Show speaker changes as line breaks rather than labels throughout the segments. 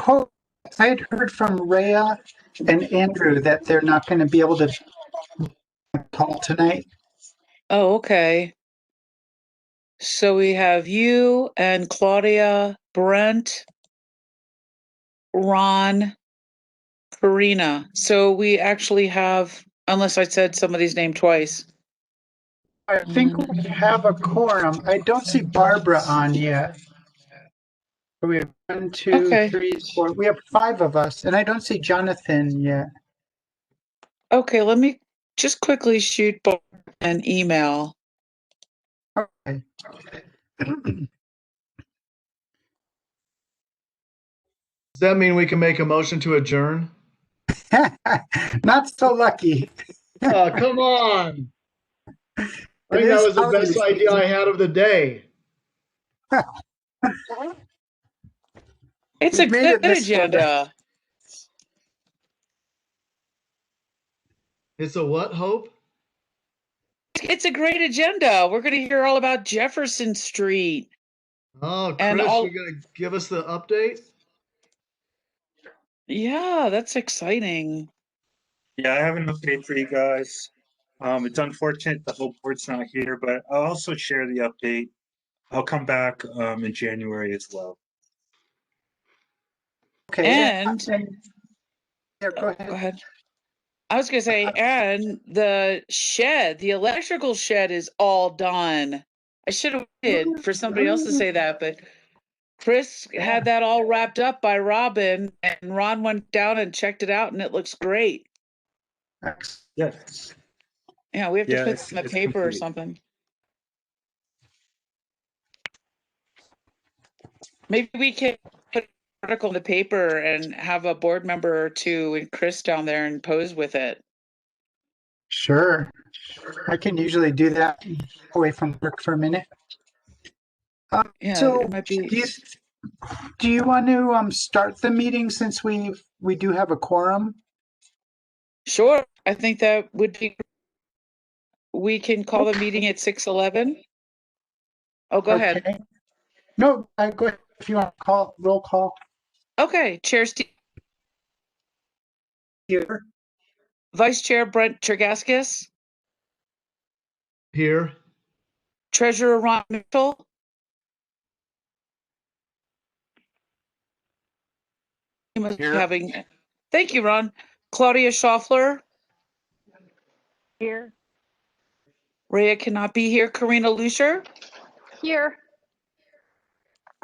post. I had heard from Rhea and Andrew that they're not going to be able to call tonight.
Oh, okay. So we have you and Claudia, Brent, Ron, Karina. So we actually have, unless I said somebody's name twice.
I think we have a quorum. I don't see Barbara on yet. We have 1, 2,
Okay.
3, 4. We have 5 of us, and I don't see Jonathan yet.
Okay, let me just quickly shoot an email.
Okay.
Does that mean we can make a motion to adjourn?
Not so lucky.
Oh, come on. I think that was the best idea I had of the day.
It's
We've
a
made it
good
this far.
agenda.
It's a what, Hope?
It's a great agenda. We're going to hear all about Jefferson Street.
Oh,
And
Chris,
all-
you're going to give us the update?
Yeah, that's exciting.
Yeah, I have an update for you guys. It's unfortunate the whole board's not here, but I'll also share the update. I'll come back in January as well.
Okay.
And
yeah, go ahead.
go ahead. I was going to say, and the shed, the electrical shed is all done. I should have waited for somebody else to say that, but Chris had that all wrapped up by Robin, and Ron went down and checked it out, and it looks great.
Yes.
Yeah, we have to
Yeah,
put
it's
it in the paper or
complete.
something. Maybe we can put an article in the paper and have a board member or two and Chris down there and pose with it.
Sure. I can usually do that away from work for a minute.
Yeah,
So
it might be.
do you want to start the meeting since we do have a quorum?
Sure, I think that would be. We can call the meeting at 6:11. Oh, go ahead.
Okay. No, go ahead if you want to call roll call
Okay, Chair Steve,
here.
Vice Chair Brent Chergaskis,
Here.
Treasurer Ron Mitchell,
Here.
Thank you, Ron. Claudia Schaffler.
Here.
Rhea cannot be here. Karina Lusher.
Here.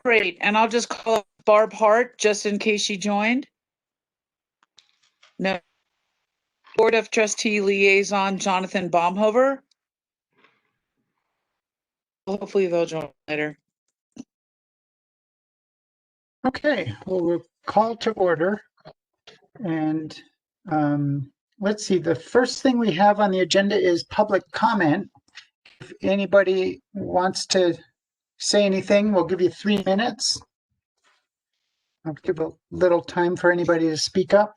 Great, and I'll just call Barb Hart just in case she joined. No. Board of Trustee Liaison Jonathan Baumhover. Hopefully they'll join later.
Okay, well, we'll call to order. And let's see, the first thing we have on the agenda is public comment. If anybody wants to say anything, we'll give you 3 minutes. I'll give a little time for anybody to speak up.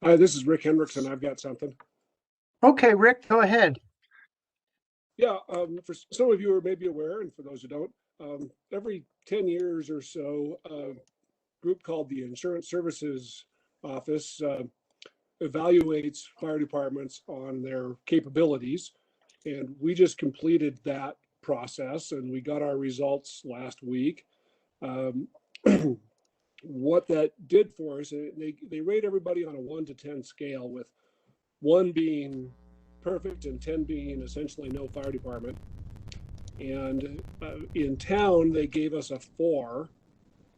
Hi, this is Rick Hendrickson. I've got something.
Okay, Rick, go ahead.
Yeah, for some of you who are maybe aware, and for those who don't, every 10 years or so, a group called the Insurance Services Office evaluates fire departments on their capabilities. And we just completed that process and we got our results last week. What that did for us, they rate everybody on a 1 to 10 scale, with 1 being perfect and 10 being essentially no fire department. And in town, they gave us a 4,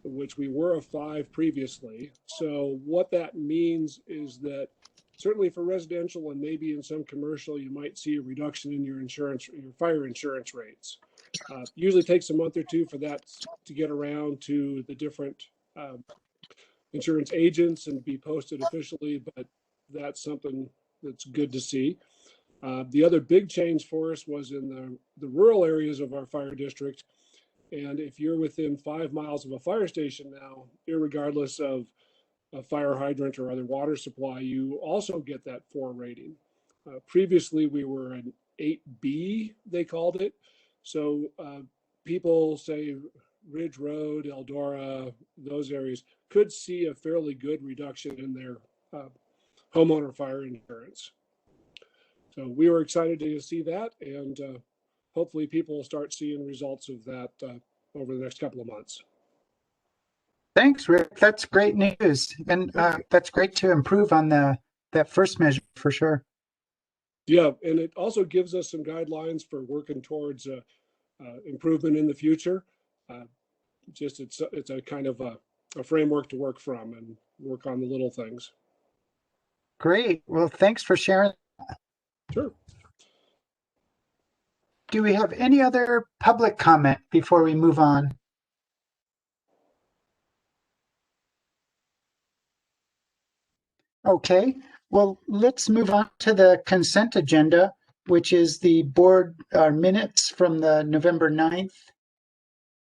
which we were a 5 previously. So what that means is that certainly for residential and maybe in some commercial, you might see a reduction in your fire insurance rates. Usually takes a month or 2 for that to get around to the different insurance agents and be posted officially, but that's something that's good to see. The other big change for us was in the rural areas of our fire district. And if you're within 5 miles of a fire station now, irregardless of a fire hydrant or other water supply, you also get that 4 rating. Previously, we were an 8B, they called it. So people, say Ridge Road, Eldora, those areas, could see a fairly good reduction in their homeowner fire insurance. So we were excited to see that, and hopefully people will start seeing results of that over the next couple of months.
Thanks, Rick. That's great news, and that's great to improve on that first measure for sure.
Yeah, and it also gives us some guidelines for working towards improvement in the future. Just it's a kind of a framework to work from and work on the little things.
Great. Well, thanks for sharing.
Sure.
Do we have any other public comment before we move on? Okay, well, let's move on to the consent agenda, which is the board minutes from the November 9th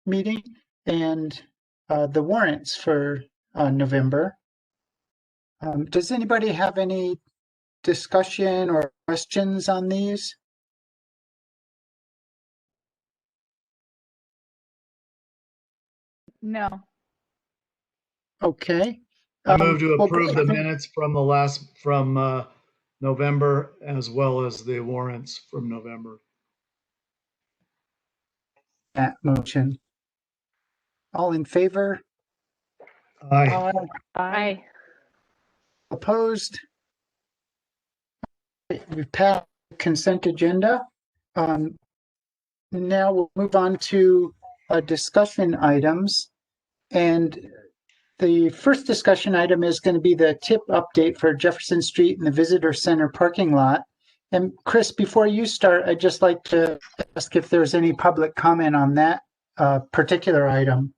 meeting and the warrants for November. Does anybody have any discussion or questions on these?
No.
Okay.
I move to
well,
approve the
great.
minutes from November, as well as the warrants from November.
That motion. All in favor?
Aye.
Aye.
Opposed? We've passed the consent agenda. Now we'll move on to discussion items. And the first discussion item is going to be the tip update for Jefferson Street and the Visitor Center parking lot. And Chris, before you start, I'd just like to ask if there's any public comment on that particular item.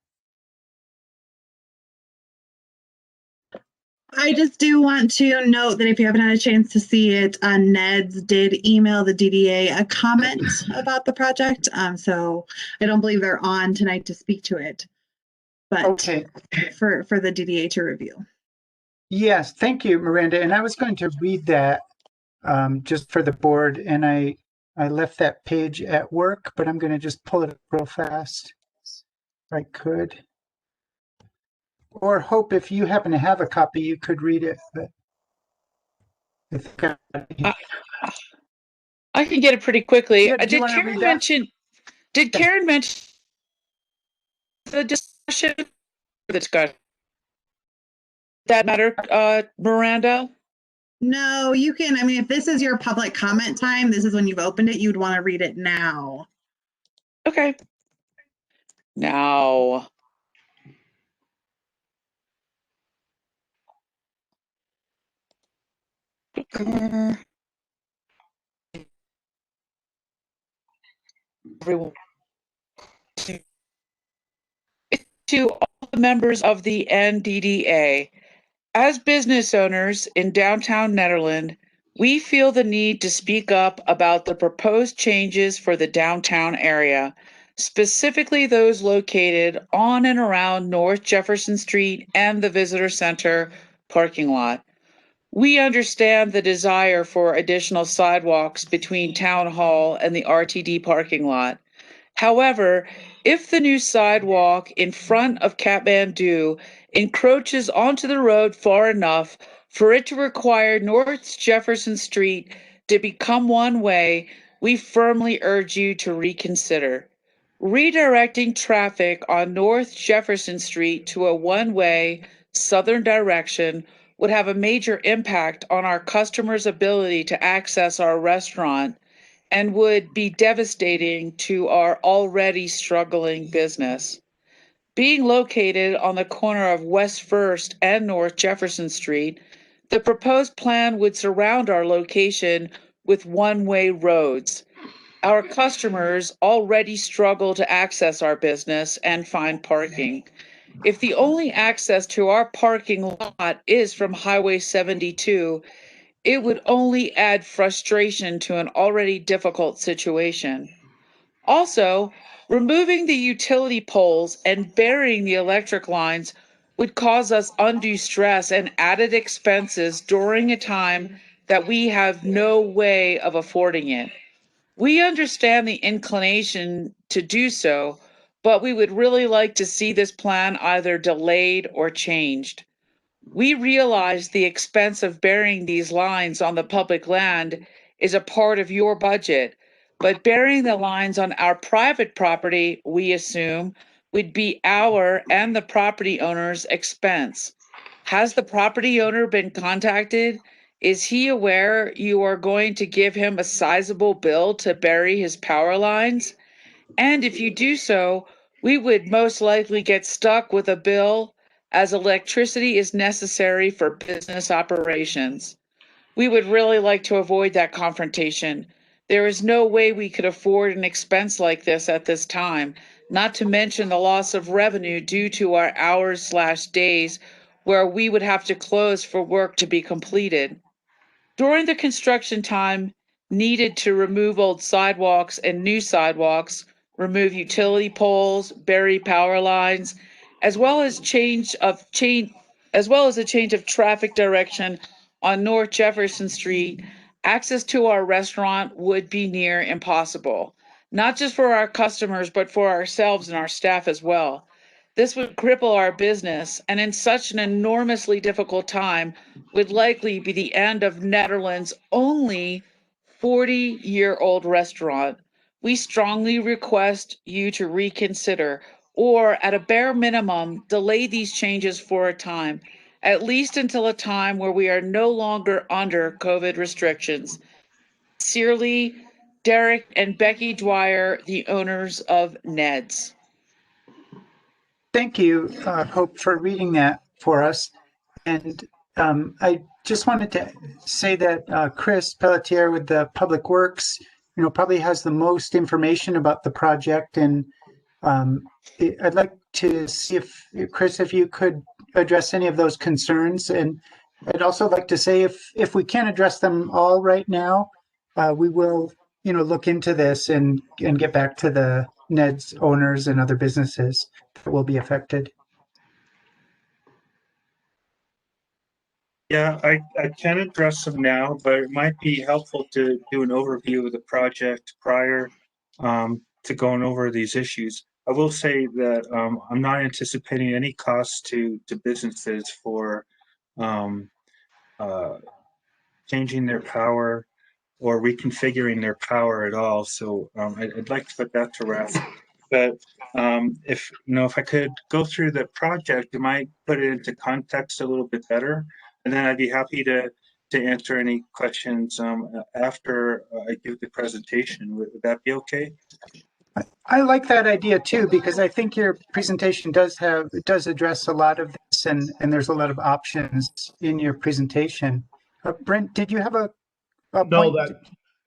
I just do want to note that if you haven't had a chance to see it, Ned's did email the DDA a comment about the project. So I don't believe they're on tonight to speak to it, but
Okay.
for the DDA to review.
Yes, thank you, Miranda. And I was going to read that just for the board, and I left that page at work, but I'm going to just pull it up real fast if I could. Or Hope, if you happen to have a copy, you could read it. But
I can get it pretty quickly.
Yeah, do you
Did
wanna
Karen
read that?
mention? Did Karen mention the discussion? That's good. That matter, Miranda?
No, you can. I mean, if this is your public comment time, this is when you've opened it, you'd want to read it now.
Okay. Now. Everyone. To all the members of the NDDA, as business owners in downtown Nederland, we feel the need to speak up about the proposed changes for the downtown area, specifically those located on and around North Jefferson Street and the Visitor Center parking lot. We understand the desire for additional sidewalks between Town Hall and the RTD parking lot. However, if the new sidewalk in front of Kathmandu encroaches onto the road far enough for it to require North Jefferson Street to become one way, we firmly urge you to reconsider. Redirecting traffic on North Jefferson Street to a one-way southern direction would have a major impact on our customers' ability to access our restaurant and would be devastating to our already struggling business. Being located on the corner of West First and North Jefferson Street, the proposed plan would surround our location with one-way roads. Our customers already struggle to access our business and find parking. If the only access to our parking lot is from Highway 72, it would only add frustration to an already difficult situation. Also, removing the utility poles and burying the electric lines would cause us undue stress and added expenses during a time that we have no way of affording it. We understand the inclination to do so, but we would really like to see this plan either delayed or changed. We realize the expense of burying these lines on the public land is a part of your budget, but burying the lines on our private property, we assume, would be our and the property owner's expense. Has the property owner been contacted? Is he aware you are going to give him a sizable bill to bury his power lines? And if you do so, we would most likely get stuck with a bill as electricity is necessary for business operations. We would really like to avoid that confrontation. There is no way we could afford an expense like this at this time, not to mention the loss of revenue due to our hours/days where we would have to close for work to be completed. During the construction time needed to remove old sidewalks and new sidewalks, remove utility poles, bury power lines, as well as a change of traffic direction on North Jefferson Street, access to our restaurant would be near impossible, not just for our customers, but for ourselves and our staff as well. This would cripple our business, and in such an enormously difficult time, would likely be the end of Netherlands' only 40-year-old restaurant. We strongly request you to reconsider, or at a bare minimum, delay these changes for a time, at least until a time where we are no longer under COVID restrictions. Sincerely, Derek and Becky Dwyer, the owners of Ned's.
Thank you, Hope, for reading that for us. And I just wanted to say that Chris Pelletier with the Public Works, probably has the most information about the project. And I'd like to see if, Chris, if you could address any of those concerns. And I'd also like to say if we can't address them all right now, we will, look into this and get back to the Ned's owners and other businesses that will be affected.
Yeah, I can address them now, but it might be helpful to do an overview of the project prior to going over these issues. I will say that I'm not anticipating any costs to businesses for changing their power or reconfiguring their power at all. So I'd like to put that to rest. But if I could go through the project, it might put it into context a little bit better, and then I'd be happy to answer any questions after I give the presentation. Would that be okay?
I like that idea too, because I think your presentation does address a lot of this, and there's a lot of options in your presentation. Brent, did you have a
No,
point?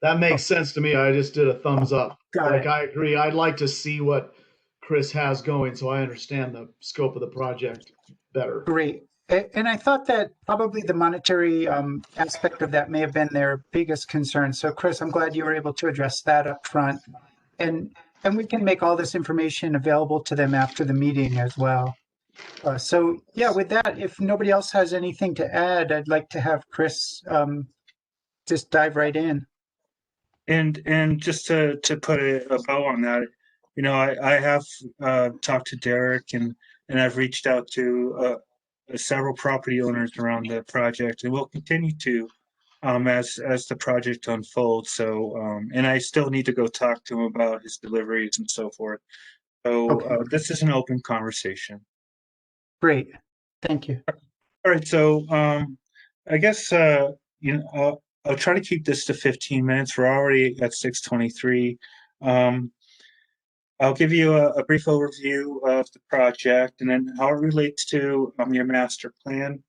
that makes sense to me. I just did a thumbs up.
Got it.
I agree. I'd like to see what Chris has going so I understand the scope of the project better.
Great. And I thought that probably the monetary aspect of that may have been their biggest concern. So, Chris, I'm glad you were able to address that up front. And we can make all this information available to them after the meeting as well. So, yeah, with that, if nobody else has anything to add, I'd like to have Chris just dive right in.
And just to put a bow on that, I have talked to Derek and I've reached out to several property owners around the project, and we'll continue to as the project unfolds. So, and I still need to go talk to him about his deliveries and so forth. So
Okay.
this is an open conversation.
Great. Thank you.
All right. So I guess, I'll try to keep this to 15 minutes. We're already at 6:23. I'll give you a brief overview of the project and then how it relates to your master plan.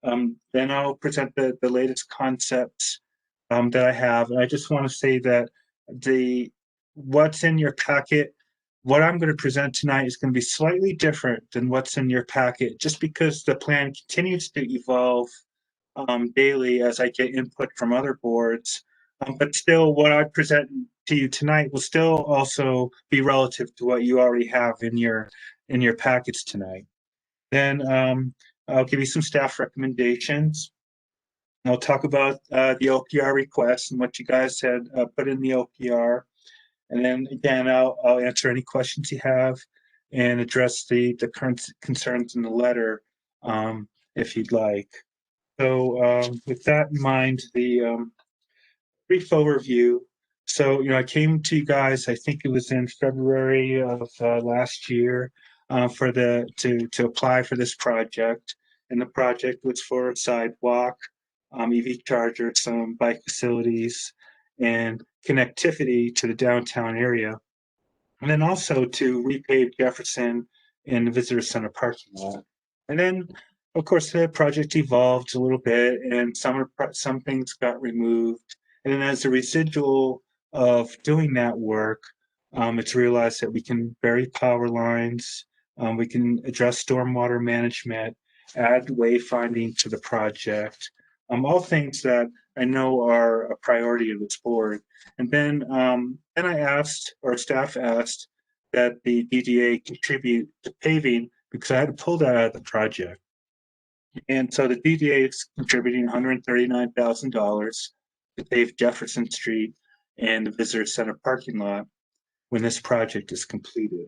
Then I'll present the latest concepts that I have. And I just want to say that what's in your packet, what I'm going to present tonight is going to be slightly different than what's in your packet, just because the plan continues to evolve daily as I get input from other boards. But still, what I present to you tonight will still also be relative to what you already have in your packets tonight. Then I'll give you some staff recommendations. I'll talk about the OPR request and what you guys had put in the OPR. And then again, I'll answer any questions you have. and address the current concerns in the letter, if you'd like. So with that in mind, the brief overview. So, I came to you guys, I think it was in February of last year, to apply for this project. And the project was for a sidewalk, EV charger, some bike facilities, and connectivity to the downtown area. And then also to repave Jefferson and the visitor center parking lot. And then, of course, the project evolved a little bit, and some things got removed. And then, as a residual of doing that work, it's realized that we can bury power lines, we can address stormwater management, add wayfinding to the project, all things that I know are a priority of this board. And then I asked, or staff asked, that the DDA contribute to paving because I had to pull that out of the project. And so the DDA is contributing $139,000 to pave Jefferson Street and the Visitor Center parking lot when this project is completed.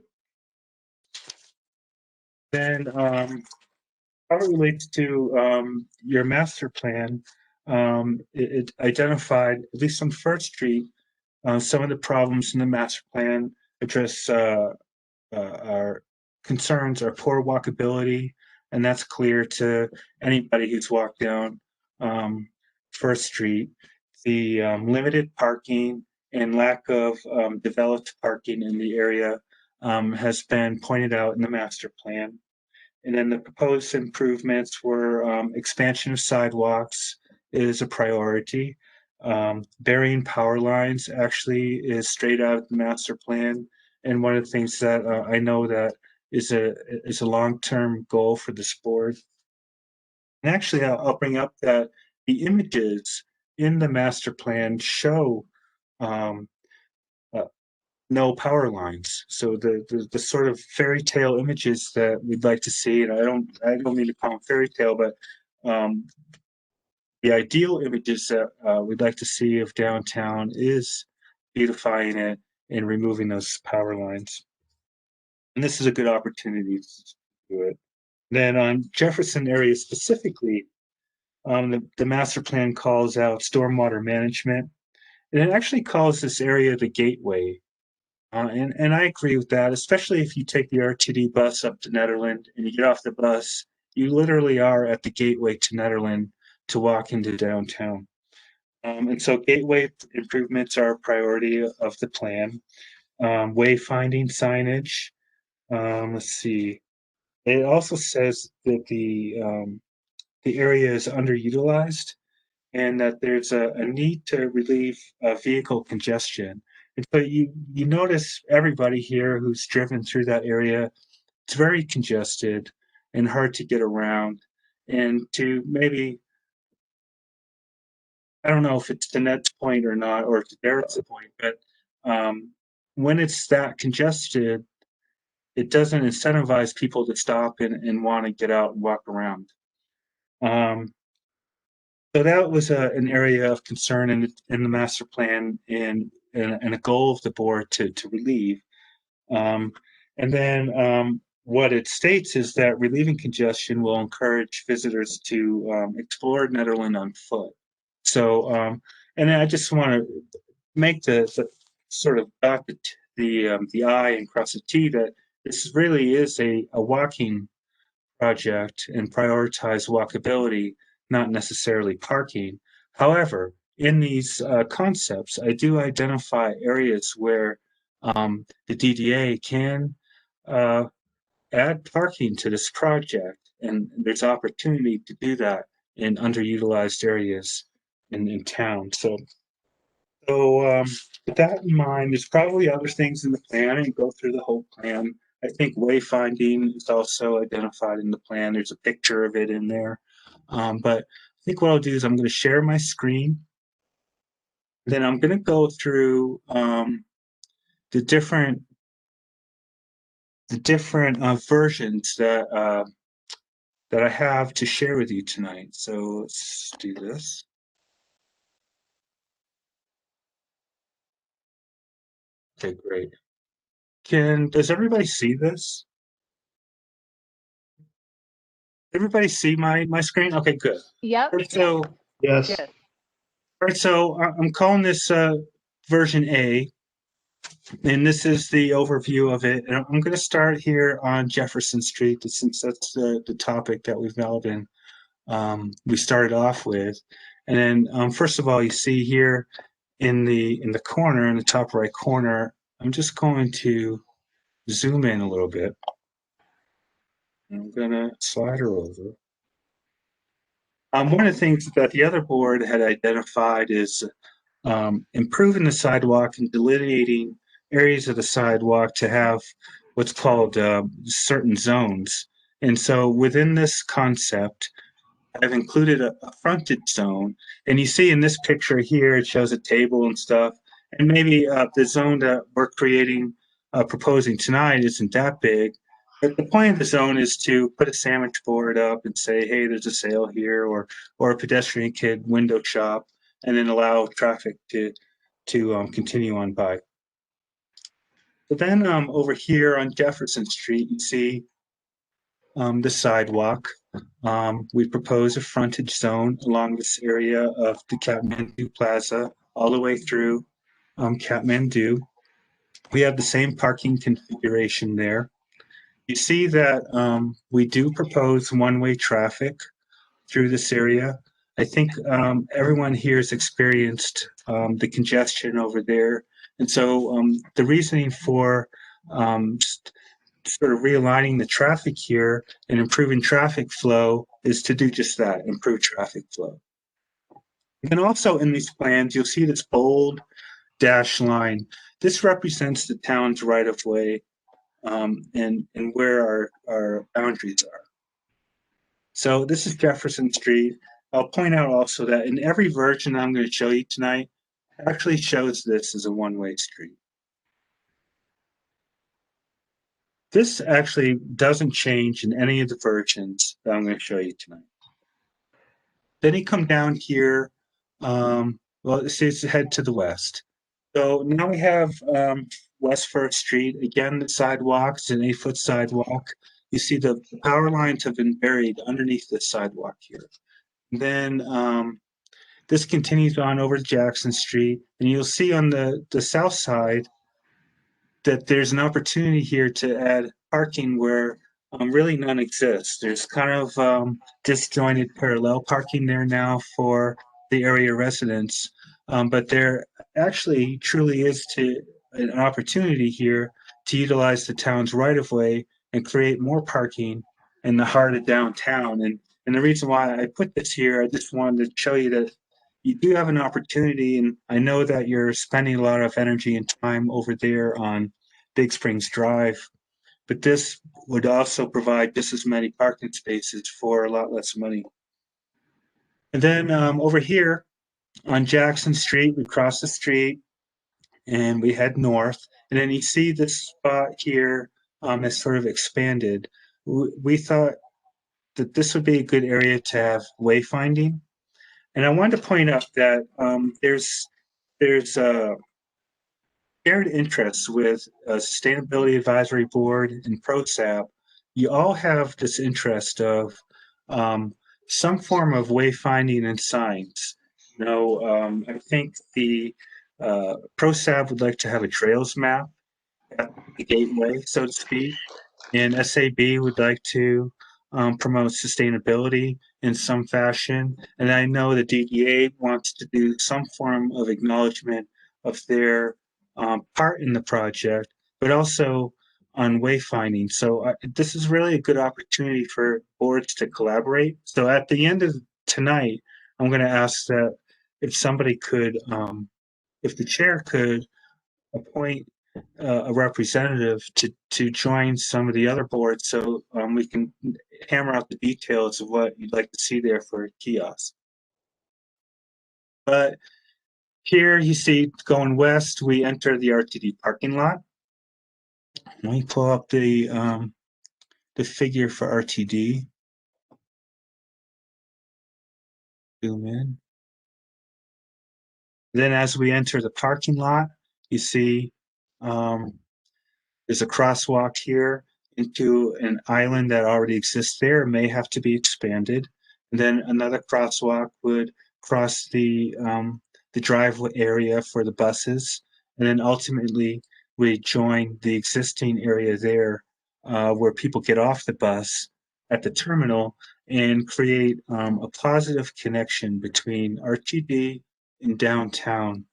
Then how it relates to your master plan, it identified, at least on First Street, some of the problems in the master plan address our concerns are poor walkability, and that's clear to anybody who's walked down First Street. The limited parking and lack of developed parking in the area has been pointed out in the master plan. And then the proposed improvements were expansion of sidewalks is a priority. Burying power lines actually is straight out of the master plan. And one of the things that I know that is a long-term goal for this board. And actually, I'll bring up that the images in the master plan show no power lines. So the sort of fairy tale images that we'd like to see, and I don't mean to call them fairy tale, but the ideal images that we'd like to see of downtown is beautifying it and removing those power lines. And this is a good opportunity to do it. Then on Jefferson area specifically, the master plan calls out stormwater management, and it actually calls this area the gateway. And I agree with that, especially if you take the RTD bus up to Nederland and you get off the bus, you literally are at the gateway to Nederland to walk into downtown. And so gateway improvements are a priority of the plan. Wayfinding signage. Let's see. It also says that the area is underutilized and that there's a need to relieve vehicle congestion. And so you notice everybody here who's driven through that area, it's very congested and hard to get around. And to maybe, I don't know if it's to Ned's point or not, or to Derek's point, but when it's that congested, it doesn't incentivize people to stop and want to get out and walk around. So that was an area of concern in the master plan and a goal of the board to relieve. And then what it states is that relieving congestion will encourage visitors to explore Nederland on foot. So, and I just want to make the sort of dot the I and cross the T that this really is a walking project and prioritize walkability, not necessarily parking. However, in these concepts, I do identify areas where the DDA can add parking to this project, and there's opportunity to do that in underutilized areas in town. So with that in mind, there's probably other things in the plan and go through the whole plan. I think wayfinding is also identified in the plan. There's a picture of it in there. But I think what I'll do is I'm going to share my screen. Then I'm going to go through the different versions that I have to share with you tonight. So let's do this. Okay, great. Does everybody see this? everybody see my screen? Okay, good.
Yep.
All right, so,
Yes.
Yes.
all right, so I'm calling this version A, and this is the overview of it. And I'm going to start here on Jefferson Street, since that's the topic that we've now been we started off with. And then first of all, you see here in the corner, in the top right corner, I'm just going to zoom in a little bit. I'm going to slide her over. One of the things that the other board had identified is improving the sidewalk and delineating areas of the sidewalk to have what's called certain zones. And so within this concept, I've included a frontage zone. And you see in this picture here, it shows a table and stuff. And maybe the zone that we're creating, proposing tonight isn't that big. But the point of the zone is to put a sandwich board up and say, hey, there's a sale here, or a pedestrian kid window shop, and then allow traffic to continue on by. But then over here on Jefferson Street, you see the sidewalk. We propose a frontage zone along this area of the Kathmandu Plaza all the way through Kathmandu. We have the same parking configuration there. You see that we do propose one-way traffic through this area. I think everyone here has experienced the congestion over there. And so the reasoning for sort of realigning the traffic here and improving traffic flow is to do just that, improve traffic flow. And also in these plans, you'll see this bold dashed line. This represents the town's right-of-way and where our boundaries are. So this is Jefferson Street. I'll point out also that in every version I'm going to show you tonight, it actually shows this as a one-way street. This actually doesn't change in any of the versions that I'm going to show you tonight. Then you come down here, well, let's head to the west. So now we have West First Street. Again, the sidewalk is an 8-foot sidewalk. You see the power lines have been buried underneath the sidewalk here. And then this continues on over to Jackson Street, and you'll see on the south side that there's an opportunity here to add parking where really none exists. There's kind of disjointed parallel parking there now for the area residents, but there actually truly is an opportunity here to utilize the town's right-of-way and create more parking in the heart of downtown. And the reason why I put this here, I just wanted to show you that you do have an opportunity, and I know that you're spending a lot of energy and time over there on Big Springs Drive, but this would also provide just as many parking spaces for a lot less money. And then over here on Jackson Street, we cross the street and we head north, and then you see this spot here is sort of expanded. We thought that this would be a good area to have wayfinding. And I wanted to point out that there's shared interests with Sustainability Advisory Board and ProSAP. You all have this interest of some form of wayfinding and signs. You know, I think the ProSAP would like to have a trails map at the gateway, so to speak, and SAB would like to promote sustainability in some fashion. And I know the DDA wants to do some form of acknowledgement of their part in the project, but also on wayfinding. So this is really a good opportunity for boards to collaborate. So at the end of tonight, I'm going to ask that if somebody could, if the chair could appoint a representative to join some of the other boards so we can hammer out the details of what you'd like to see there for kiosks. But here you see going west, we enter the RTD parking lot. Let me pull up the figure for RTD. Zoom in. Then as we enter the parking lot, you see there's a crosswalk here. into an island that already exists there, may have to be expanded. And then another crosswalk would cross the driveway area for the buses, and then ultimately we join the existing area there where people get off the bus at the terminal and create a positive connection between RTD and downtown,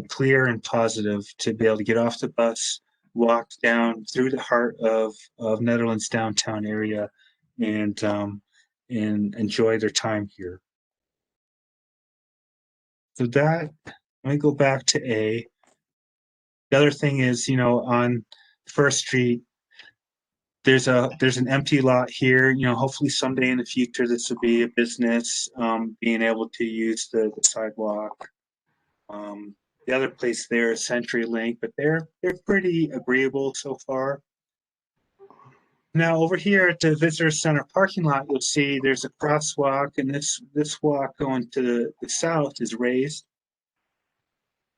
clear and positive to be able to get off the bus, walk down through the heart of Netherlands downtown area and enjoy their time here. So that, let me go back to A. The other thing is, you know, on First Street, there's an empty lot here. You know, hopefully someday in the future this will be a business, being able to use the sidewalk. The other place there is CenturyLink, but they're pretty agreeable so far. Now over here at the visitor center parking lot, you'll see there's a crosswalk, and this walk going to the south is raised.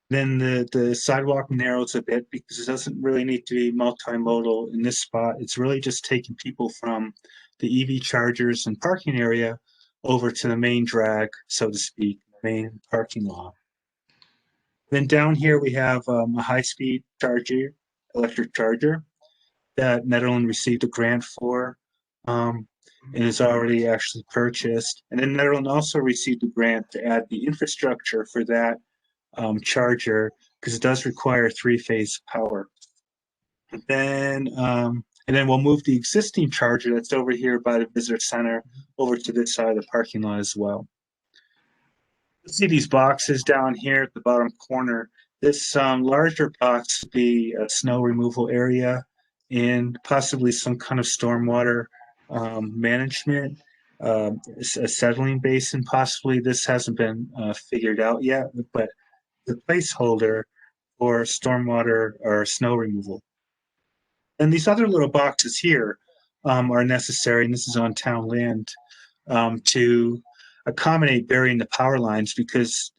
Then the sidewalk narrows a bit because it doesn't really need to be multimodal in this spot. It's really just taking people from the EV chargers and parking area over to the main drag, so to speak, main parking lot. Then down here we have a high-speed charger, electric charger that Nederland received a grant for and is already actually purchased. And then Nederland also received a grant to add the infrastructure for that charger because it does require three-phase power. And then we'll move the existing charger that's over here by the visitor center over to this side of the parking lot as well. You'll see these boxes down here at the bottom corner. This larger box would be a snow removal area and possibly some kind of stormwater management, a settling basin possibly. This hasn't been figured out yet, but the placeholder for stormwater or snow removal. And these other little boxes here are necessary, and this is on town land, to accommodate burying the power lines, because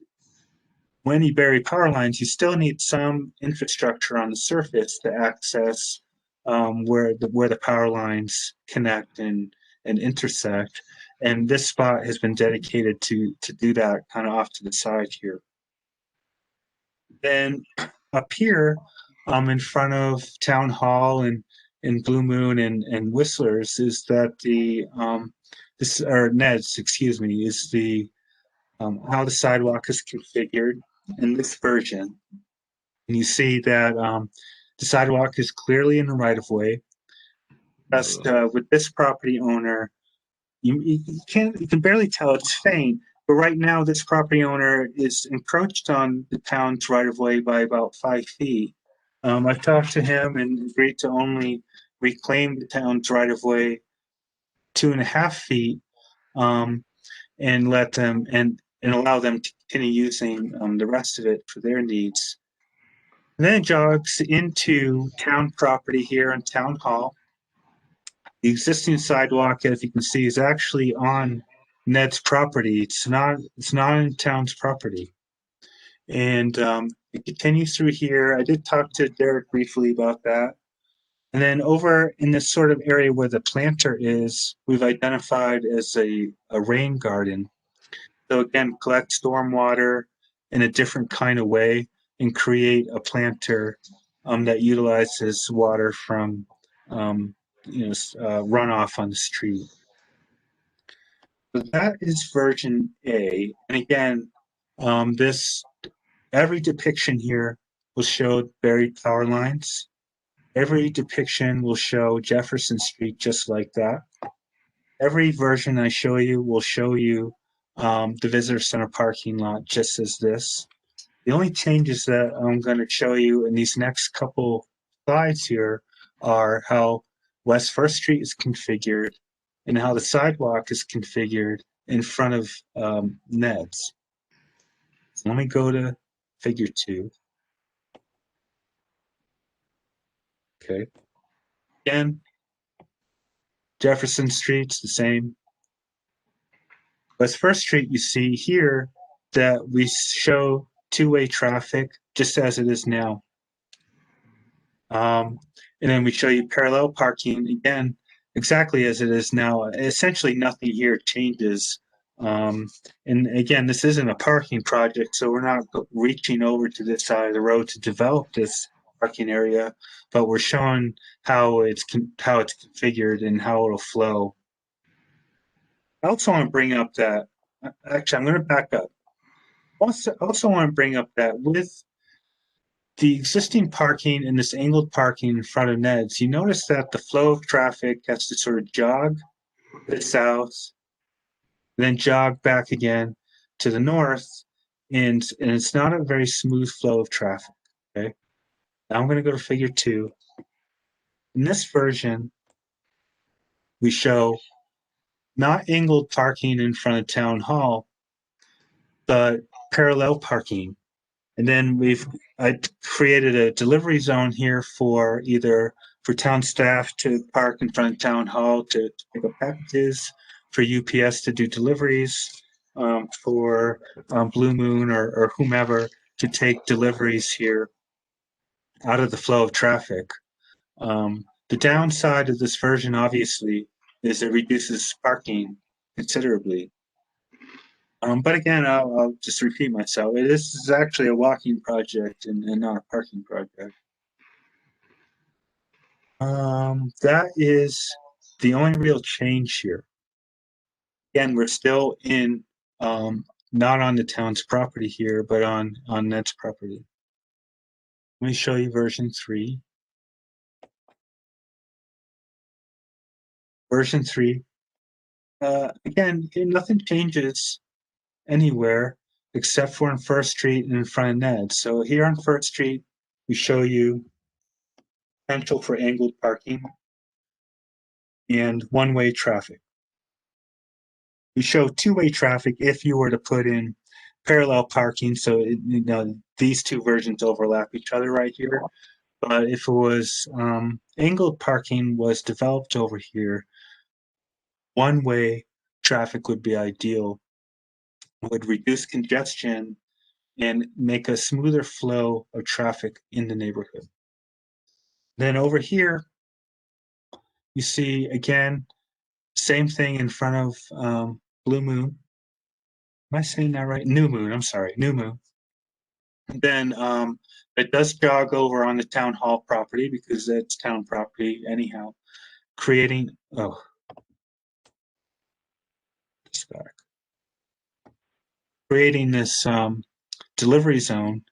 when you bury power lines, you still need some infrastructure on the surface to access where the power lines connect and intersect. And this spot has been dedicated to do that kind of off to the side here. Then up here, in front of Town Hall and Blue Moon and Whistler's is that Ned's, excuse me, is the how the sidewalk is configured in this version. And you see that the sidewalk is clearly in the right of way. Just with this property owner, you can barely tell, it's faint. But right now, this property owner is encroached on the town's right-of-way by about 5 feet. I've talked to him and agreed to only reclaim the town's right-of-way 2.5 feet, and let them and allow them to continue using the rest of it for their needs. And then it jogs into town property here in Town Hall. The existing sidewalk, as you can see, is actually on Ned's property. It's not on town's property. And it continues through here. I did talk to Derek briefly about that. And then over in this sort of area where the planter is, we've identified as a rain garden. So again, collect stormwater in a different kind of way and create a planter that utilizes water from runoff on the street. So that is version A. And again, every depiction here will show buried power lines. Every depiction will show Jefferson Street just like that. Every version I show you will show you the visitor center parking lot just as this. The only changes that I'm going to show you in these next couple slides here are how West First Street is configured and how the sidewalk is configured in front of Ned's. So let me go to figure 2. Okay. Again, Jefferson Street's the same. West First Street, you see here that we show two-way traffic just as it is now. And And then we show you parallel parking again, exactly as it is now. Essentially nothing here changes. And again, this isn't a parking project, so we're not reaching over to this side of the road to develop this parking area, but we're showing how it's configured and how it'll flow. I also want to bring up that, actually, I'm going to back up. Also want to bring up that with the existing parking and this angled parking in front of Ned's, you notice that the flow of traffic has to sort of jog to the south, then jog back again to the north, and it's not a very smooth flow of traffic. Okay, now I'm going to go to figure 2. In this version, we show not angled parking in front of town hall, but parallel parking. And then I created a delivery zone here for either for town staff to park in front of town hall to pick up packages, for UPS to do deliveries, for Blue Moon or whomever to take deliveries here out of the flow of traffic. The downside of this version, obviously, is it reduces parking considerably. But again, I'll just repeat myself. This is actually a walking project and not a parking project. That is the only real change here. Again, we're still in, not on the town's property here, but on Ned's property. Let me show you version 3. Version 3. Again, nothing changes anywhere except for on First Street and in front of Ned. So here on First Street, we show you potential for angled parking and one-way traffic. We show two-way traffic if you were to put in parallel parking, so these two versions overlap each other right here. But if it was angled parking was developed over here, one-way traffic would be ideal. It would reduce congestion and make a smoother flow of traffic in the neighborhood. Then over here, you see again, same thing in front of Blue Moon. Am I saying that right? New Moon, I'm sorry, New Moon. And then it does jog over on the town hall property because it's town property anyhow, creating, creating this delivery zone.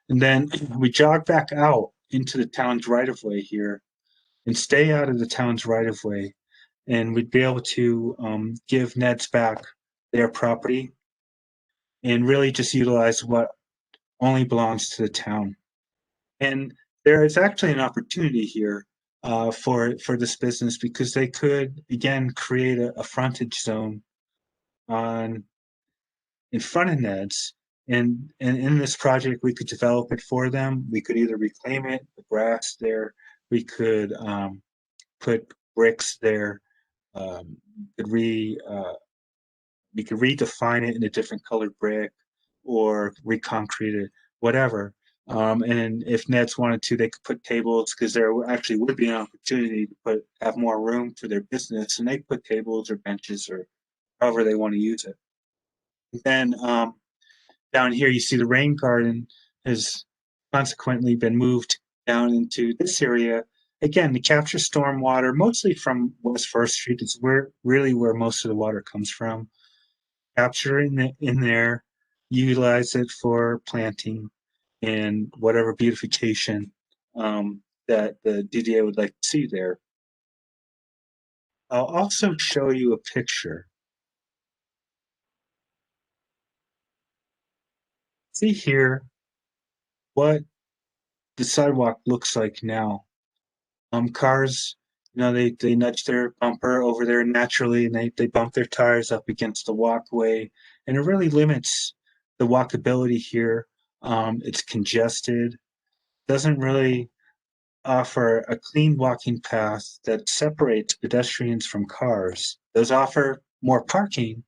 And then we jog back out into the town's right-of-way here and stay out of the town's right-of-way. And we'd be able to give Ned's back their property and really just utilize what only belongs to the town. And there is actually an opportunity here for this business because they could, again, create a frontage zone in front of Ned's. And in this project, we could develop it for them. We could either reclaim it, the grass there. We could put bricks there. We could redefine it in a different colored brick or reconcrete it, whatever. And if Nets wanted to, they could put tables because there actually would be an opportunity to have more room for their business, and they could put tables or benches or however they want to use it. And then down here, you see the rain garden has consequently been moved down into this area. Again, to capture storm water, mostly from West First Street is really where most of the water comes from. Capture it in there, utilize it for planting and whatever beautification that the DDA would like to see there. I'll also show you a picture. See here what the sidewalk looks like now. Cars, they nudge their bumper over there naturally, and they bump their tires up against the walkway, and it really limits the walkability here. It's congested, doesn't really offer a clean walking path that separates pedestrians from cars. Those offer more parking,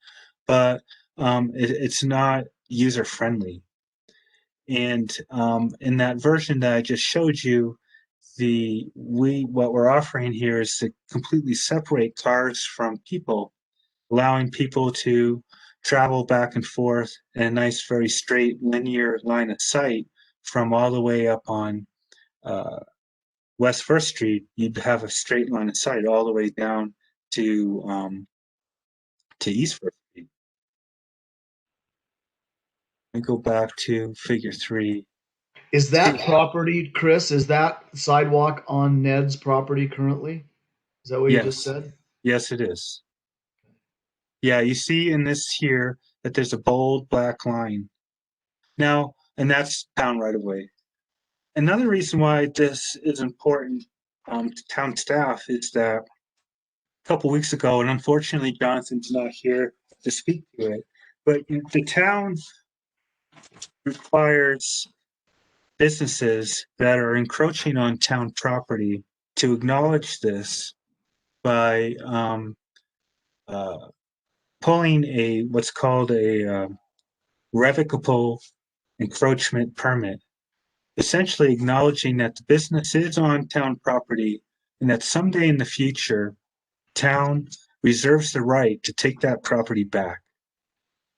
but it's not user friendly. And in that version that I just showed you, what we're offering here is to completely separate cars from people, allowing people to travel back and forth in a nice, very straight, linear line of sight from all the way up on West First Street. You'd have a straight line of sight all the way down to East First Street. Let me go back to Figure 3.
Is that property, Chris? Is that sidewalk on Ned's property currently? Is that what you just
Yes.
said?
Yes, it is. Yeah, you see in this here that there's a bold black line. Now, and that's town right away. Another reason why this is important to town staff is that a couple weeks ago, and unfortunately Jonathan's not here to speak to it, but the town requires businesses that are encroaching on town property to acknowledge this by pulling what's called a revocable encroachment permit, essentially acknowledging that the business is on town property and that someday in the future, town reserves the right to take that property back.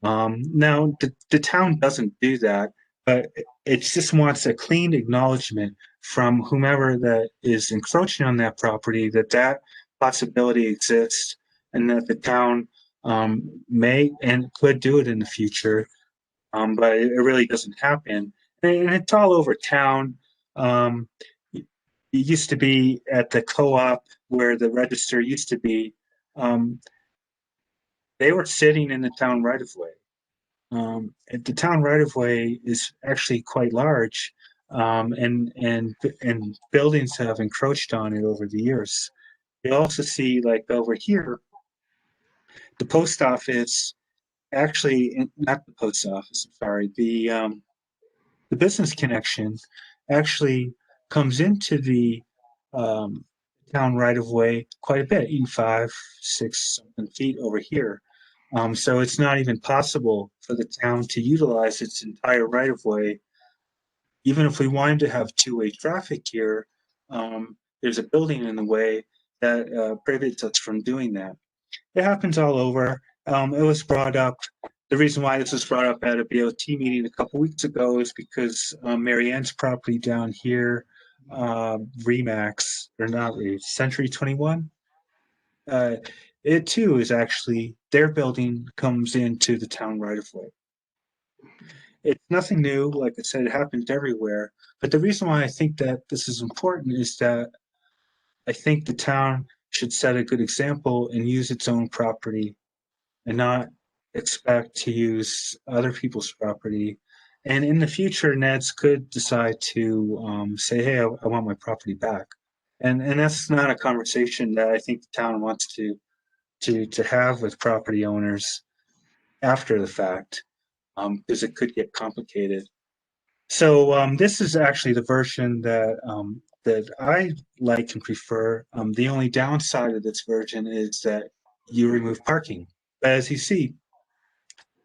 Now, the town doesn't do that, but it just wants a clean acknowledgement from whomever that is encroaching on that property that that possibility exists and that the town may and could do it in the future, but it really doesn't happen. And it's all over town. It used to be at the co-op where the register used to be. They were sitting in the town right of way. The town right of way is actually quite large, and buildings have encroached on it over the years. You also see, like over here, the post office. Actually, not the post office. I'm sorry. The business connection actually comes into the town right of way quite a bit, in 5, 6 something feet over here. So it's not even possible for the town to utilize its entire right of way. Even if we wanted to have two-way traffic here, there's a building in the way that prohibits us from doing that. It happens all over. It was brought up. The reason why this was brought up at a BOT meeting a couple weeks ago is because Mary Ann's property down here, Remax, or not, Century 21, it too is actually, their building comes into the town right of way. It's nothing new. Like I said, it happens everywhere. But the reason why I think that this is important is that I think the town should set a good example and use its own property and not expect to use other people's property. And in the future, Neds could decide to say, hey, I want my property back. And that's not a conversation that I think the town wants to have with property owners after the fact, because it could get complicated. So this is actually the version that I like and prefer. The only downside of this version is that you remove parking. But as you see,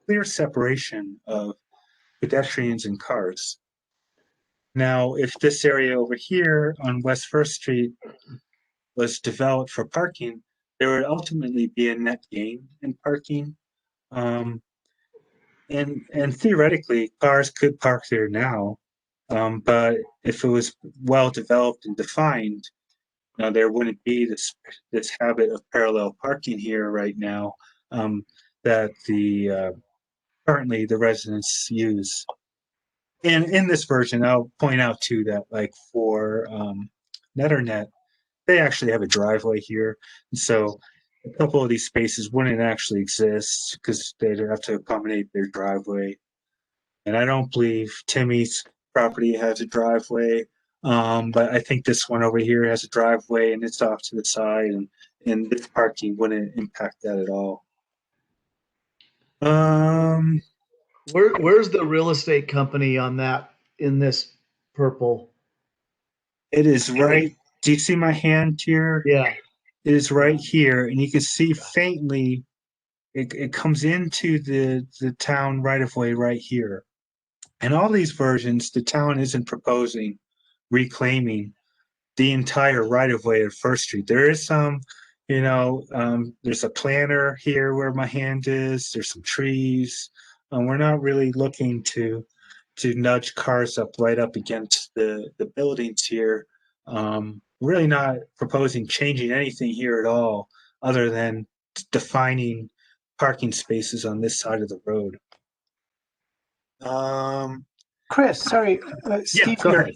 clear separation of pedestrians and cars. Now, if this area over here on West First Street was developed for parking, there would ultimately be a net gain in parking. And theoretically, cars could park there now, but if it was well developed and defined, there wouldn't be this habit of parallel parking here right now that currently the residents use. And in this version, I'll point out too that like for Neternet, they actually have a driveway here, and so a couple of these spaces wouldn't actually exist because they'd have to accommodate their driveway. And I don't believe Timmy's property has a driveway, but I think this one over here has a driveway and it's off to the side, and this parking wouldn't impact that at all.
Where's the real estate company on that in this purple?
It is right. Do you see my hand here?
Yeah.
It is right here, and you can see faintly it comes into the town right of way right here. And all these versions, the town isn't proposing reclaiming the entire right of way of First Street. There is some, there's a planter here where my hand is. There's some trees. We're not really looking to nudge cars up right up against the buildings here. Really not proposing changing anything here at all, other than defining parking spaces on this side of the road.
Chris, sorry, Steve
go
here.
ahead.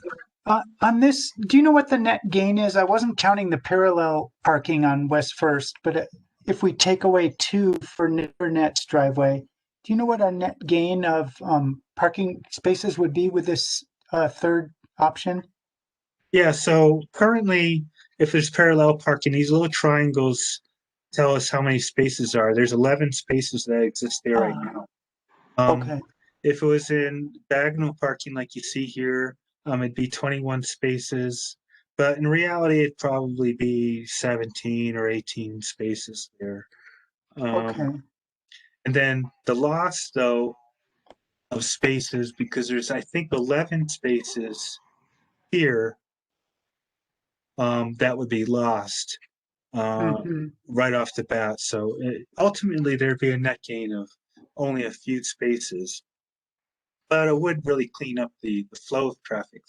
On this, do you know what the net gain is? I wasn't counting the parallel parking on West First, but if we take away 2 for Net's driveway, do you know what our net gain of parking spaces would be with this third option?
Yeah, so currently, if there's parallel parking, these little triangles tell us how many spaces are. There's 11 spaces that exist there right now.
Okay.
If it was in diagonal parking like you see here, it'd be 21 spaces. But in reality, it'd probably be 17 or 18 spaces there.
Okay.
And then the loss, though, of spaces, because there's, I think, 11 spaces here that would be lost right off the bat. So ultimately, there'd be a net gain of only a few spaces. But it would really clean up the flow of traffic.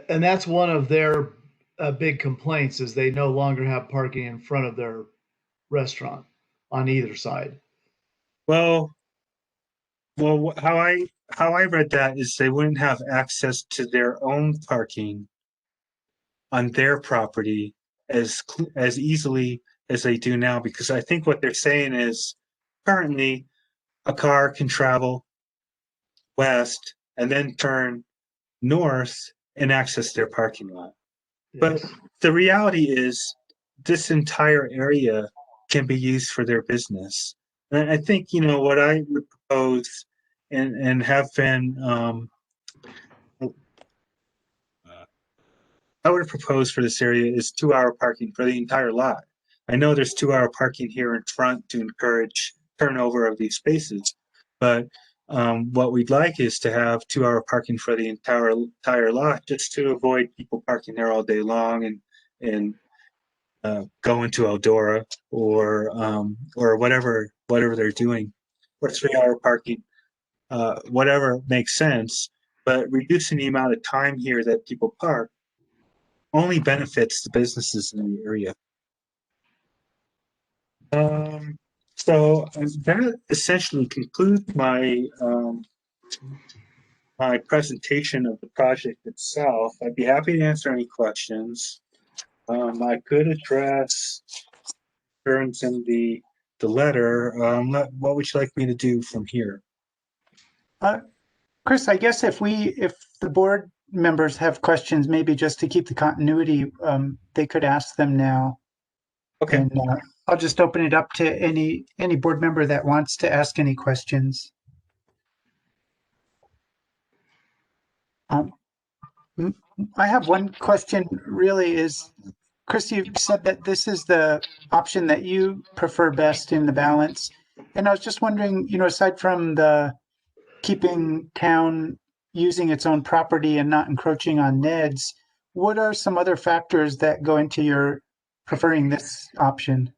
And that's one of their big complaints is they no longer have parking in front of their restaurant on either side.
Well, how I read that is they wouldn't have access to their own parking on their property as easily as they do now, because I think what they're saying is currently a car can travel west and then turn north and access their parking lot. But the reality is this entire area can be used for their business. And I think, what I would propose and have been, I would propose for this area is 2-hour parking for the entire lot. I know there's 2-hour parking here in front to encourage turnover of these spaces, but what we'd like is to have 2-hour parking for the entire lot, just to avoid people parking there all day long and go into Eldora or whatever they're doing, or 3-hour parking, whatever makes sense. But reducing the amount of time here that people park only benefits the businesses in the area. So that essentially concludes my my presentation of the project itself. I'd be happy to answer any questions. I could address concerns in the letter. What would you like me to do from here?
Chris, I guess if the board members have questions, maybe just to keep the continuity, they could ask them now.
Okay.
And I'll just open it up to any board member that wants to ask any questions. I have one question really is, Chris, you said that this is the option that you prefer best in the balance. And I was just wondering, aside from the keeping town using its own property and not encroaching on Ned's, what are some other factors that go into your preferring this option?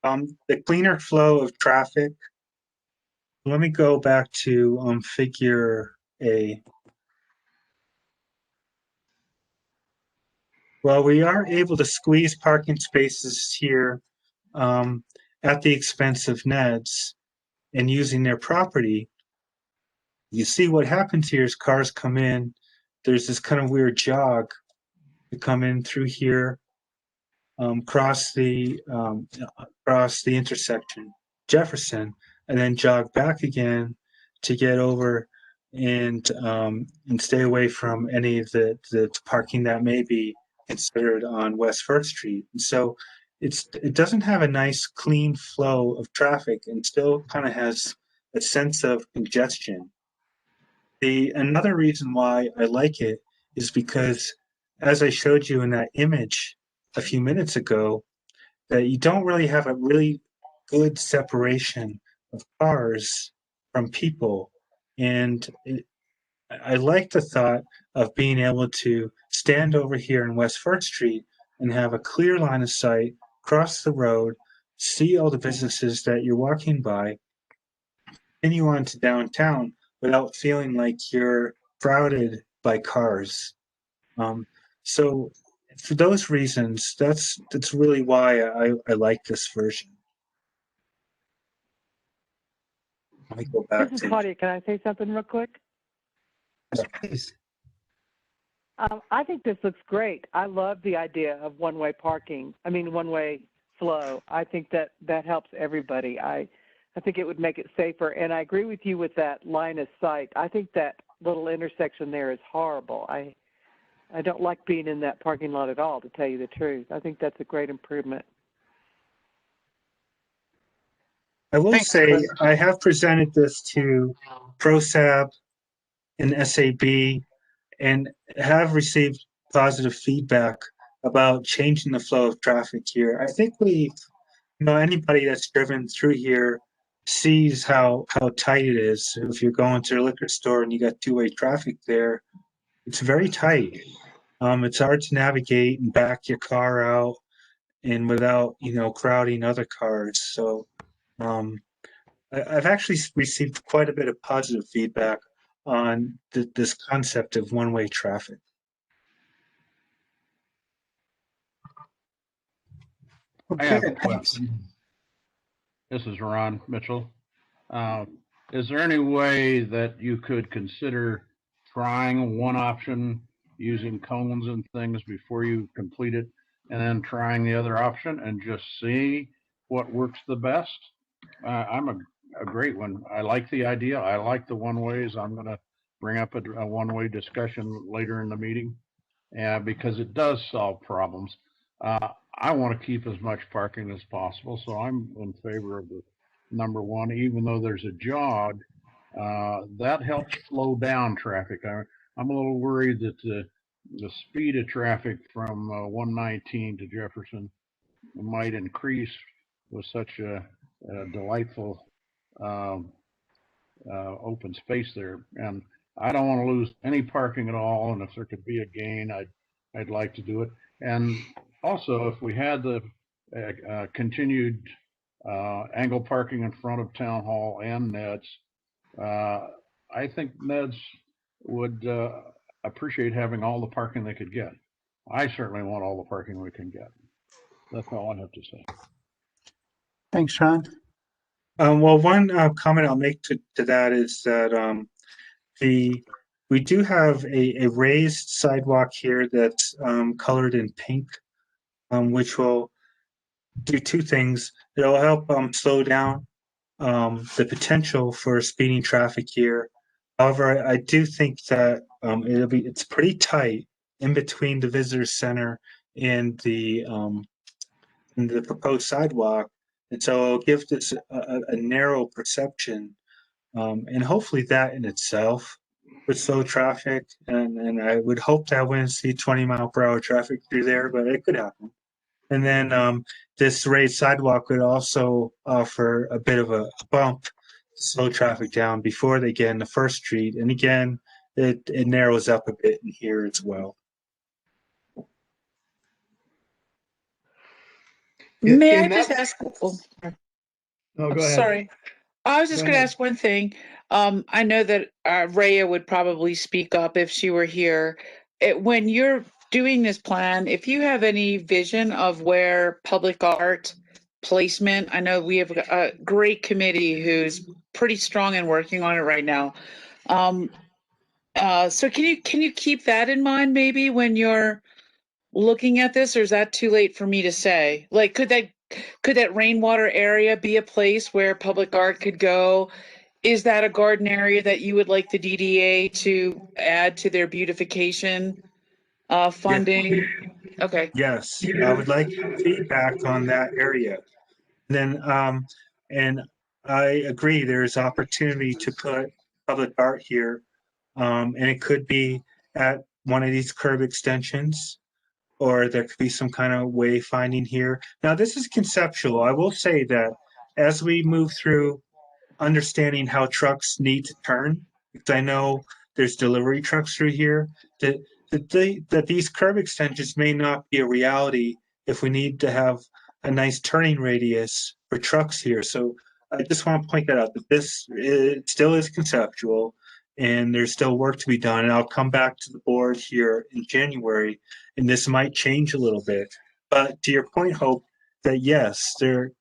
The cleaner flow of traffic. Let me go back to figure A. Well, we are able to squeeze parking spaces here at the expense of Ned's and using their property. You see what happens here is cars come in. There's this kind of weird jog to come in through here, cross the intersection, Jefferson, and then jog back again to get over and stay away from any of the parking that may be considered on West First Street. And so it doesn't have a nice clean flow of traffic and still kind of has a sense of congestion. Another reason why I like it is because, as I showed you in that image a few minutes ago, that you don't really have a really good separation of cars from people. And I like the thought of being able to stand over here in West First Street and have a clear line of sight, cross the road, see all the businesses that you're walking by, continue on to downtown without feeling like you're crowded by cars. Um, so for those reasons, that's really why I like this version. Let me go back
This is
to
Claudia. Can I say something real quick?
Please.
I think this looks great. I love the idea of one-way parking. I mean, one-way flow. I think that helps everybody. I think it would make it safer. And I agree with you with that line of sight. I think that little intersection there is horrible. I don't like being in that parking lot at all, to tell you the truth. I think that's a great improvement.
I will
Thanks,
say
Chris.
I have presented this to ProSab and SAB and have received positive feedback about changing the flow of traffic here. I think anybody that's driven through here sees how tight it is. If you're going to a liquor store and you got two-way traffic there, it's very tight. It's hard to navigate and back your car out and without, crowding other cars. So, I've actually received quite a bit of positive feedback on this concept of one-way traffic.
I have a
Okay, thanks.
question. This is Ron Mitchell. Is there any way that you could consider trying one option using cones and things before you complete it, and then trying the other option and just see what works the best? I'm a great one. I like the idea. I like the one ways. I'm going to bring up a one-way discussion later in the meeting, because it does solve problems. I want to keep as much parking as possible, so I'm in favor of the number one, even though there's a jog. That helps slow down traffic. I'm a little worried that the speed of traffic from 119 to Jefferson might increase with such a delightful open space there. And I don't want to lose any parking at all. And if there could be a gain, I'd like to do it. And also, if we had the continued angle parking in front of Town Hall and Ned's, I think Ned's would appreciate having all the parking they could get. I certainly want all the parking we can get. That's all I have to say.
Thanks, Ron.
Well, one comment I'll make to that is that we do have a raised sidewalk here that's colored in pink, which will do two things. It'll help slow down the potential for speeding traffic here. However, I do think that it's pretty tight in between the visitor center and the proposed sidewalk, and so it'll give this a narrow perception, and hopefully that in itself would slow traffic. And I would hope that I wouldn't see 20-mile-per-hour traffic through there, but it could happen. And then this raised sidewalk would also offer a bit of a bump to slow traffic down before they get into First Street. And again, it narrows up a bit in here as well.
May I
In
just
that-
ask? Oh,
No, go ahead.
sorry. I was just
Go
going to
ahead.
ask one thing. I know that Rhea would probably speak up if she were here. When you're doing this plan, if you have any vision of where public art placement, I know we have a great committee who's pretty strong and working on it right now. So can you keep that in mind maybe when you're looking at this, or is that too late for me to say? Like, could that rainwater area be a place where public art could go? Is that a garden area that you would like the DDA to add to their beautification funding? Okay.
Yes, I would like feedback on that area. Then, and I agree, there's opportunity to put public art here, and it could be at one of these curb extensions, or there could be some kind of wayfinding here. Now, this is conceptual. I will say that as we move through understanding how trucks need to turn, because I know there's delivery trucks through here, that these curb extensions may not be a reality if we need to have a nice turning radius for trucks here. So I just want to point that out, that this still is conceptual and there's still work to be done. And I'll come back to the board here in January, and this might change a little bit. But to your point, Hope, that yes, there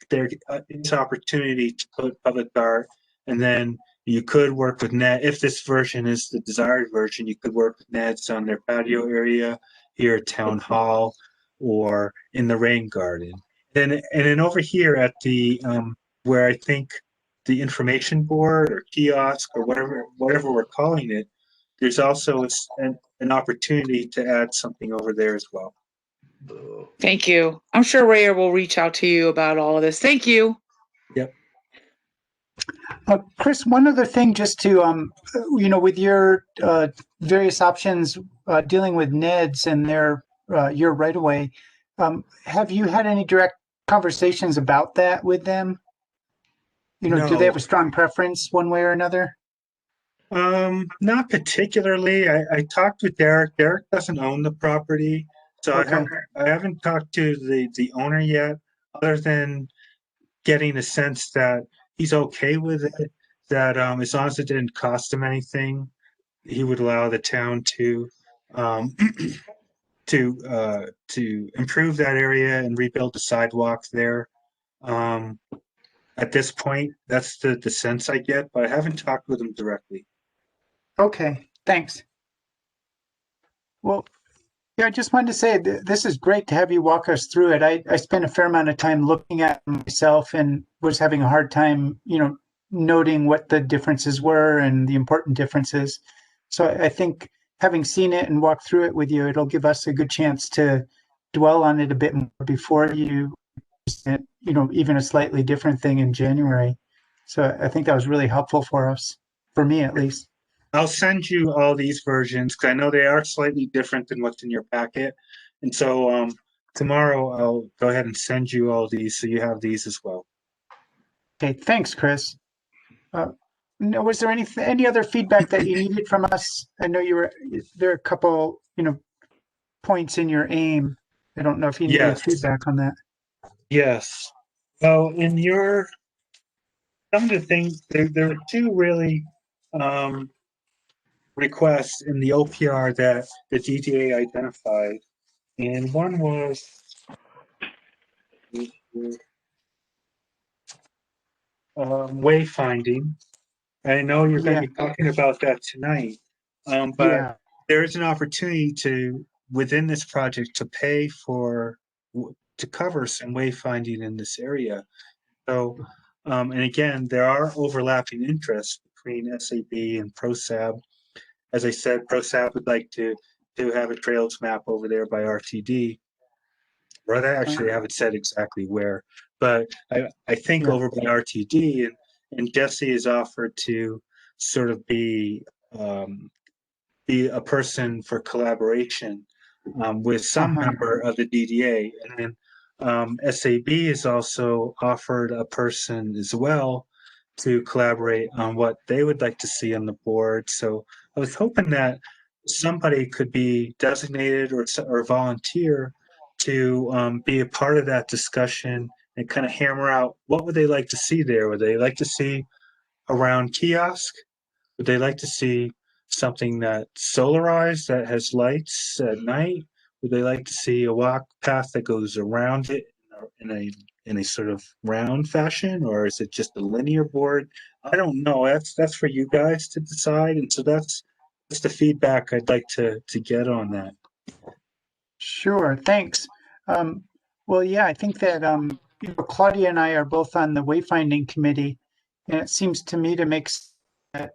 is opportunity to put public art, and then you could work with Ned. If this version is the desired version, you could work with Neds on their patio area here at Town Hall or in the rain garden. And then over here at the where I think the information board or kiosk or whatever we're calling it, there's also an opportunity to add something over there as well.
Thank you. I'm sure Raya will reach out to you about all of this. Thank you.
Yep.
Chris, one other thing, just to with your various options dealing with Neds and their your right of way, have you had any direct conversations about that with them? Do they have a strong preference one way or another?
Not particularly. I talked with Derek. Derek doesn't own the property, so
Okay.
I haven't talked to the owner yet, other than getting a sense that he's okay with it, that as long as it didn't cost him anything, he would allow the town to to improve that area and rebuild the sidewalk there. At this point, that's the sense I get, but I haven't talked with him directly.
Okay, thanks. Well, yeah, I just wanted to say this is great to have you walk us through it. I spent a fair amount of time looking at it myself and was having a hard time, noting what the differences were and the important differences. So I think having seen it and walked through it with you, it'll give us a good chance to dwell on it a bit more before you present, even a slightly different thing in January. So I think that was really helpful for us, for me at least.
I'll send you all these versions because I know they are slightly different than what's in your packet. And so tomorrow I'll go ahead and send you all these so you have these as well.
Okay, thanks, Chris. Was there any other feedback that you needed from us? I know there are a couple, points in your aim. I don't know if you needed
Yes.
feedback on that.
Yes. Well, some of the things, there were two really requests in the OPR that the DDA identified. And one was wayfinding. I know you're going to be talking about that tonight, but there is an opportunity within this project to pay to cover some wayfinding in this area. So, and again, there are overlapping interests between SAB and ProSab. As I said, ProSab would like to have a trails map over there by RTD. Or I haven't said exactly where, but I think over by RTD, and Jesse has offered to sort of be a person for collaboration with some member of the DDA, and then SAB has also offered a person as well to collaborate on what they would like to see on the board. So I was hoping that somebody could be designated or volunteer to be a part of that discussion and kind of hammer out what would they like to see there. Would they like to see a round kiosk? Would they like to see something that's solarized that has lights at night? Would they like to see a walk path that goes around it in a sort of round fashion, or is it just a linear board? I don't know. That's for you guys to decide, and so that's the feedback I'd like to get on that.
Sure, thanks. Well, yeah, I think that Claudia and I are both on the wayfinding committee, and it seems to me to make that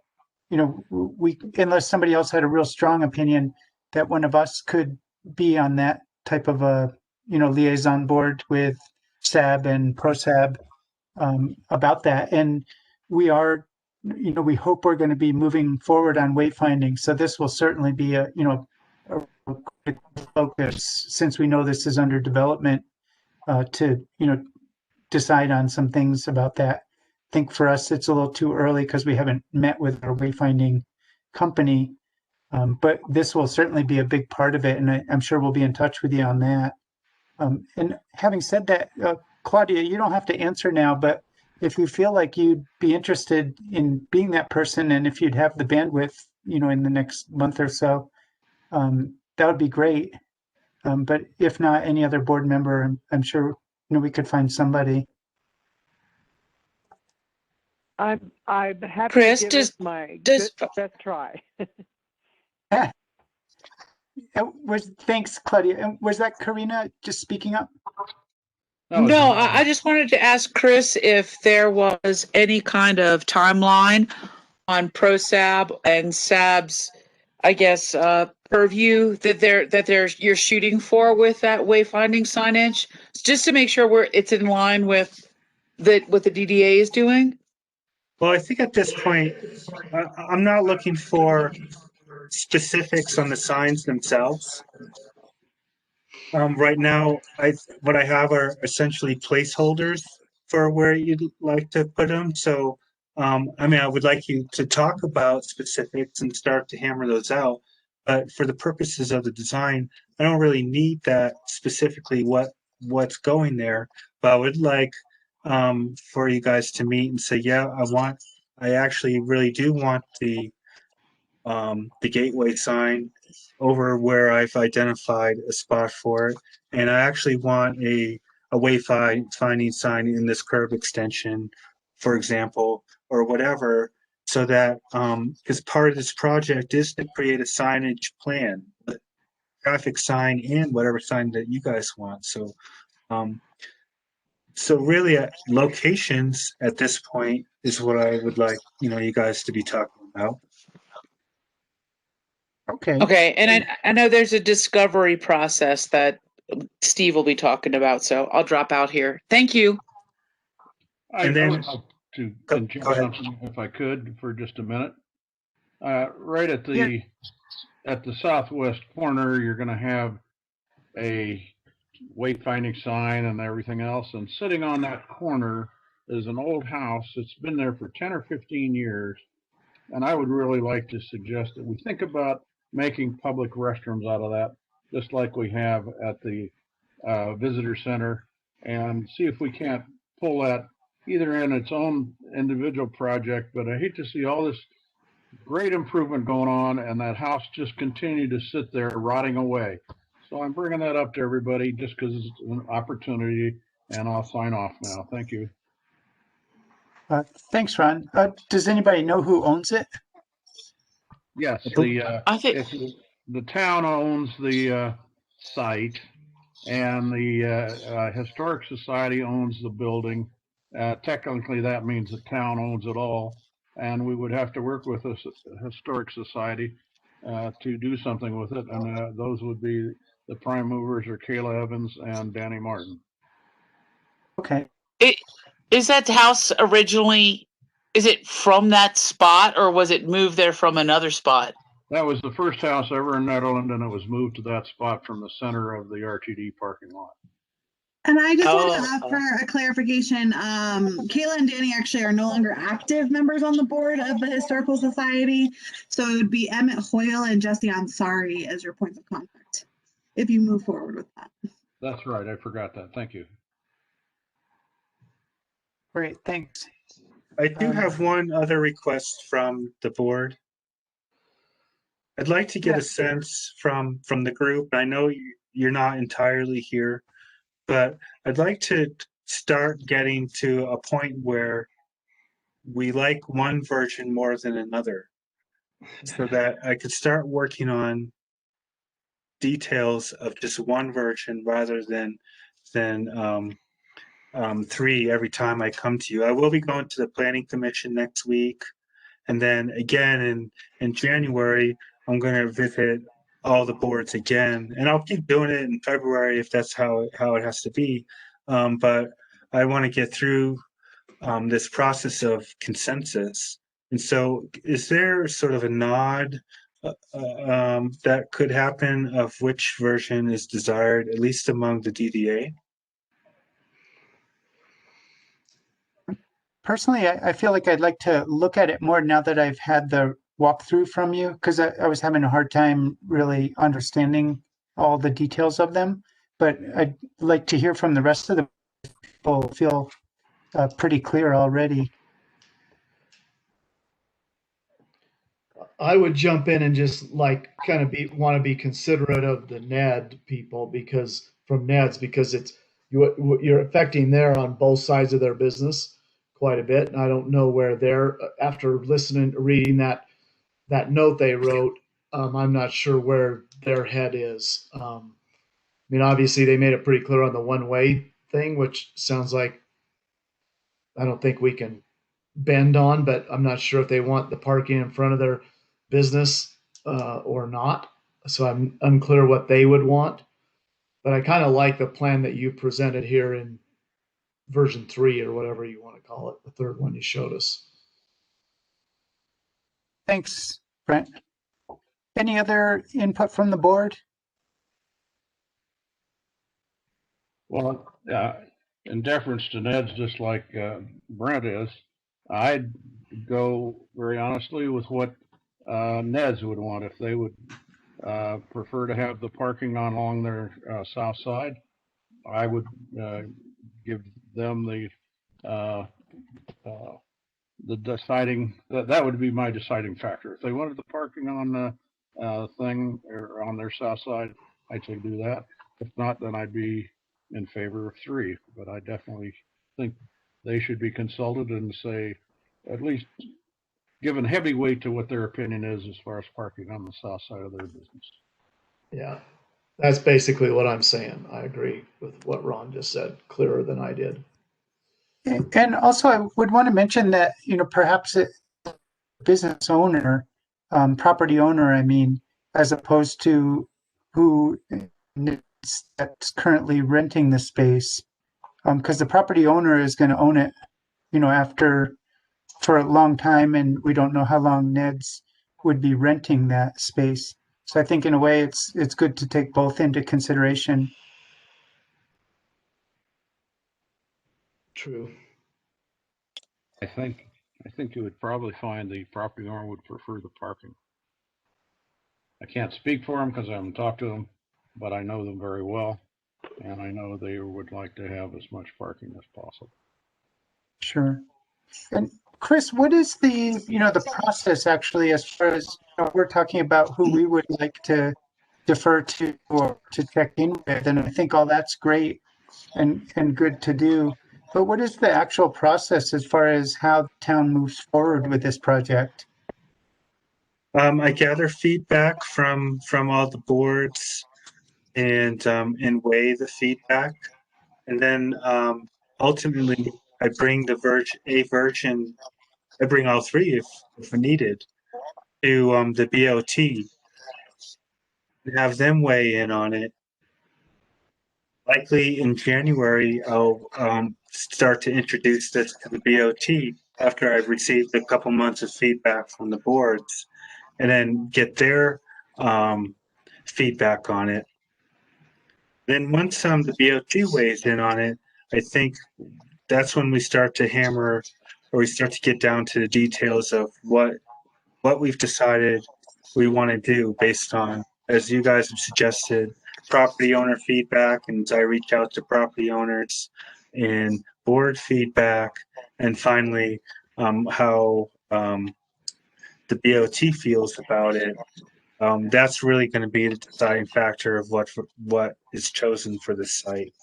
we, unless somebody else had a real strong opinion, that one of us could be on that type of a liaison board with SAB and ProSab about that. And we are, we hope we're going to be moving forward on wayfinding. So this will certainly be a focus, since we know this is under development, to decide on some things about that. I think for us it's a little too early because we haven't met with our wayfinding company, But this will certainly be a big part of it, and I'm sure we'll be in touch with you on that. And having said that, Claudia, you don't have to answer now, but if you feel like you'd be interested in being that person, and if you'd have the bandwidth, in the next month or so, that would be great. But if not, any other board member, I'm sure we could find somebody.
I'm happy
Chris,
to give
just-
it my
just-
best try.
Yeah. Thanks, Claudia. And was that Karina just speaking up?
No, I just wanted to ask Chris if there was any kind of timeline on ProSab and SAB's, I guess, purview that you're shooting for with that wayfinding signage, just to make sure it's in line with what the DDA is doing.
Well, I think at this point, I'm not looking for specifics on the signs themselves. Right now, what I have are essentially placeholders for where you'd like to put them. So, I would like you to talk about specifics and start to hammer those out. But for the purposes of the design, I don't really need that specifically what's going there. But I would like for you guys to meet and say, yeah, I actually really do want the gateway sign over where I've identified a spot for it. And I actually want a wayfinding sign in this curb extension, for example, or whatever, so that, because part of this project is to create a signage plan, a traffic sign and whatever sign that you guys want. So, really, locations at this point is what I would like, you guys to be talking about.
Okay, and I know there's a discovery process that Steve will be talking about, so I'll drop out here. Thank you.
I would like to inject
go ahead.
something, if I could, for just a minute. Right at the southwest corner, you're going to have a wayfinding sign and everything else. And sitting on that corner is an old house. It's been there for 10 or 15 years. And I would really like to suggest that we think about making public restrooms out of that, just like we have at the visitor center, and see if we can't pull that either in its own individual project. But I hate to see all this great improvement going on and that house just continue to sit there rotting away. So I'm bringing that up to everybody just because it's an opportunity, and I'll sign off now. Thank you.
Thanks, Ron. Does anybody know who owns it?
Yes,
I think
the town owns the site, and the Historic Society owns the building. Technically, that means the town owns it all, and we would have to work with the Historic Society to do something with it, and those would be the prime movers are Kayla Evans and Danny Martin.
Okay.
Is that house originally, is it from that spot, or was it moved there from another spot?
That was the first house ever in Nederland, and it was moved to that spot from the center of the RTD parking lot.
And I just want to offer a clarification. Kayla and Danny actually are no longer active members on the board of the Historical Society. So it would be Emmett Hoyle and Jesse Ansari as your points of contact if you move forward with that.
That's right. I forgot that. Thank you.
Great. Thanks.
I do have one other request from the board. I'd like to get a sense from the group. I know you're not entirely here, but I'd like to start getting to a point where we like one version more than another, so that I could start working on details of just one version rather than three every time I come to you. I will be going to the Planning Commission next week, and then again in January, I'm going to visit all the boards again, and I'll keep doing it in February if that's how it has to be. But I want to get through this process of consensus. And so, is there sort of a nod that could happen of which version is desired, at least among the DDA?
Personally, I feel like I'd like to look at it more now that I've had the walkthrough from you? Because I was having a hard time really understanding all the details of them. But I'd like to hear from the rest of the people feel pretty clear already.
I would jump in and just like kind of want to be considerate of the Ned people because it's you're affecting there on both sides of their business quite a bit. And I don't know where they're after reading that note they wrote. I'm not sure where their head is. I mean, obviously they made it pretty clear on the one way thing, which sounds like I don't think we can bend on, but I'm not sure if they want the parking in front of their business or not. So I'm unclear what they would want. But I kind of like the plan that you presented here in version 3 or whatever you want to call it, the third one you showed us.
Thanks, Brent. Any other input from the board?
Well, in deference to Ned's, just like Brent is, I'd go very honestly with what Ned's would want. If they would prefer to have the parking on along their south side, I would give them the deciding that would be my deciding factor. If they wanted the parking on the thing or on their south side, I'd say do that. If not, then I'd be in favor of 3. But I definitely think they should be consulted and say at least given heavy weight to what their opinion is as far as parking on the south side of their business.
Yeah, that's basically what I'm saying. I agree with what Ron just said, clearer than I did.
And also, I would want to mention that, perhaps a business owner, property owner, I mean, as opposed to who that's currently renting the space, because the property owner is going to own it, after for a long time, and we don't know how long Ned's would be renting that space. So I think in a way, it's good to take both into consideration.
True.
I think you would probably find the property owner would prefer the parking. I can't speak for them because I haven't talked to them, but I know them very well, and I know they would like to have as much parking as possible.
Sure. And Chris, what is the process actually as far as we're talking about who we would like to defer to or to check in with? And I think all that's great and good to do. But what is the actual process as far as how the town moves forward with this project?
I gather feedback from all the boards and weigh the feedback, and then ultimately I bring a version. I bring all 3 if needed to the BOT and have them weigh in on it. Likely in January, I'll start to introduce this to the BOT after I've received a couple months of feedback from the boards, and then get their feedback on it. Then once the BOT weighs in on it, I think that's when we start to hammer, or we start to get down to the details of what we've decided we want to do based on, as you guys have suggested, property owner feedback, and I reach out to property owners and board feedback, and finally how the BOT feels about it. That's really going to be the deciding factor of what is chosen for this site.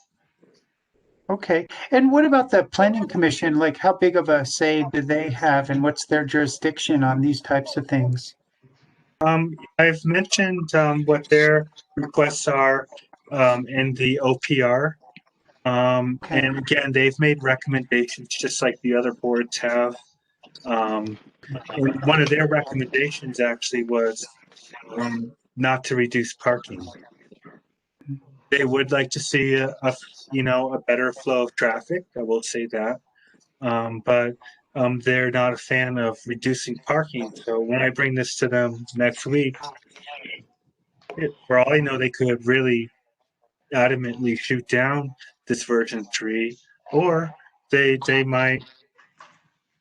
Okay. And what about the planning commission? Like, how big of a say do they have, and what's their jurisdiction on these types of things?
I've mentioned what their requests are in the OPR.
Okay.
And again, they've made recommendations just like the other boards have. And one of their recommendations actually was not to reduce parking. They would like to see a better flow of traffic. I will say that, but they're not a fan of reducing parking. So when I bring this to them next week, for all I know, they could really adamantly shoot down this version 3, or they might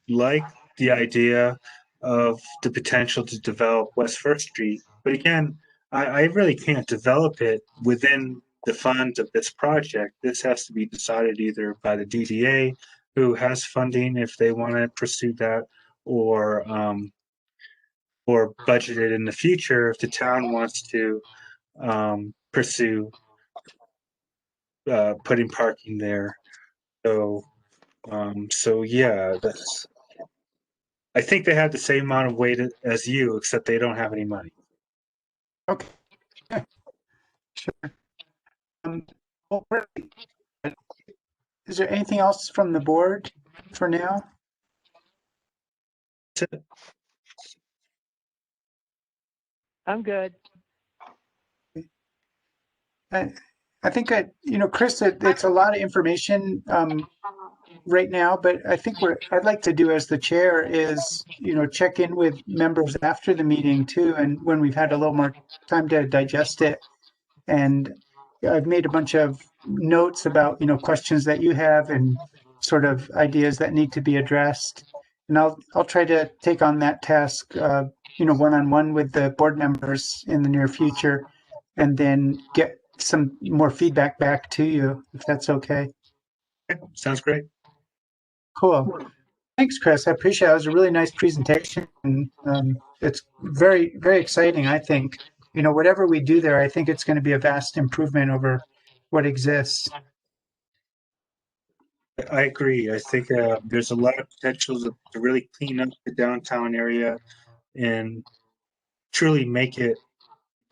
like the idea of the potential to develop West First Street. But again, I really can't develop it within the funds of this project. This has to be decided either by the DDA, who has funding if they want to pursue that, or budgeted in the future if the town wants to pursue putting parking there. So yeah, that's. I think they have the same amount of weight as you, except they don't have any money.
Okay. Sure. Well, great. Is there anything else from the board for now?
I'm good.
I think Chris, it's a lot of information right now, but I think what I'd like to do as the chair is, check in with members after the meeting too, and when we've had a little more time to digest it. And I've made a bunch of notes about, questions that you have and sort of ideas that need to be addressed. And I'll try to take on that task, one-on-one with the board members in the near future, and then get some more feedback back to you, if that's okay.
Sounds great.
Cool. Thanks, Chris. I appreciate it. It was a really nice presentation. And it's very, very exciting, I think. Whatever we do there, I think it's going to be a vast improvement over what exists.
I agree. I think there's a lot of potential to really clean up the downtown area and truly make it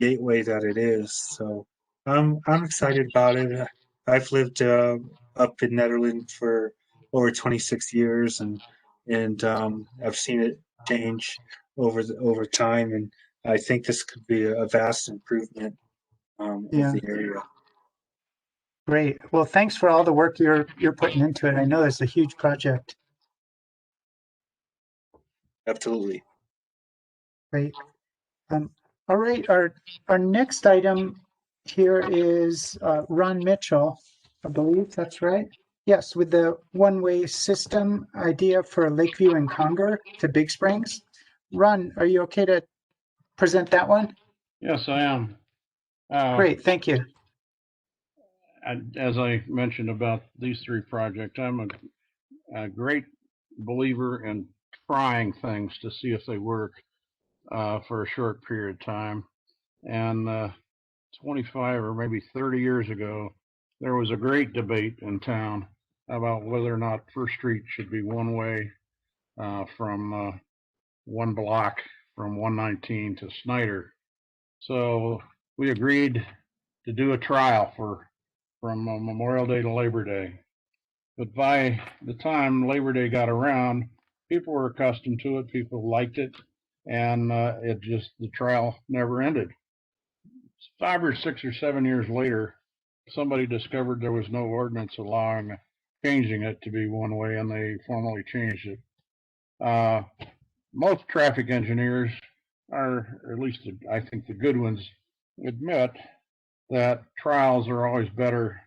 gateway that it is. So I'm excited about it. I've lived up in Netherlands for over 26 years, and I've seen it change over time, and I think this could be a vast improvement of the area.
Great. Well, thanks for all the work you're putting into it. I know it's a huge project.
Absolutely.
Great. All right. Our next item here is Ron Mitchell. I believe that's right. Yes, with the one-way system idea for Lakeview and Conger to Big Springs. Ron, are you okay to present that one?
Yes, I am.
Great, thank you.
As I mentioned about these three projects, I'm a great believer in trying things to see if they work for a short period of time. And 25 or maybe 30 years ago, there was a great debate in town about whether or not First Street should be one way from one block from 119 to Snyder. So we agreed to do a trial from Memorial Day to Labor Day. But by the time Labor Day got around, people were accustomed to it, people liked it, and the trial never ended. 5 or 6 or 7 years later, somebody discovered there was no ordinance changing it to be one way, and they formally changed it. Most traffic engineers or at least I think the good ones, admit that trials are always better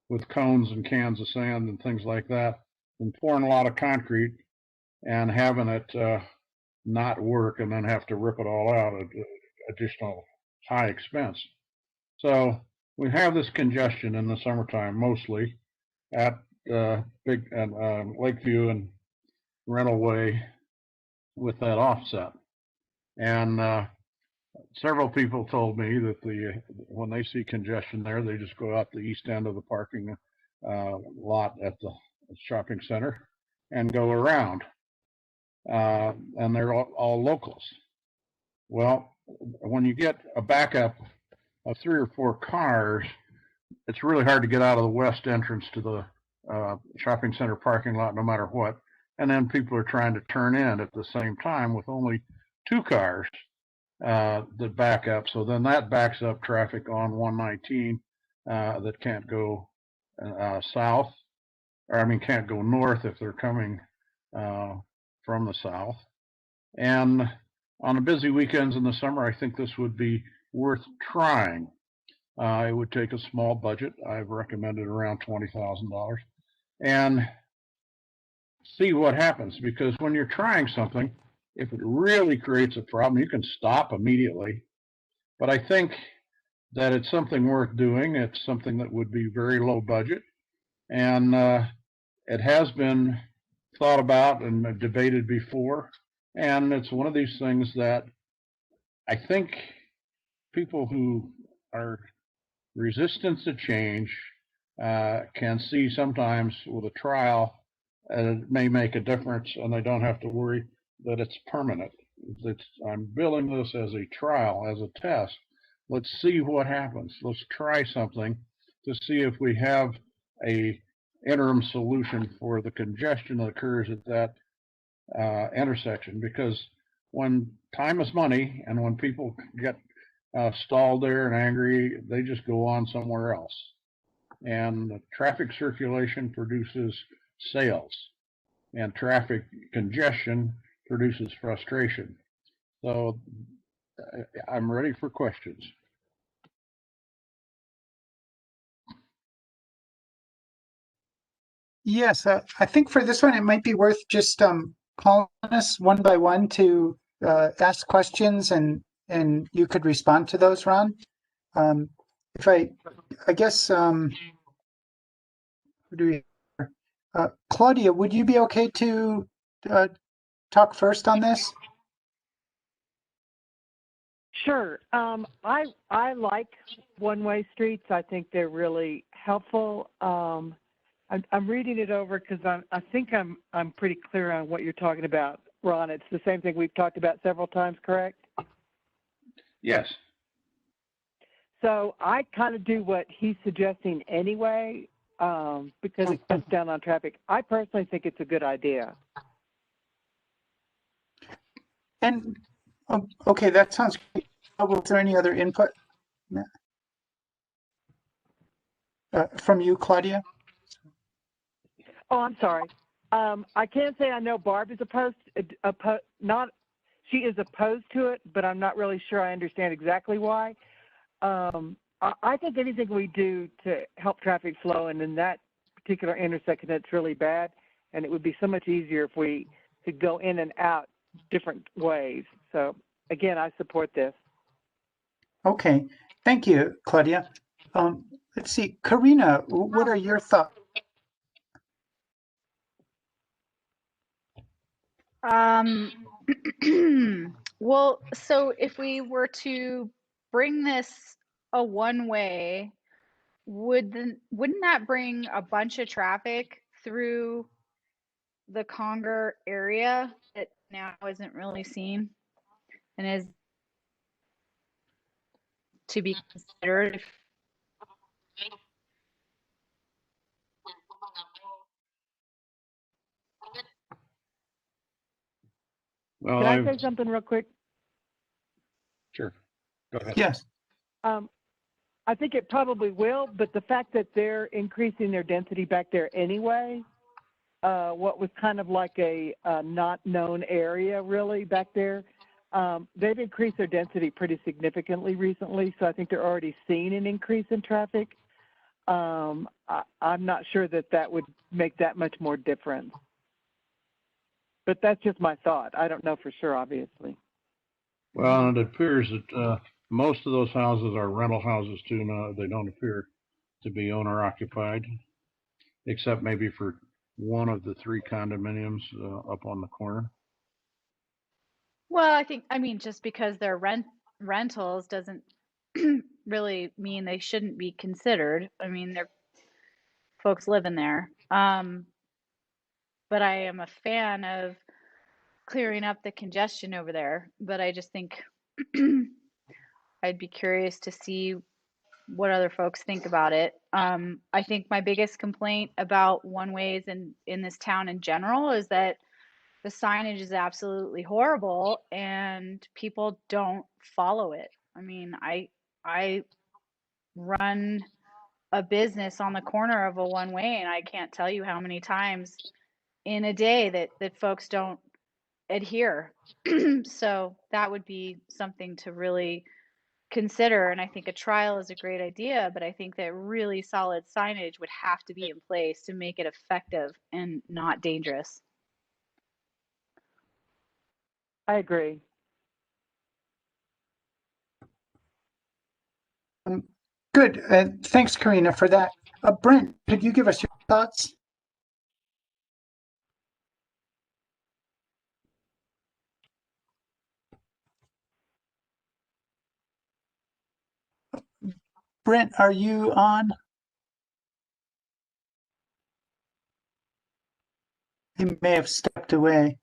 with cones and cans of sand and things like that than pouring a lot of concrete and having it not work and then have to rip it all out at additional high expense. So we have this congestion in the summertime, mostly at Lakeview and Rental Way with that offset. And several people told me that when they see congestion there, they just go out the east end of the parking lot at the shopping center and go around. And they're all locals. Well, when you get a backup of 3 or 4 cars, it's really hard to get out of the west entrance to the shopping center parking lot, no matter what. And then people are trying to turn in at the same time with only 2 cars that back up. So then that backs up traffic on 119 that can't go south, or I mean, can't go north if they're coming from the south. And on the busy weekends in the summer, I think this would be worth trying. It would take a small budget. I've recommended around $20,000 and see what happens, because when you're trying something, if it really creates a problem, you can stop immediately. But I think that it's something worth doing. It's something that would be very low budget. And it has been thought about and debated before. And it's one of these things that I think people who are resistant to change can see sometimes with a trial, it may make a difference and they don't have to worry that it's permanent. I'm billing this as a trial, as a test. Let's see what happens. Let's try something to see if we have a interim solution for the congestion that occurs at that intersection. Because when time is money and when people get stalled there and angry, they just go on somewhere else. And traffic circulation produces sales, and traffic congestion produces frustration. So I'm ready for questions.
Yes, I think for this one, it might be worth just calling us one by one to ask questions, and you could respond to those, Ron. If I guess, who do we? Claudia, would you be okay to talk first on this?
Sure. I like one-way streets. I think they're really helpful. I'm reading it over because I think I'm pretty clear on what you're talking about, Ron. It's the same thing we've talked about several times, correct?
Yes.
So I kind of do what he's suggesting anyway, because it cuts down on traffic. I personally think it's a good idea.
And okay, that sounds great. Was there any other input from you, Claudia?
Oh, I'm sorry. I can't say I know Barb is she is opposed to it, but I'm not really sure I understand exactly why. I think anything we do to help traffic flow, and in that particular intersection, it's really bad, and it would be so much easier if we could go in and out different ways. So again, I support this.
Okay, thank you, Claudia. Let's see, Karina, what are your thoughts?
Well, so if we were to bring this a one-way, wouldn't that bring a bunch of traffic through the Conger area that now isn't really seen and is to be considered?
Well,
Can I say something real quick?
Sure. Go ahead.
Yes.
I think it probably will, but the fact that they're increasing their density back there anyway, what was kind of like a not known area really back there, they've increased their density pretty significantly recently, so I think they're already seeing an increase in traffic. I'm not sure that would make that much more difference. But that's just my thought. I don't know for sure, obviously.
Well, it appears that most of those houses are rental houses too. No, they don't appear to be owner occupied, except maybe for one of the 3 condominiums up on the corner.
Well, I mean, just because they're rentals doesn't really mean they shouldn't be considered. I mean, they're folks living there. But I am a fan of clearing up the congestion over there. But I just think I'd be curious to see what other folks think about it. I think my biggest complaint about one-ways in this town in general is that the signage is absolutely horrible and people don't follow it. I mean, I run a business on the corner of a one-way, and I can't tell you how many times in a day that folks don't adhere. So that would be something to really consider. And I think a trial is a great idea, but I think that really solid signage would have to be in place to make it effective and not dangerous.
I agree.
Good. Thanks, Karina, for that. Brent, could you give us your thoughts? Brent, are you on? He may have stepped away.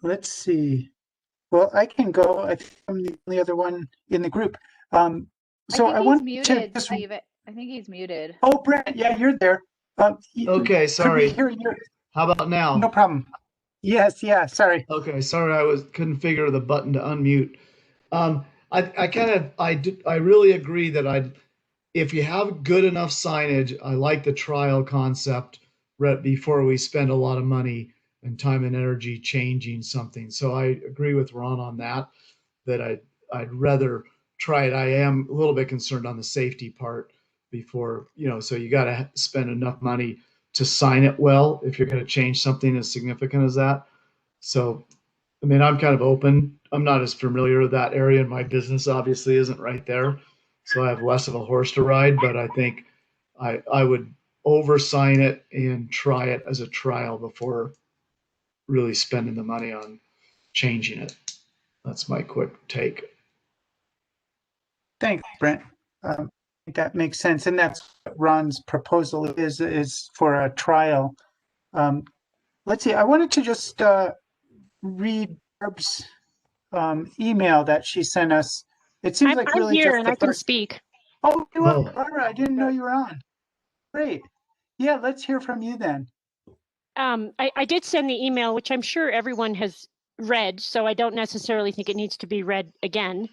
Let's see. Well, I can go. I think I'm the only other one in the group. So
I think
I
he's
want
muted,
to just.
Steve. I think he's muted.
Oh, Brent, yeah, you're there.
Okay,
Could we
sorry.
hear your?
How about now?
No problem. Yes, yeah. Sorry.
Okay, sorry, couldn't figure the button to unmute. I really agree that if you have good enough signage, I like the trial concept before we spend a lot of money and time and energy changing something. So I agree with Ron on that I'd rather try it. I am a little bit concerned on the safety part before, so you got to spend enough money to sign it well if you're going to change something as significant as that. So, I mean, I'm kind of open. I'm not as familiar with that area, and my business obviously isn't right there. So I have less of a horse to ride, but I think I would oversign it and try it as a trial before really spending the money on changing it. That's my quick take.
Thanks, Brent. I think that makes sense, and that's what Ron's proposal is for a trial. Let's see. I wanted to just read Barb's email that she sent us. It seems like
I'm
really
here
just
and
the
I can
first.
speak.
Oh, you are.
Oh.
All right. I didn't know you were on. Great. Yeah, let's hear from you then.
I did send the email, which I'm sure everyone has read, so I don't necessarily think it needs to be read again.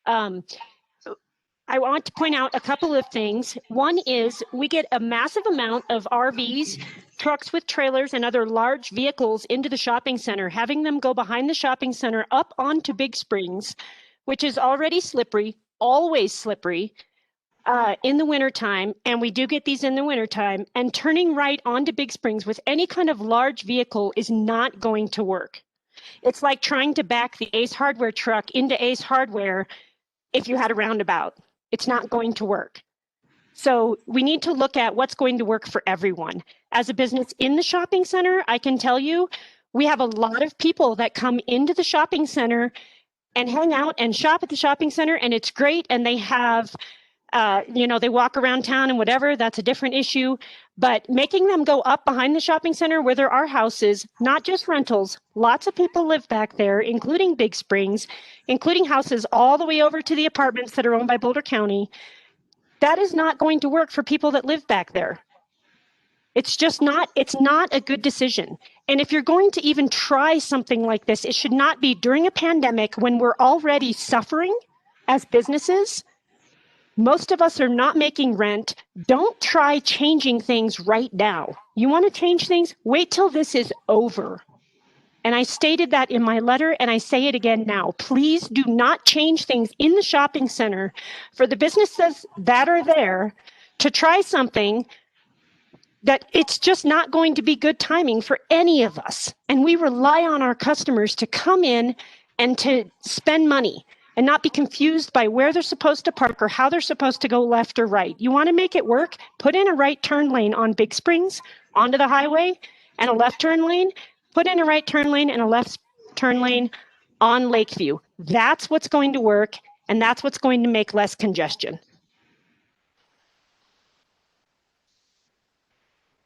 I want to point out a couple of things. One is we get a massive amount of RVs, trucks with trailers, and other large vehicles into the shopping center, having them go behind the shopping center up onto Big Springs, which is already slippery, always slippery. In the wintertime, and we do get these in the wintertime, and turning right onto Big Springs with any kind of large vehicle is not going to work. It's like trying to back the Ace Hardware truck into Ace Hardware if you had a roundabout. It's not going to work. So we need to look at what's going to work for everyone. As a business in the shopping center, I can tell you, we have a lot of people that come into the shopping center and hang out and shop at the shopping center, and it's great, and they have they walk around town and whatever, that's a different issue. But making them go up behind the shopping center where there are houses, not just rentals, lots of people live back there, including Big Springs, including houses all the way over to the apartments that are owned by Boulder County. That is not going to work for people that live back there. It's not a good decision. And if you're going to even try something like this, it should not be during a pandemic when we're already suffering as businesses. Most of us are not making rent. Don't try changing things right now. You want to change things? Wait till this is over. And I stated that in my letter, and I say it again now. Please do not change things in the shopping center for the businesses that are there to try something that it's just not going to be good timing for any of us. And we rely on our customers to come in and to spend money and not be confused by where they're supposed to park or how they're supposed to go left or right. You want to make it work? Put in a right turn lane on Big Springs, onto the highway, and a left turn lane. Put in a right turn lane and a left turn lane on Lakeview. That's what's going to work, and that's what's going to make less congestion.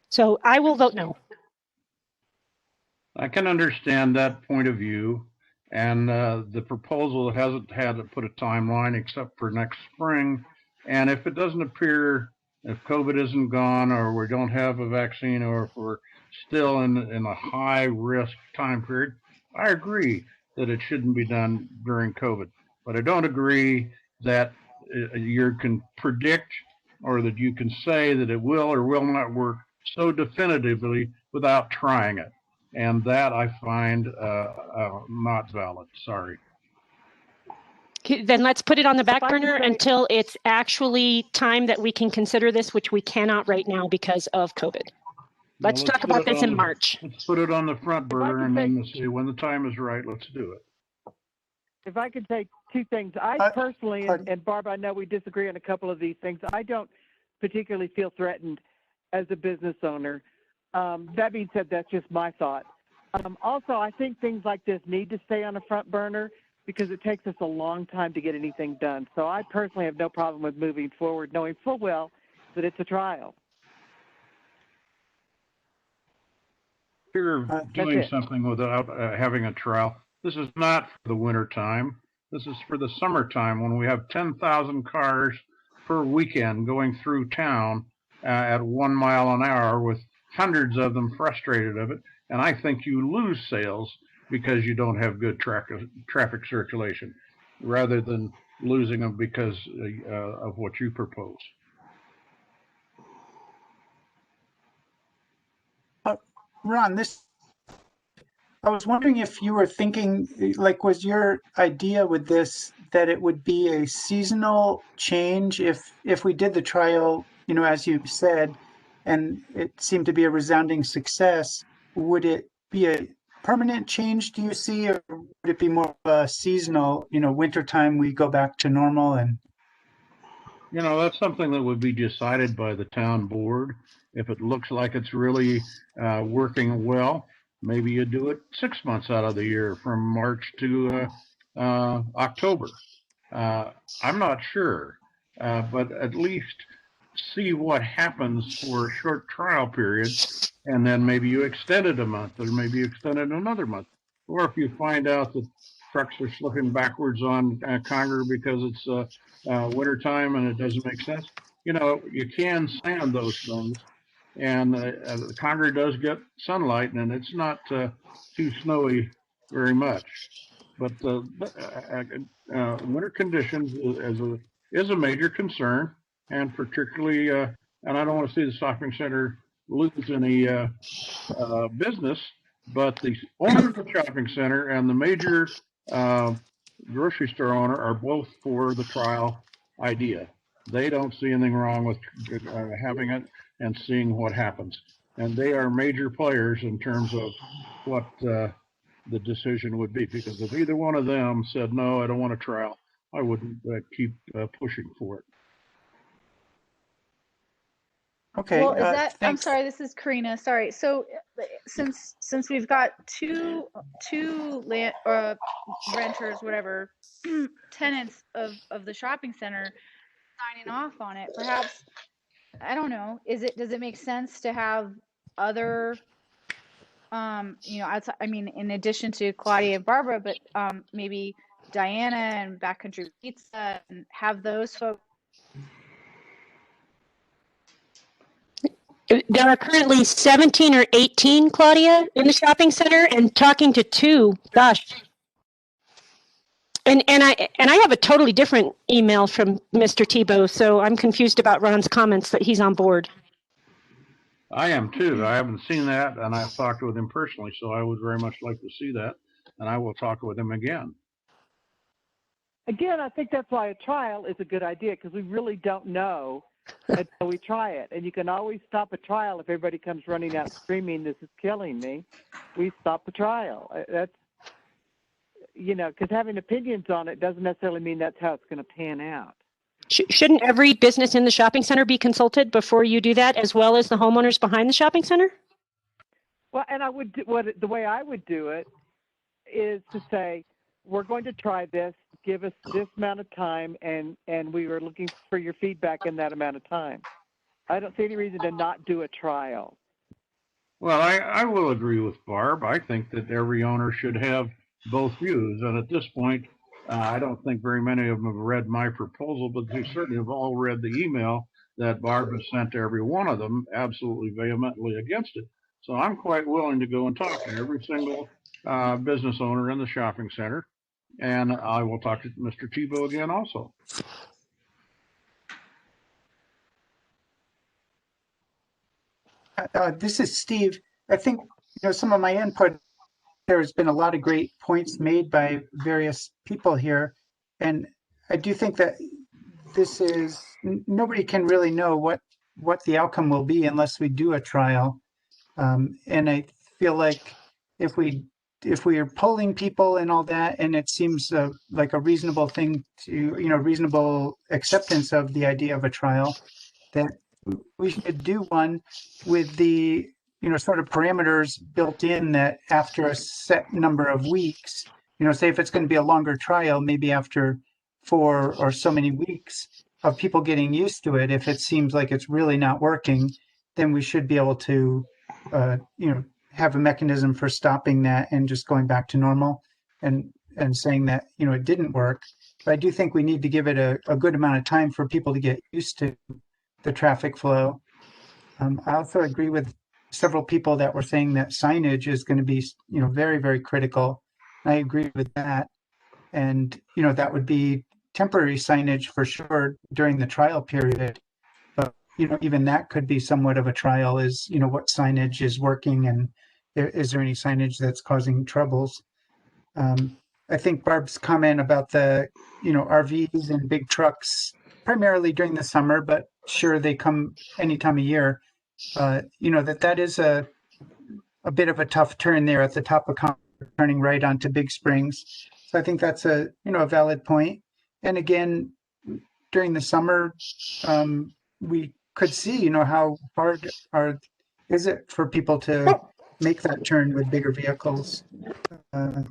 So I will vote no.
I can understand that point of view. And the proposal hasn't had to put a timeline except for next spring. And if it doesn't appear, if COVID isn't gone, or we don't have a vaccine, or if we're still in a high risk time period, I agree that it shouldn't be done during COVID. But I don't agree that you can predict or that you can say that it will or will not work so definitively without trying it. And that I find not valid. Sorry.
Then let's put it on the back burner until it's actually time that we can consider this, which we cannot right now because of COVID. Let's
Well,
talk
put
about
it
this
on
in
the-
March.
Let's put it on the front
If I
burner,
could
and then
say-
see when the time is right, let's do it.
If I could say two things, I personally,
pardon?
and Barb, I know we disagree on a couple of these things. I don't particularly feel threatened as a business owner. That being said, that's just my thought. Also, I think things like this need to stay on the front burner because it takes us a long time to get anything done. So I personally have no problem with moving forward, knowing full well that it's a trial.
You're doing
it.
something without having a trial. This is not for the winter time. This is for the summertime when we have 10,000 cars per weekend going through town at 1 mile an hour with hundreds of them frustrated of it. And I think you lose sales because you don't have good traffic circulation rather than losing them because of what you propose.
Ron, I was wondering if you were thinking, like, was your idea with this that it would be a seasonal change if we did the trial, as you said, and it seemed to be a resounding success, would it be a permanent change, do you see, or would it be more of a seasonal, wintertime we go back to normal and
That's something that would be decided by the town board. If it looks like it's really working well, maybe you do it 6 months out of the year from March to October. I'm not sure, but at least see what happens for a short trial period, and then maybe you extend it a month, or maybe you extend it another month. Or if you find out that trucks are slipping backwards on Conger because it's winter time and it doesn't make sense, you can sand those things. And Conger does get sunlight, and it's not too snowy very much. But winter conditions is a major concern, and particularly, and I don't want to see the shopping center lose any business, but the owner of the shopping center and the major grocery store owner are both for the trial idea. They don't see anything wrong with having it and seeing what happens. And they are major players in terms of what the decision would be, because if either one of them said, no, I don't want a trial, I wouldn't keep pushing for it.
okay.
Well, is that, I'm
Thanks.
sorry, this is Karina. Sorry. So since we've got two renters, whatever, tenants of the shopping center signing off on it, perhaps, I don't know, does it make sense to have other outside, I mean, in addition to Claudia and Barbara, but maybe Diana and Backcountry Pizza, and have those folks.
There are currently 17 or 18, Claudia, in the shopping center, and talking to 2. Gosh. And I have a totally different email from Mr. Tebow, so I'm confused about Ron's comments that he's on board.
I am too. I haven't seen that, and I've talked with him personally, so I would very much like to see that, and I will talk with him again.
Again, I think that's why a trial is a good idea, because we really don't know until we try it. And you can always stop a trial if everybody comes running out screaming, this is killing me. We stop the trial. That's, because having opinions on it doesn't necessarily mean that's how it's going to pan out.
Shouldn't every business in the shopping center be consulted before you do that, as well as the homeowners behind the shopping center?
Well, and the way I would do it is to say, we're going to try this, give us this amount of time, and we are looking for your feedback in that amount of time. I don't see any reason to not do a trial.
Well, I will agree with Barb. I think that every owner should have both views. And at this point, I don't think very many of them have read my proposal, but they certainly have all read the email that Barb has sent to every one of them, absolutely vehemently against it. So I'm quite willing to go and talk to every single business owner in the shopping center. And I will talk to Mr. Tebow again also.
This is Steve. I think, some of my input, there has been a lot of great points made by various people here. And I do think that nobody can really know what the outcome will be unless we do a trial. And I feel like if we are polling people and all that, and it seems like a reasonable thing to, reasonable acceptance of the idea of a trial, that we should do one with the, sort of parameters built in that after a set number of weeks, say if it's going to be a longer trial, maybe after 4 or so many weeks of people getting used to it, if it seems like it's really not working, then we should be able to, have a mechanism for stopping that and just going back to normal and saying that, it didn't work. But I do think we need to give it a good amount of time for people to get used to the traffic flow. I also agree with several people that were saying that signage is going to be, very, very critical. I agree with that. And, that would be temporary signage for sure during the trial period. But, even that could be somewhat of a trial is, what signage is working and is there any signage that's causing troubles? I think Barb's comment about the, RVs and big trucks, primarily during the summer, but sure they come any time of year. That is a bit of a tough turn there at the top of Concord, turning right onto Big Springs. So I think that's a valid point. And again, during the summer, we could see how hard is it for people to make that turn with bigger vehicles. I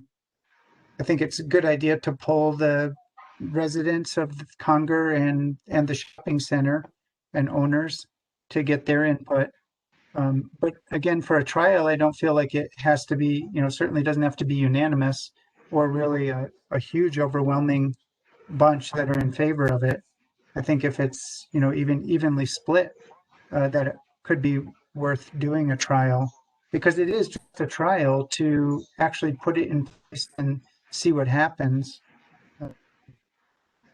think it's a good idea to poll the residents of Conger and the shopping center and owners to get their input. But again, for a trial, I don't feel like it has to be, certainly doesn't have to be unanimous or really a huge overwhelming bunch that are in favor of it. I think if it's, even evenly split, that it could be worth doing a trial, because it is just a trial to actually put it in place and see what happens.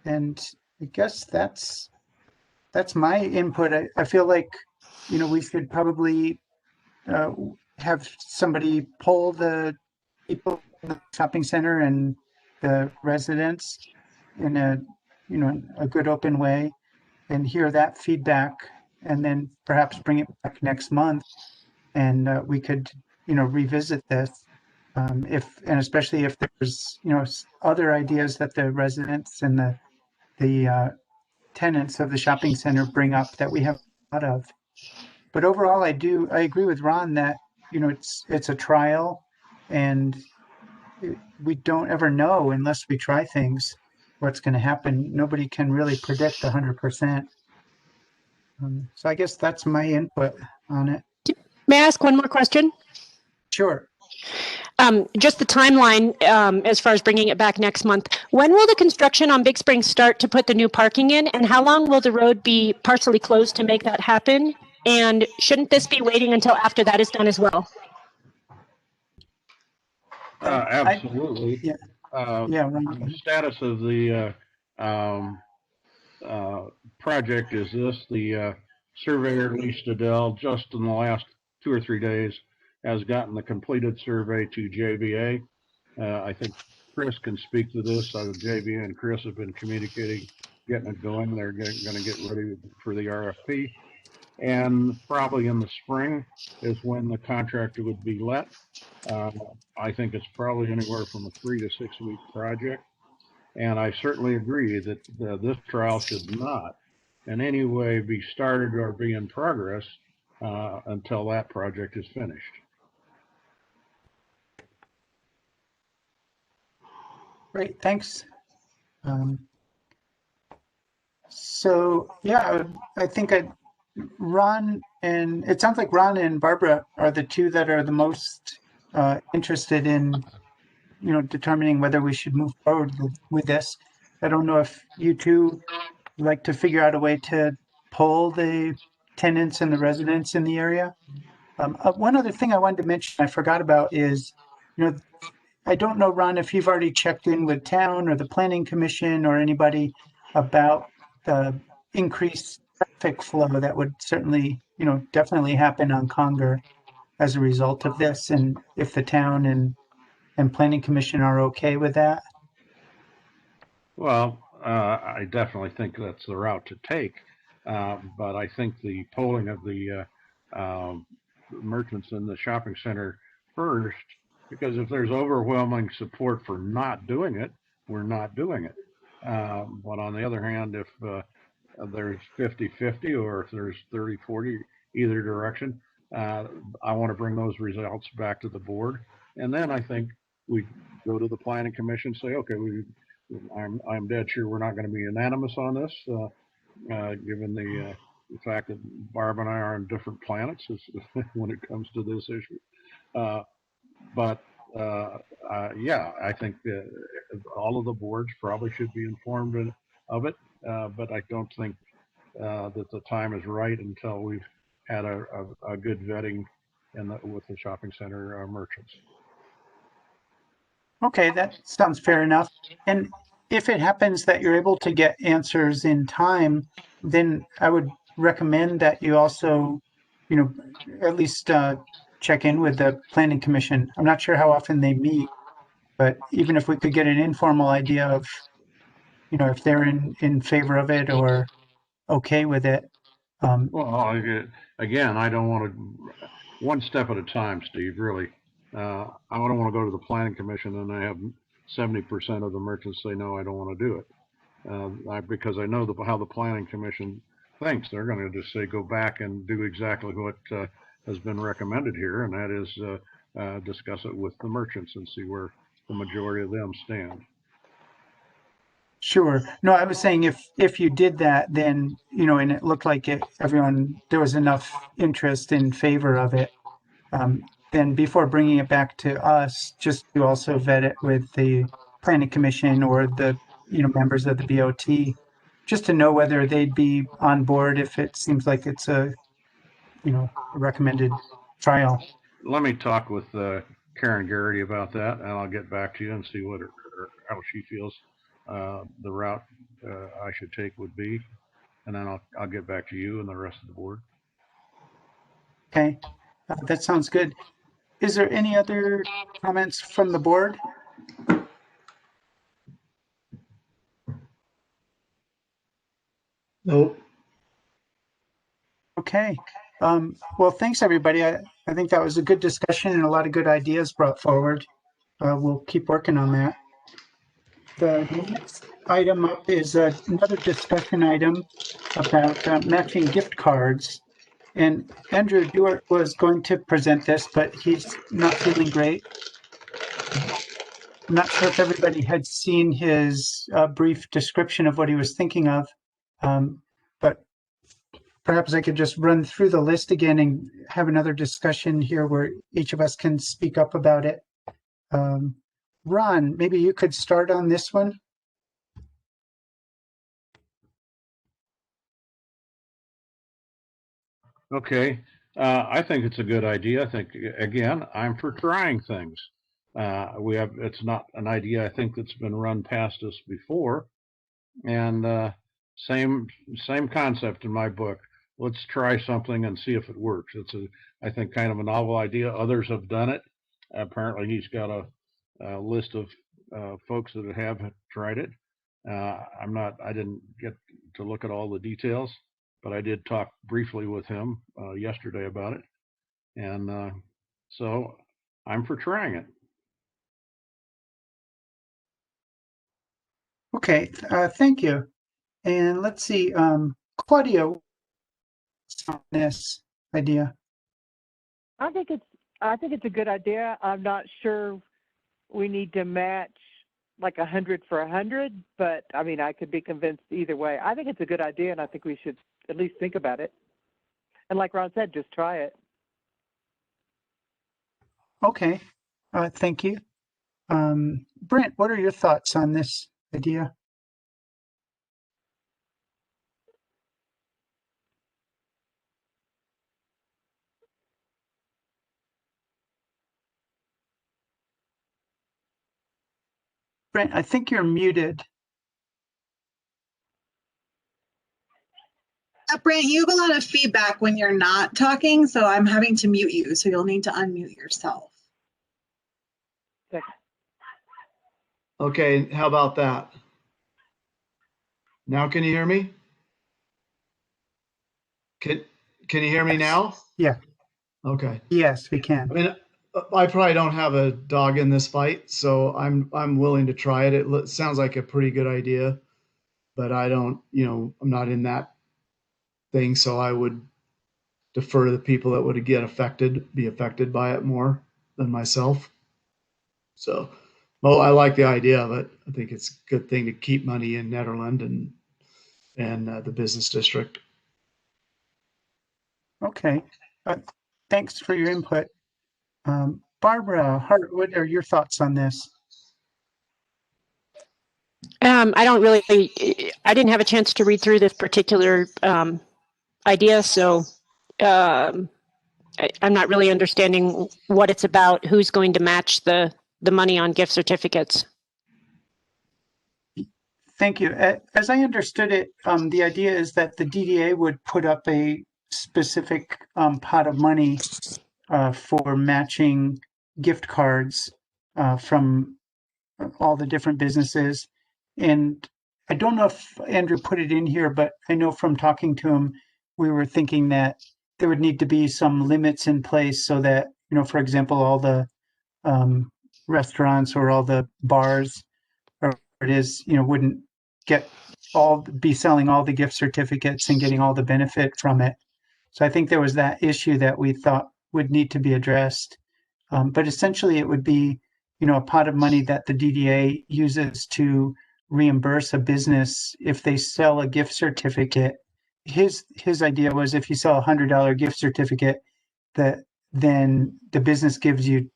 And I guess that's my input. I feel like, we should probably have somebody poll the people in the shopping center and the residents in a good open way and hear that feedback, and then perhaps bring it back next month and we could revisit this and especially if there's other ideas that the residents and the tenants of the shopping center bring up that we haven't thought of. But overall, I agree with Ron that it's a trial, and we don't ever know unless we try things what's going to happen. Nobody can really predict 100%. So I guess that's my input on it.
May I ask one more question?
Sure.
Just the timeline as far as bringing it back next month. When will the construction on Big Spring start to put the new parking in, and how long will the road be partially closed to make that happen? And shouldn't this be waiting until after that is done as well?
Absolutely.
Yeah.
The status of the project is this: the surveyor, Lee Stadell, just in the last 2 or 3 days, has gotten the completed survey to JVA. I think Chris can speak to this. JVA and Chris have been communicating, getting it going. They're going to get ready for the RFP. And probably in the spring is when the contractor would be let. I think it's probably anywhere from a 3 to 6 week project. And I certainly agree that this trial should not in any way be started or be in progress until that project is finished.
Great, thanks. So yeah, I think Ron, and it sounds like Ron and Barbara are the two that are the most interested in, determining whether we should move forward with this. I don't know if you two like to figure out a way to poll the tenants and the residents in the area. One other thing I wanted to mention I forgot about is, I don't know, Ron, if you've already checked in with town or the planning commission or anybody about the increased traffic flow that would certainly, definitely happen on Conger as a result of this, and if the town and planning commission are okay with that.
Well, I definitely think that's the route to take, but I think the polling of the merchants in the shopping center first, because if there's overwhelming support for not doing it, we're not doing it. But on the other hand, if there's 50-50 or if there's 30-40 either direction, I want to bring those results back to the board. And then I think we go to the planning commission, say, okay, I'm dead sure we're not going to be unanimous on this, given the fact that Barb and I are on different planets when it comes to this issue. But yeah, I think all of the boards probably should be informed of it, but I don't think that the time is right until we've had a good vetting with the shopping center merchants.
Okay, that sounds fair enough. And if it happens that you're able to get answers in time, then I would recommend that you also, at least check in with the planning commission. I'm not sure how often they meet, but even if we could get an informal idea of, if they're in favor of it or okay with it.
Well, again, I don't want to, one step at a time, Steve, really. I don't want to go to the planning commission and I have 70% of the merchants say, no, I don't want to do it. Because I know how the planning commission thinks. They're going to just say, go back and do exactly what has been recommended here. And that is discuss it with the merchants and see where the majority of them stand.
Sure. No, I was saying if you did that, then, and it looked like there was enough interest in favor of it, then before bringing it back to us, just to also vet it with the planning commission or the, members of the BOT, just to know whether they'd be on board if it seems like it's a recommended trial.
Let me talk with Karen Garrity about that, and I'll get back to you and see how she feels the route I should take would be, and then I'll get back to you and the rest of the board.
Okay, that sounds good. Is there any other comments from the board?
Nope.
Okay. Well, thanks everybody. I think that was a good discussion and a lot of good ideas brought forward. We'll keep working on that. The next item up is another discussion item about matching gift cards. And Andrew Dewart was going to present this, but he's not feeling great. I'm not sure if everybody had seen his brief description of what he was thinking of, but perhaps I could just run through the list again and have another discussion here where each of us can speak up about it. Ron, maybe you could start on this one.
Okay, I think it's a good idea. I think, again, I'm for trying things. It's not an idea I think that's been run past us before, and same concept in my book. Let's try something and see if it works. It's I think kind of a novel idea. Others have done it. Apparently, he's got a list of folks that have tried it. I didn't get to look at all the details, but I did talk briefly with him yesterday about it. And so I'm for trying it.
Okay, thank you. And let's see, Claudia, on this idea.
I think it's a good idea. I'm not sure we need to match like 100 for 100, but I mean, I could be convinced either way. I think it's a good idea, and I think we should at least think about it. And like Ron said, just try it.
Okay, thank you. Brent, what are your thoughts on this idea? Brent, I think you're muted.
Brent, you have a lot of feedback when you're not talking, so I'm having to mute you. So you'll need to unmute yourself.
Okay, how about that? Now can you hear me? Can you hear me now?
Yeah.
Okay.
Yes, we can.
I mean, I probably don't have a dog in this fight, so I'm willing to try it. It sounds like a pretty good idea, but I don't, I'm not in that thing, so I would defer to the people that would be affected by it more than myself. So, well, I like the idea of it. I think it's a good thing to keep money in Nederland and the business district.
Okay. Thanks for your input. Barbara Hart, what are your thoughts on this?
I didn't have a chance to read through this particular idea, so I'm not really understanding what it's about, who's going to match the money on gift certificates.
Thank you. As I understood it, the idea is that the DDA would put up a specific pot of money for matching gift cards from all the different businesses. And I don't know if Andrew put it in here, but I know from talking to him, we were thinking that there would need to be some limits in place so that, for example, all the restaurants or all the bars or it is, wouldn't be selling all the gift certificates and getting all the benefit from it. So I think there was that issue that we thought would need to be addressed. But essentially, it would be, a pot of money that the DDA uses to reimburse a business if they sell a gift certificate. His idea was if you sell $100 gift certificate, that then the business gives you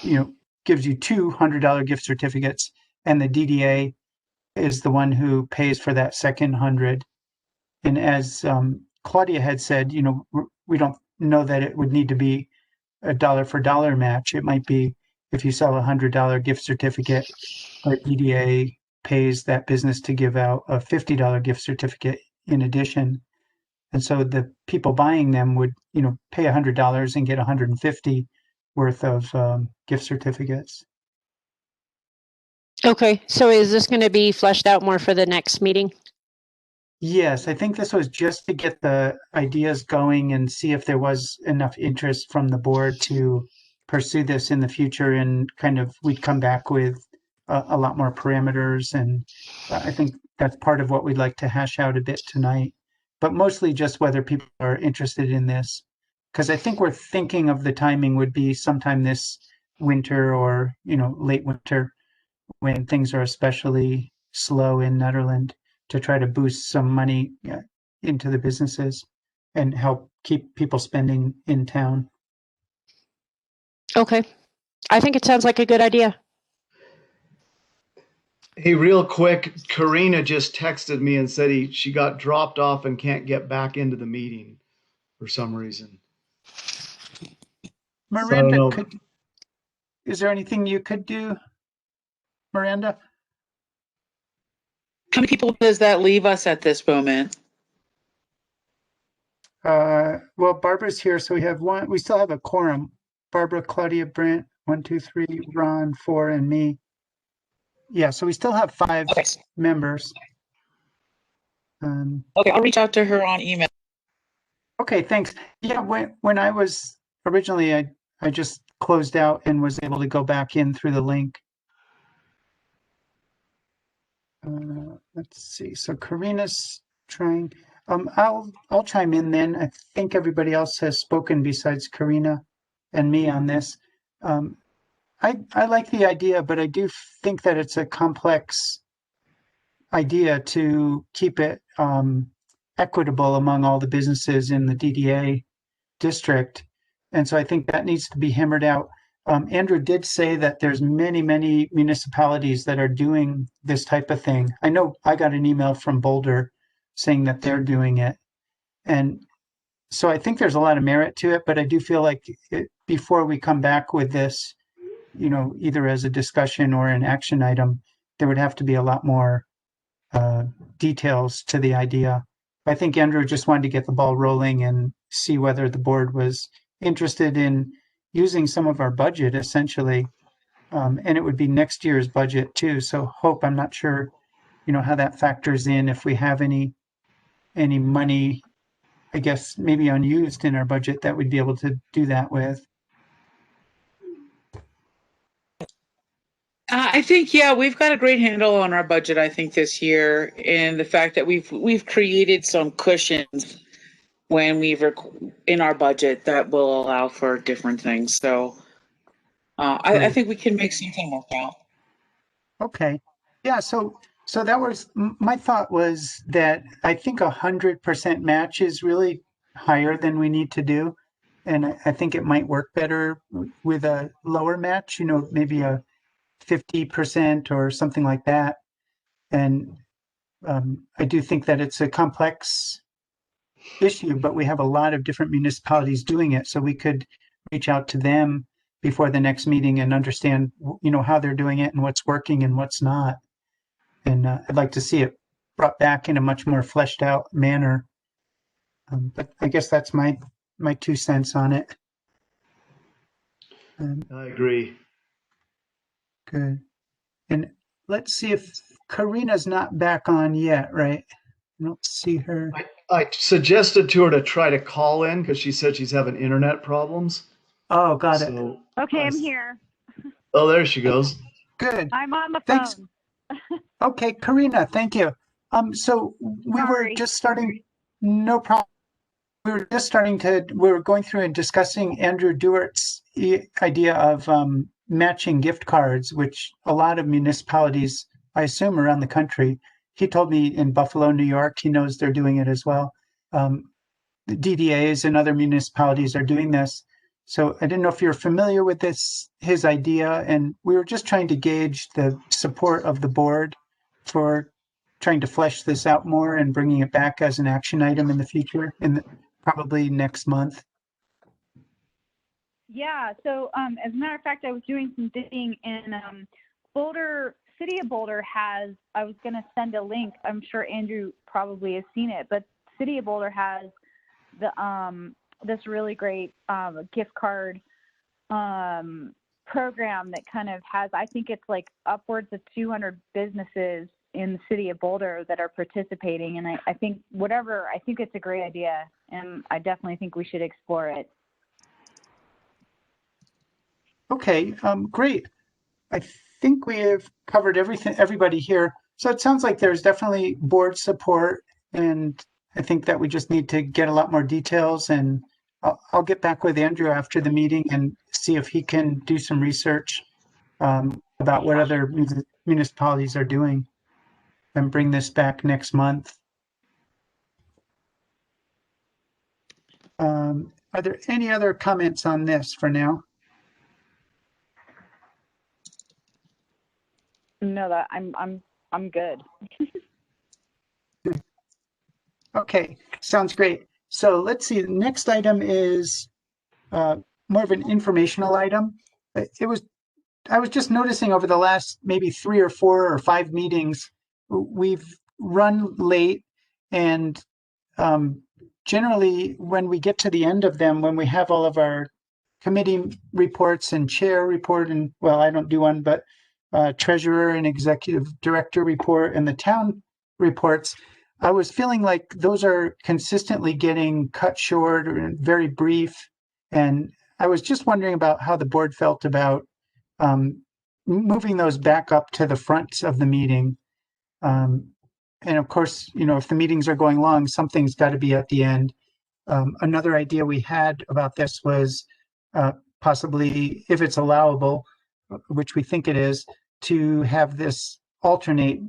$200 gift certificates, and the DDA is the one who pays for that second 100. And as Claudia had said, we don't know that it would need to be a dollar for dollar match. It might be if you sell $100 gift certificate, our DDA pays that business to give out a $50 gift certificate in addition. And so the people buying them would, pay $100 and get 150 worth of gift certificates.
Okay, so is this going to be fleshed out more for the next meeting?
Yes, I think this was just to get the ideas going and see if there was enough interest from the board to pursue this in the future, and we'd come back with a lot more parameters. And I think that's part of what we'd like to hash out a bit tonight, but mostly just whether people are interested in this. Because I think we're thinking of the timing would be sometime this winter or, late winter, when things are especially slow in Nederland, to try to boost some money into the businesses and help keep people spending in town.
Okay, I think it sounds like a good idea.
Hey, real quick, Karina just texted me and said she got dropped off and can't get back into the meeting for some reason.
Miranda, is there anything you could do, Miranda?
How many people does that leave us at this moment?
Well, Barbara's here, so we have one. We still have a quorum. Barbara, Claudia, Brent, 1, 2, 3, Ron, 4, and me. Yeah, so we still have 5 members.
Okay, I'll reach out to her on email.
Okay, thanks. Yeah, when I was originally, I just closed out and was able to go back in through the link. Let's see. So Karina's trying. I'll chime in then. I think everybody else has spoken besides Karina and me on this. I like the idea, but I do think that it's a complex idea to keep it equitable among all the businesses in the DDA district. And so I think that needs to be hammered out. Andrew did say that there's many municipalities that are doing this type of thing. I know I got an email from Boulder saying that they're doing it. And so I think there's a lot of merit to it, but I do feel like before we come back with this, either as a discussion or an action item, there would have to be a lot more details to the idea. I think Andrew just wanted to get the ball rolling and see whether the board was interested in using some of our budget, essentially. And it would be next year's budget too. So Hope, I'm not sure, how that factors in, if we have any money I guess, maybe unused in our budget that we'd be able to do that with.
I think, yeah, we've got a great handle on our budget, I think, this year, and the fact that we've created some cushions when in our budget that will allow for different things. So I
Great.
think we can make something work out.
Okay. Yeah. So that was my thought, was that I think 100% match is really higher than we need to do. And I think it might work better with a lower match, maybe a 50% or something like that. And I do think that it's a complex issue, but we have a lot of different municipalities doing it. So we could reach out to them before the next meeting and understand, how they're doing it and what's working and what's not. And I'd like to see it brought back in a much more fleshed out manner. But I guess that's my 2 cents on it.
I agree.
Good. And let's see if Karina's not back on yet, right? I don't see her.
I suggested to her to try to call in because she said she's having internet problems.
Oh, got it.
So
Okay, I'm here.
Oh, there she goes.
Good.
I'm on the
Thanks.
phone.
Okay, Karina, thank you. So we were
Sorry.
just starting, no problem. We were going through and discussing Andrew Dewart's idea of matching gift cards, which a lot of municipalities, I assume around the country, he told me in Buffalo, New York, he knows they're doing it as well. The DDAs and other municipalities are doing this. So I didn't know if you're familiar with his idea, and we were just trying to gauge the support of the board for trying to flesh this out more and bringing it back as an action item in the future, probably next month.
Yeah, so as a matter of fact, I was doing some digging in Boulder. City of Boulder has, I was going to send a link. I'm sure Andrew probably has seen it, but City of Boulder has this really great gift card program that kind of has, I think it's like upwards of 200 businesses in the City of Boulder that are participating. And I think it's a great idea, and I definitely think we should explore it.
Okay, great. I think we have covered everybody here. So it sounds like there's definitely board support, and I think that we just need to get a lot more details, and I'll get back with Andrew after the meeting and see if he can do some research about what other municipalities are doing and bring this back next month. Are there any other comments on this for now?
No, that I'm good.
Okay, sounds great. So let's see. The next item is more of an informational item. I was just noticing over the last maybe 3 or 4 or 5 meetings, we've run late, and generally when we get to the end of them, when we have all of our committee reports and chair report, and well, I don't do one, but treasurer and executive director report and the town reports, I was feeling like those are consistently getting cut short or very brief. And I was just wondering about how the board felt about moving those back up to the front of the meeting. And of course, if the meetings are going long, something's got to be at the end. Another idea we had about this was possibly, if it's allowable, which we think it is, to have this alternate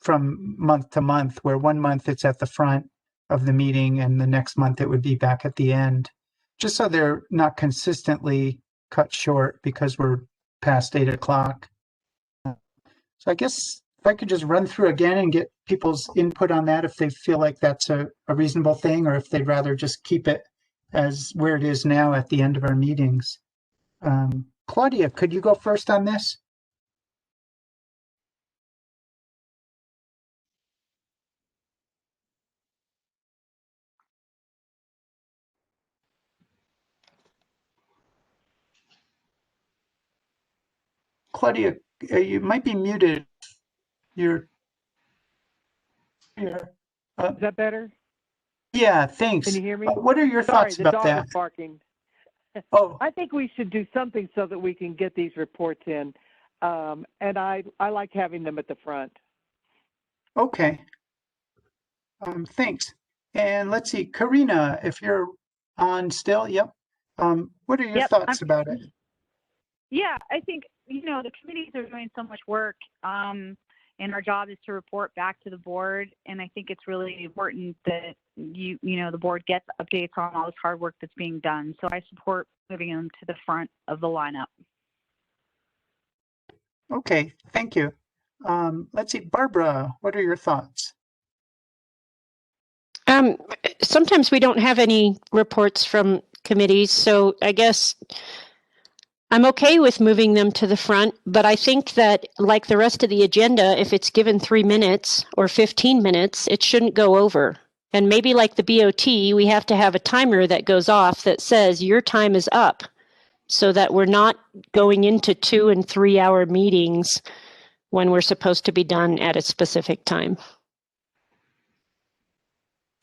from month to month, where one month it's at the front of the meeting and the next month it would be back at the end, just so they're not consistently cut short because we're past 8 o'clock. So I guess if I could just run through again and get people's input on that, if they feel like that's a reasonable thing, or if they'd rather just keep it as where it is now at the end of our meetings. Claudia, could you go first on this? Claudia, you might be muted. You're here.
Is that better?
Yeah, thanks.
Can you hear me?
What are your
Sorry,
thoughts
the
about
dog
that?
was barking.
Oh,
I think we should do something so that we can get these reports in. And I like having them at the front.
okay. Thanks. And let's see, Karina, if you're on still, yep. What are your
Yep.
thoughts about it?
Yeah, I think, the committees are doing so much work, and our job is to report back to the board. And I think it's really important that the board gets updates on all this hard work that's being done. So I support moving them to the front of the lineup.
Okay, thank you. Let's see, Barbara, what are your thoughts?
Sometimes we don't have any reports from committees, so I guess I'm okay with moving them to the front, but I think that like the rest of the agenda, if it's given 3 minutes or 15 minutes, it shouldn't go over. And maybe like the BOT, we have to have a timer that goes off that says your time is up so that we're not going into 2 and 3 hour meetings when we're supposed to be done at a specific time.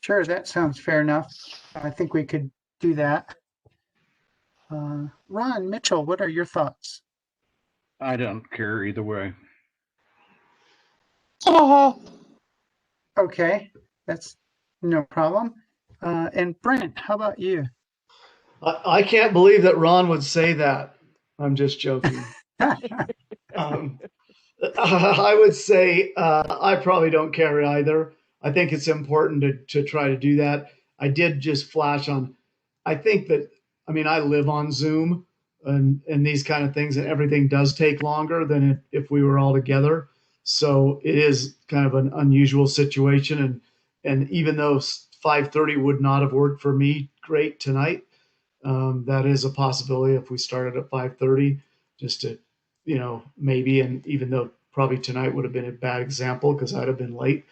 Sure, that sounds fair enough. I think we could do that. Ron Mitchell, what are your thoughts?
I don't care either way.
Okay, that's no problem. And Brent, how about you?
I can't believe that Ron would say that. I'm just joking. I would say I probably don't care either. I think it's important to try to do that. I did just flash on. I think that, I live on Zoom and these kind of things, and everything does take longer than if we were all together. So it is kind of an unusual situation. And even though 5:30 would not have worked for me great tonight, that is a possibility if we started at 5:30, just to, maybe, and even though probably tonight would have been a bad example because I'd have been late.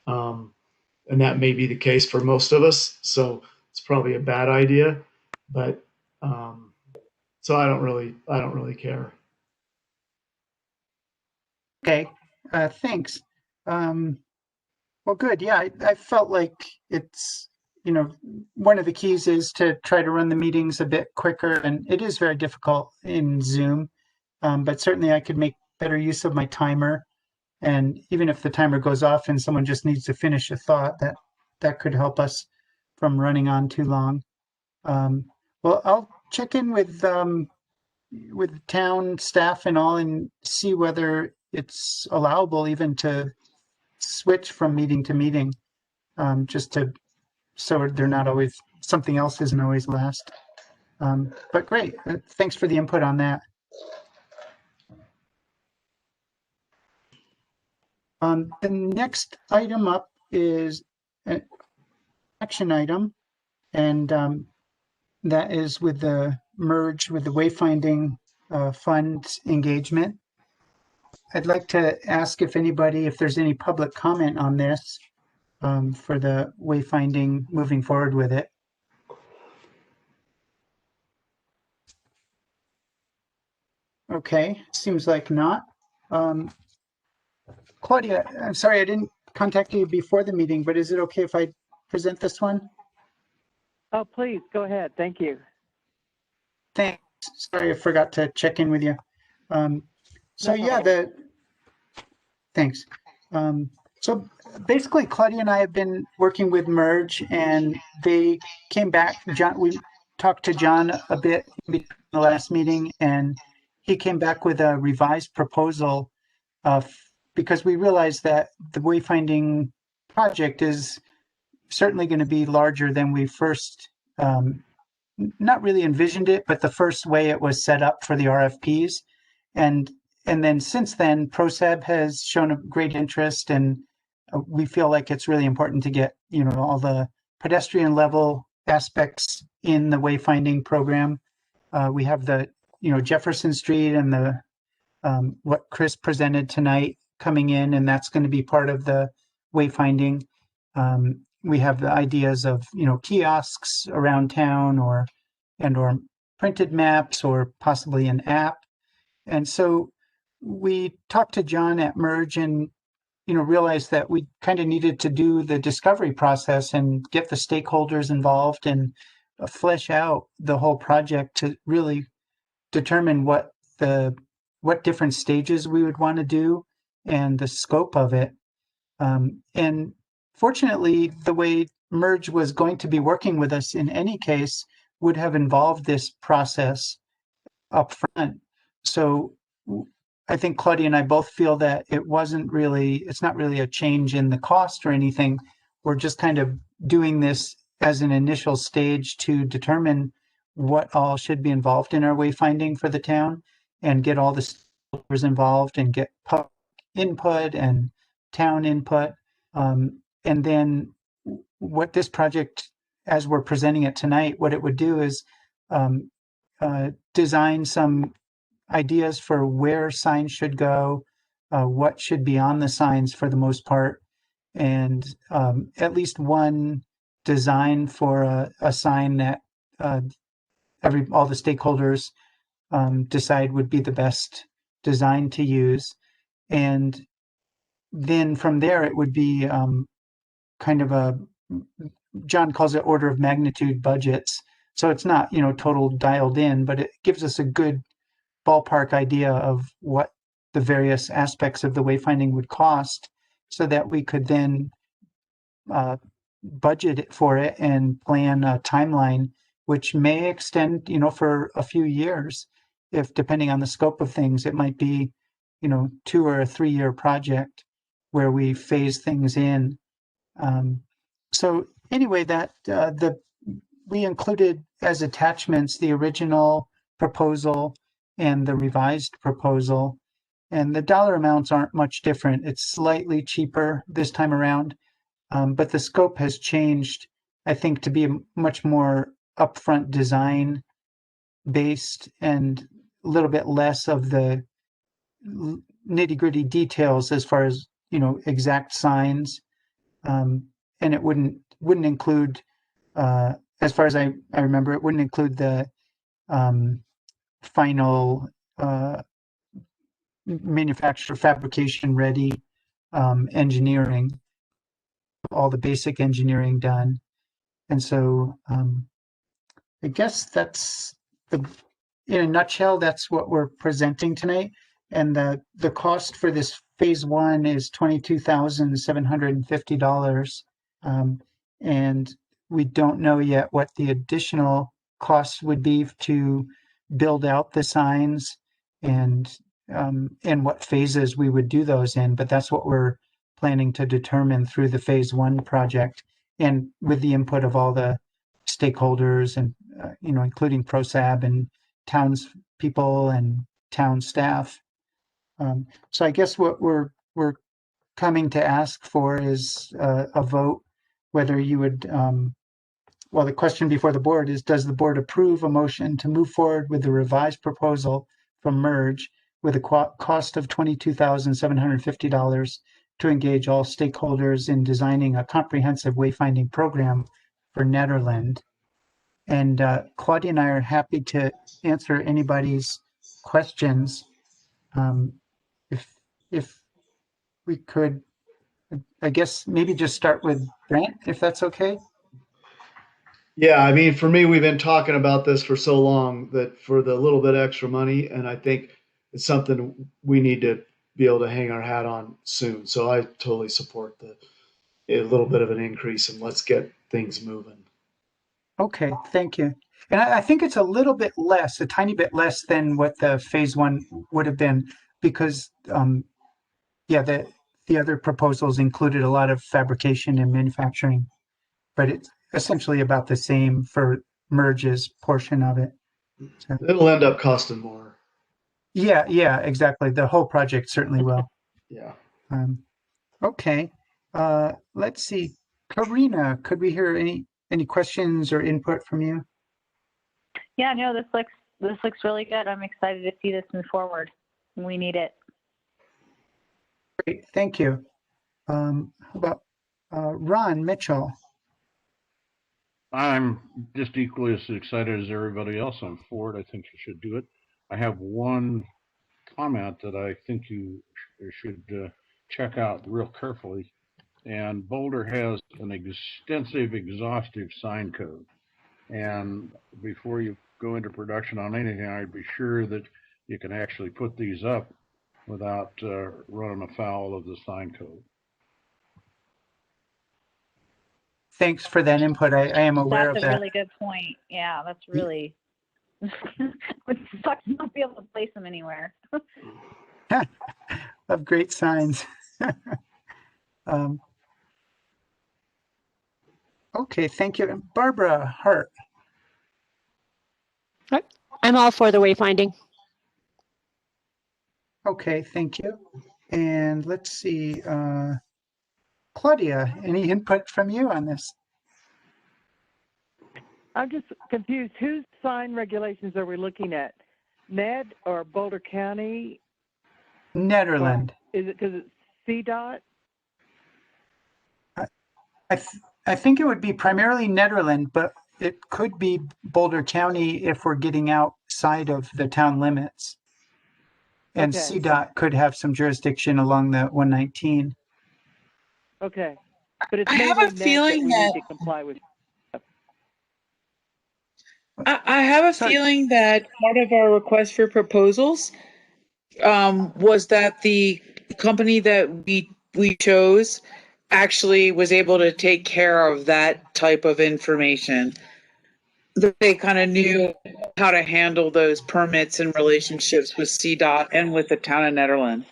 And that may be the case for most of us. So it's probably a bad idea, but, so I don't really care.
Okay, thanks. Well, good. Yeah, I felt like it's, one of the keys is to try to run the meetings a bit quicker, and it is very difficult in Zoom. But certainly I could make better use of my timer. And even if the timer goes off and someone just needs to finish a thought, that could help us from running on too long. Well, I'll check in with town staff and all and see whether it's allowable even to switch from meeting to meeting, just to so they're not always something else isn't always last. But great, thanks for the input on that. The next item up is an action item, and that is with the merge with the wayfinding fund engagement. I'd like to ask if there's any public comment on this for the wayfinding moving forward with it. Okay, seems like not. Claudia, I'm sorry I didn't contact you before the meeting, but is it okay if I present this one?
Oh, please go ahead. Thank you.
Thanks. Sorry, I forgot to check in with you. So yeah, thanks. So basically, Claudia and I have been working with Merge, and they came back. We talked to John a bit in the last meeting, and he came back with a revised proposal because we realized that the wayfinding project is certainly going to be larger than we first not really envisioned it, but the first way it was set up for the RFPs. And then since then, ProSeb has shown a great interest, and we feel like it's really important to get, all the pedestrian level aspects in the wayfinding program. We have the, Jefferson Street and the what Chris presented tonight coming in, and that's going to be part of the wayfinding. We have the ideas of, kiosks around town or printed maps or possibly an app. And so we talked to John at Merge, and realized that we kind of needed to do the discovery process and get the stakeholders involved and flesh out the whole project to really determine what different stages we would want to do and the scope of it. And fortunately, the way Merge was going to be working with us in any case would have involved this process up front. So I think Claudia and I both feel that it's not really a change in the cost or anything. We're just kind of doing this as an initial stage to determine what all should be involved in our wayfinding for the town and get all the stakeholders involved and get public input and town input. And then what this project, as we're presenting it tonight, what it would do is design some ideas for where signs should go, what should be on the signs for the most part, and at least one design for a sign that all the stakeholders decide would be the best design to use. And then from there, it would be kind of John calls it order of magnitude budgets. So it's not, total dialed in, but it gives us a good ballpark idea of what the various aspects of the wayfinding would cost so that we could then budget for it and plan a timeline, which may extend, for a few years. If depending on the scope of things, it might be, 2 or a 3-year project where we phase things in. So anyway, we included as attachments the original proposal and the revised proposal, and the dollar amounts aren't much different. It's slightly cheaper this time around, but the scope has changed, I think, to be a much more upfront design based and a little bit less of the nitty-gritty details as far as exact signs. And it wouldn't include, as far as I remember, it wouldn't include the final manufacturer fabrication ready engineering, all the basic engineering done. And so I guess that's in a nutshell, that's what we're presenting tonight. And the cost for this phase 1 is $22,750. And we don't know yet what the additional costs would be to build out the signs and what phases we would do those in. But that's what we're planning to determine through the phase 1 project, and with the input of all the stakeholders and including ProSab and townspeople and town staff. So I guess what we're coming to ask for is a vote whether you would, the question before the board is, does the board approve a motion to move forward with the revised proposal from Merge with a cost of $22,750 to engage all stakeholders in designing a comprehensive wayfinding program for Nederland? And Claudia and I are happy to answer anybody's questions. If we could, I guess maybe just start with Brent, if that's okay.
Yeah, I mean, for me, we've been talking about this for so long that for the little bit extra money, and I think it's something we need to be able to hang our hat on soon. So I totally support a little bit of an increase, and let's get things moving.
Okay, thank you. And I think it's a little bit less, a tiny bit less than what the phase 1 would have been, because the other proposals included a lot of fabrication and manufacturing, but it's essentially about the same for Merge's portion of it. So,
It'll end up costing more.
yeah, exactly. The whole project certainly will.
Yeah.
Okay. Let's see. Karina, could we hear any questions or input from you?
Yeah, no, this looks really good. I'm excited to see this move forward. We need it.
Great, thank you. How about Ron Mitchell?
I'm just equally as excited as everybody else. I'm for it. I think you should do it. I have one comment that I think you should check out real carefully. And Boulder has an extensive, exhaustive sign code. And before you go into production on anything, I'd be sure that you can actually put these up without running afoul of the sign code.
Thanks for that input. I am aware
That's
of
a
that.
really good point. Yeah, that's really. Would suck not be able to place them anywhere.
Of great signs. Okay, thank you. Barbara Hart.
I'm all for the wayfinding.
Okay, thank you. And let's see, Claudia, any input from you on this?
I'm just confused. Whose sign regulations are we looking at? Ned or Boulder County?
Nederland.
Is it because it's CDOT?
I think it would be primarily Nederland, but it could be Boulder County if we're getting outside of the town limits. And
Okay.
CDOT could have some jurisdiction along the 119.
Okay. But it's
I have
mainly
a
Ned
feeling
we
that
need to comply with.
I have a
Sorry.
feeling that part of our request for proposals was that the company that we chose actually was able to take care of that type of information. That they kind of knew how to handle those permits and relationships with CDOT and with the town of Nederland.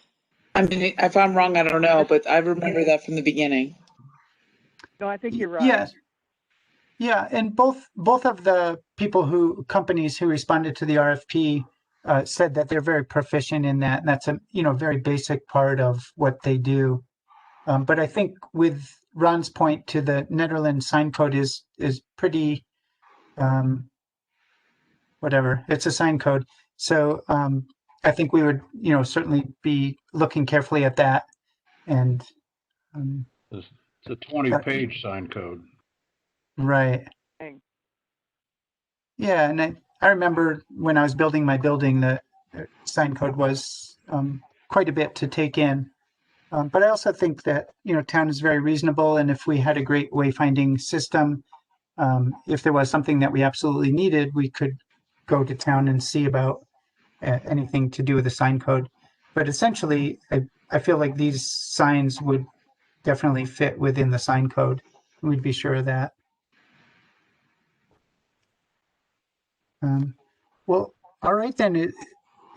I mean, if I'm wrong, I don't know, but I remember that from the beginning.
No, I think you're right.
Yes. Yeah, and both of the companies who responded to the RFP said that they're very proficient in that, and that's a very basic part of what they do. But I think with Ron's point to the Netherlands sign code is pretty whatever. It's a sign code, so I think we would certainly be looking carefully at that. And
It's a 20-page sign code.
Right. Yeah, and I remember when I was building my building, the sign code was quite a bit to take in. But I also think that town is very reasonable, and if we had a great wayfinding system, if there was something that we absolutely needed, we could go to town and see about anything to do with the sign code. But essentially, I feel like these signs would definitely fit within the sign code. We'd be sure of that. Well, all right then.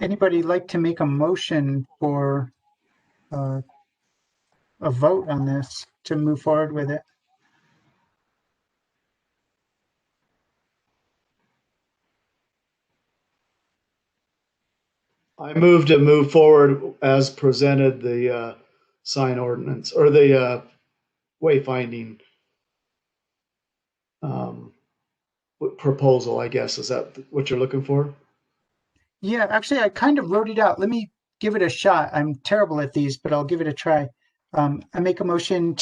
Anybody like to make a motion for a vote on this to move forward with it?
I move forward as presented the sign ordinance or the wayfinding proposal, I guess. Is that what you're looking for?
Yeah, actually, I kind of wrote it out. Let me give it a shot. I'm terrible at these, but I'll give it a try. I make a motion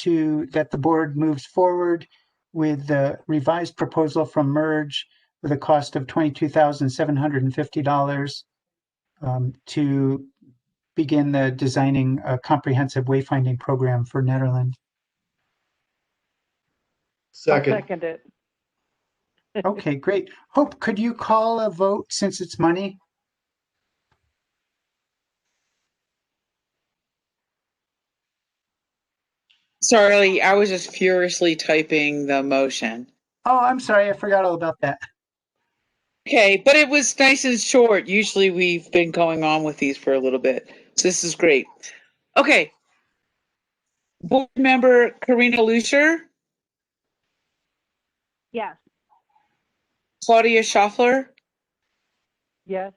that the board moves forward with the revised proposal from Merge with a cost of $22,750 to begin the designing a comprehensive wayfinding program for Nederland.
Second.
I'll second it.
Okay, great. Hope, could you call a vote since it's money?
Sorry, I was just furiously typing the motion.
Oh, I'm sorry. I forgot all about that.
Okay, but it was nice and short. Usually we've been going on with these for a little bit. So this is great. Okay. Board member Karina Lucier,
Yes.
Claudia Schaffler,
Yes.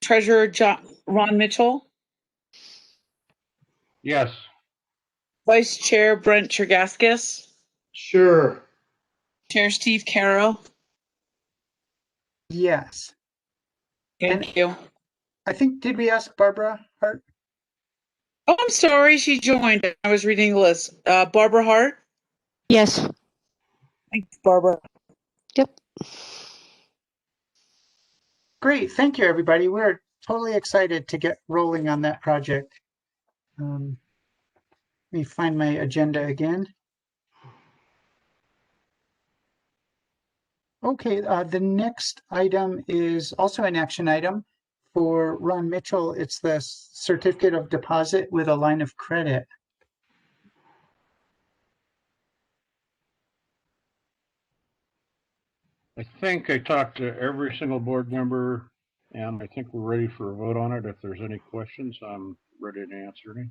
Treasurer Ron Mitchell,
Yes.
Vice Chair Brent Chergaskis,
Sure.
Chair Steve Carroll.
Yes.
Thank you.
I think, did we ask Barbara Hart?
Oh, I'm sorry. She joined. I was reading the list. Barbara Hart.
Yes.
Thanks, Barbara.
Yep.
Great. Thank you, everybody. We're totally excited to get rolling on that project. Let me find my agenda again. Okay, the next item is also an action item for Ron Mitchell. It's the certificate of deposit with a line of credit.
I think I talked to every single board member, and I think we're ready for a vote on it. If there's any questions, I'm ready to answer any.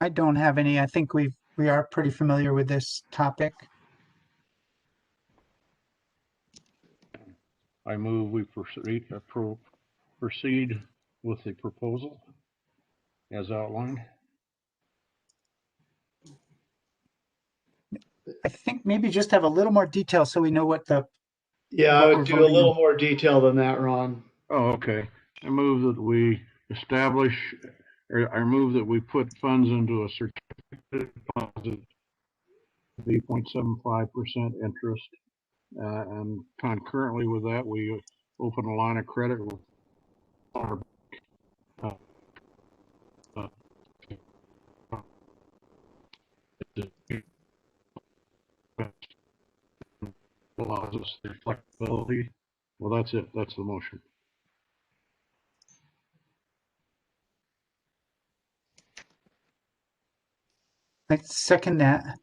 I don't have any. I think we are pretty familiar with this topic.
I move we proceed with the proposal as outlined.
I think maybe just have a little more detail so we know what the.
Yeah, I
what we're
would do a
voting
little
on.
more detail than that, Ron.
Oh, okay. I move that we establish, or I move that we put funds into a certificate deposit, 8.75% interest, and concurrently with that, we open a line of credit with our allows us the flexibility. Well, that's it. That's the motion.
I second that.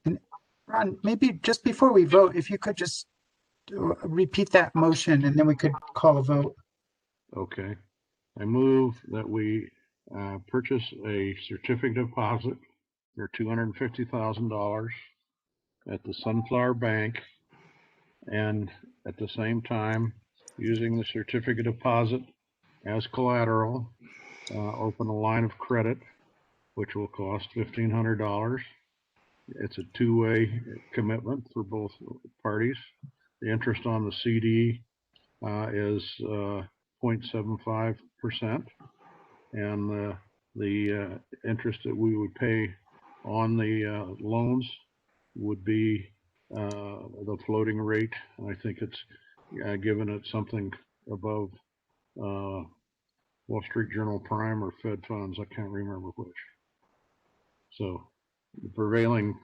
And Ron, maybe just before we vote, if you could just repeat that motion and then we could call a vote.
Okay. I move that we purchase a certificate deposit for $250,000 at the Sunflower Bank, and at the same time, using the certificate deposit as collateral, open a line of credit, which will cost $1,500. It's a two-way commitment for both parties. The interest on the CD is 0.75%, and the interest that we would pay on the loans would be the floating rate. I think it's given it something above Wall Street Journal Prime or Fed funds. I can't remember which. So the prevailing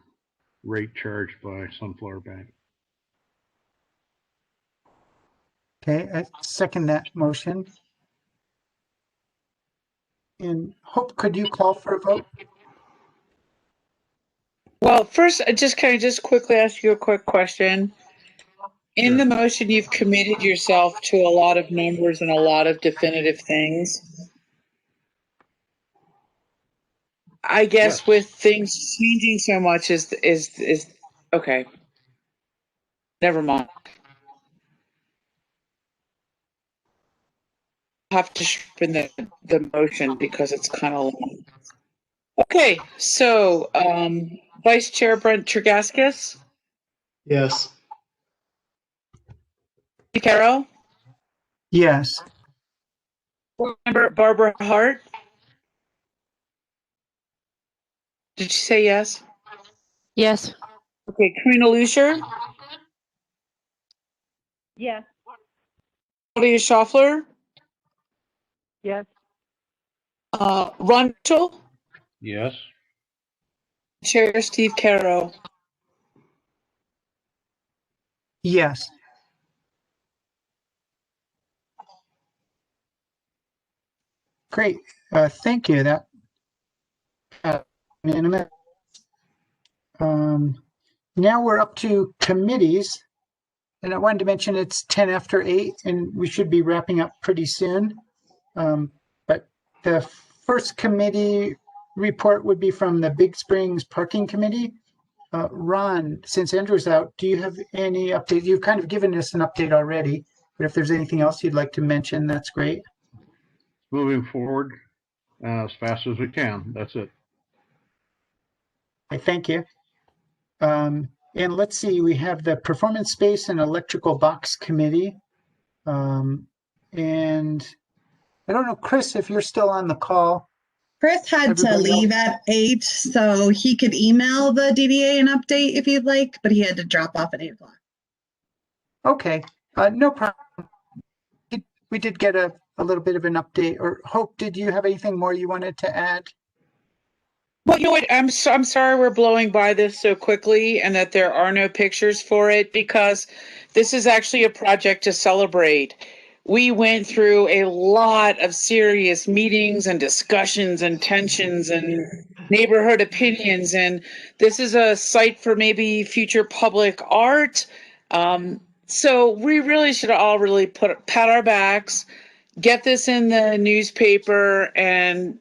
rate charged by Sunflower Bank.
Okay, I second that motion. And Hope, could you call for a vote?
Well, first, can I just quickly ask you a quick question? In
Sure.
the motion, you've committed yourself to a lot of numbers and a lot of definitive things. I guess
Yes.
with things changing so much is okay. Never mind. I'll have to sharpen the motion because it's kind of long. Okay, so Vice Chair Brent Tregaskis,
Yes.
Carol,
Yes.
Board Member Barbara Hart. Did you say yes?
Yes.
Okay, Karina Lucier,
Yes.
Claudia Schaffler,
Yes.
Ron Mitchell,
Yes.
Chair Steve Caro.
Yes. Great. Thank you. That unanimous. Now we're up to committees. And I wanted to mention it's 10 after 8 and we should be wrapping up pretty soon. But the first committee report would be from the Big Springs Parking Committee. Ron, since Andrew's out, do you have any update? You've kind of given us an update already, but if there's anything else you'd like to mention, that's great.
Moving forward as fast as we can. That's it.
I thank you. And let's see, we have the Performance Space and Electrical Box Committee. And I don't know, Chris, if you're still on the call.
Chris had to
Everybody
leave
else?
at 8, so he could email the DDA an update if you'd like, but he had to drop off at 8 o'clock.
Okay, no problem. We did get a little bit of an update. Or Hope, did you have anything more you wanted to add?
Well, you know what? I'm sorry we're blowing by this so quickly and that there are no pictures for it, because this is actually a project to celebrate. We went through a lot of serious meetings and discussions and tensions and neighborhood opinions, and this is a site for maybe future public art. So we really should all really pat our backs, get this in the newspaper, and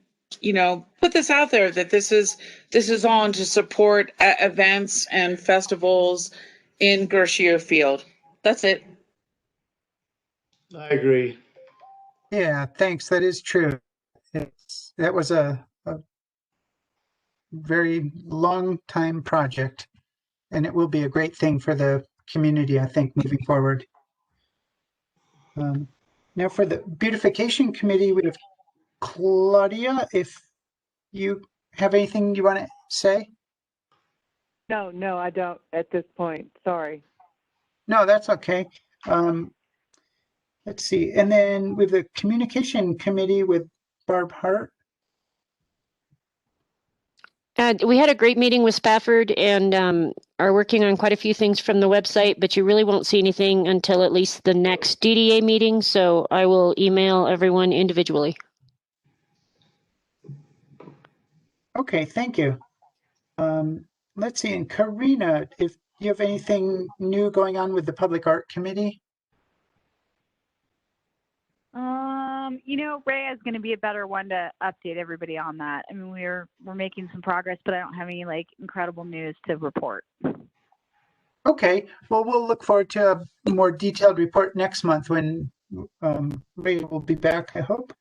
put this out there that this is on to support events and festivals in Gershio Field. That's it.
I agree.
Yeah, thanks. That is true. That was a very long time project, and it will be a great thing for the community, I think, moving forward. Now for the beautification committee, we have Claudia, if you have anything you want to say?
No, I don't at this point. Sorry.
No, that's okay. Let's see. And then with the communication committee with Barb Hart.
We had a great meeting with Spafford and are working on quite a few things from the website, but you really won't see anything until at least the next DDA meeting. So I will email everyone individually.
Okay, thank you. Let's see. And Karina, if you have anything new going on with the Public Art Committee?
Ray is going to be a better one to update everybody on that. I mean, we're making some progress, but I don't have any incredible news to report.
Okay, well, we'll look forward to a more detailed report next month when Ray will be back, I hope.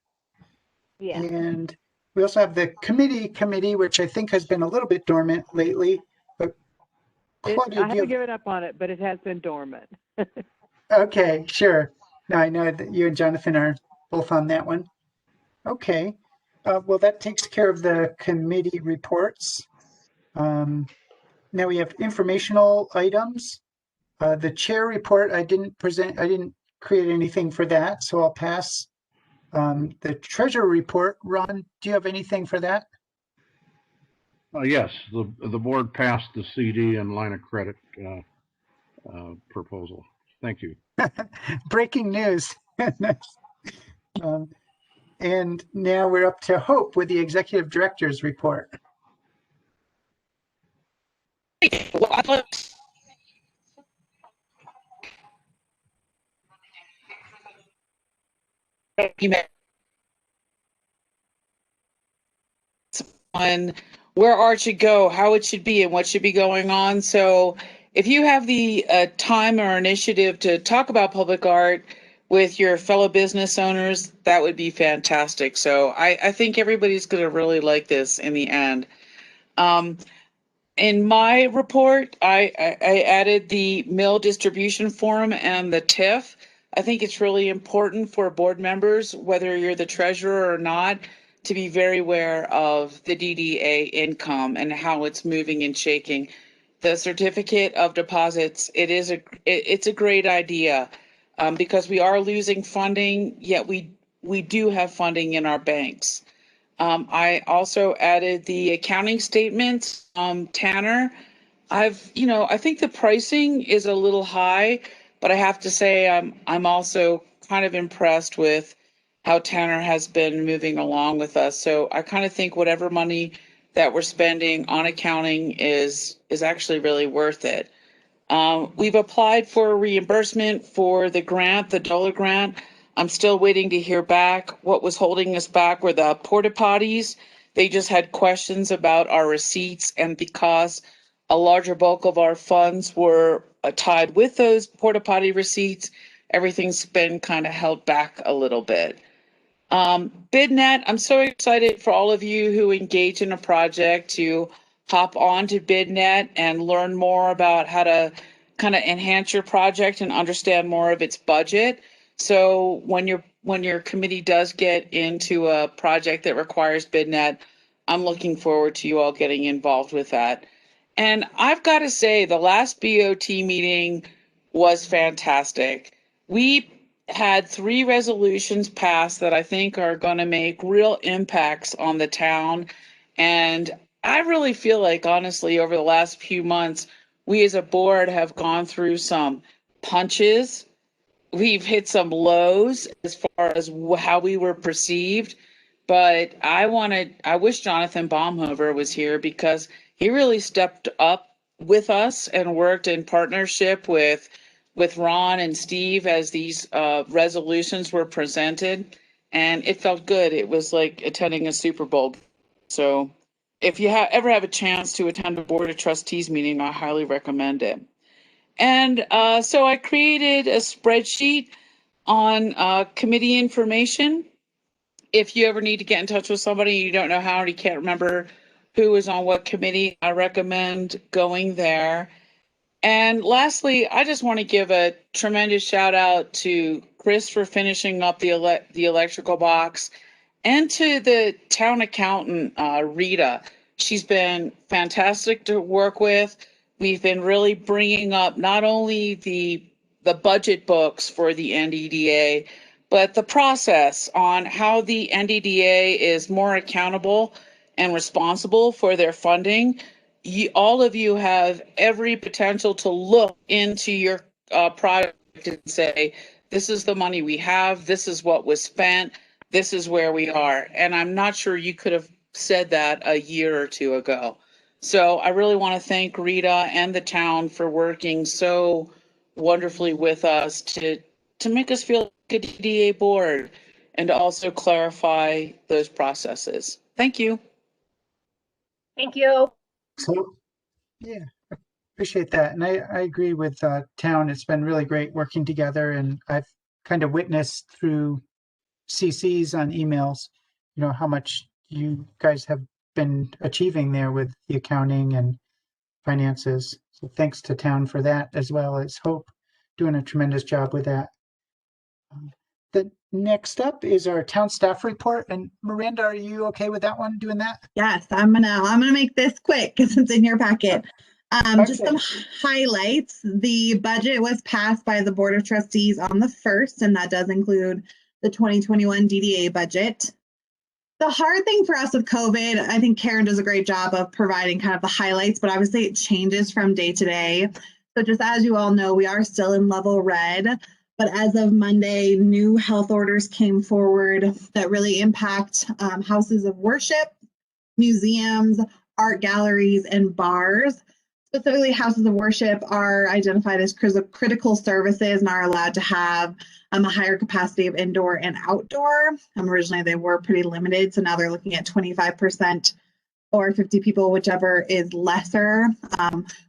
Yeah.
And we also have the committee, which I think has been a little bit dormant lately. But Claudia,
I haven't given up on it, but it has been dormant.
Okay, sure. Now I know that you and Jonathan are both on that one. Okay. Well, that takes care of the committee reports. Now we have informational items. The chair report, I didn't create anything for that, so I'll pass. The treasurer report, Ron, do you have anything for that?
Yes, the board passed the CD and line of credit proposal. Thank you.
Breaking news. And now we're up to Hope with the executive director's report.
On where art should go, how it should be, and what should be going on. So if you have the time or initiative to talk about public art with your fellow business owners, that would be fantastic. So I think everybody's going to really like this in the end. In my report, I added the mill distribution forum and the TIF. I think it's really important for board members, whether you're the treasurer or not, to be very aware of the DDA income and how it's moving and shaking. The certificate of deposits, it's a great idea because we are losing funding, yet we do have funding in our banks. I also added the accounting statements. Tanner, I think the pricing is a little high, but I have to say I'm also kind of impressed with how Tanner has been moving along with us. So I kind of think whatever money that we're spending on accounting is actually really worth it. We've applied for reimbursement for the grant, the dollar grant. I'm still waiting to hear back. What was holding us back were the porta potties. They just had questions about our receipts, and because a larger bulk of our funds were tied with those porta potty receipts, everything's been kind of held back a little bit. BidNet, I'm so excited for all of you who engage in a project to hop on to BidNet and learn more about how to kind of enhance your project and understand more of its budget. So when your committee does get into a project that requires BidNet, I'm looking forward to you all getting involved with that. And I've got to say, the last BOT meeting was fantastic. We had 3 resolutions passed that I think are going to make real impacts on the town. And I really feel like, honestly, over the last few months, we as a board have gone through some punches. We've hit some lows as far as how we were perceived. But I wish Jonathan Baumhover was here because he really stepped up with us and worked in partnership with Ron and Steve as these resolutions were presented. And it felt good. It was like attending a Super Bowl. So if you ever have a chance to attend a Board of Trustees meeting, I highly recommend it. And so I created a spreadsheet on committee information. If you ever need to get in touch with somebody, you don't know how, and you can't remember who is on what committee, I recommend going there. And lastly, I just want to give a tremendous shout out to Chris for finishing up the electrical box, and to the town accountant, Rita. She's been fantastic to work with. We've been really bringing up not only the budget books for the NDDA, but the process on how the NDDA is more accountable and responsible for their funding. All of you have every potential to look into your project and say, this is the money we have, this is what was spent, this is where we are. And I'm not sure you could have said that a year or 2 ago. So I really want to thank Rita and the town for working so wonderfully with us to make us feel like a DDA board and to also clarify those processes. Thank you.
Thank you.
So, yeah, appreciate that. And I agree with town. It's been really great working together. And I've kind of witnessed through CCs on emails, how much you guys have been achieving there with the accounting and finances. So thanks to town for that, as well as Hope doing a tremendous job with that. The next up is our town staff report. And Miranda, are you okay with that one, doing that?
Yes, I'm gonna make this quick because it's in your packet. Just some highlights. The budget was passed by the Board of Trustees on the 1st, and that does include the 2021 DDA budget. The hard thing for us with COVID, I think Karen does a great job of providing kind of the highlights, but obviously it changes from day to day. So just as you all know, we are still in level red, but as of Monday, new health orders came forward that really impact houses of worship, museums, art galleries, and bars. Specifically, houses of worship are identified as critical services and are allowed to have a higher capacity of indoor and outdoor. Originally, they were pretty limited, so now they're looking at 25% or 50 people, whichever is lesser,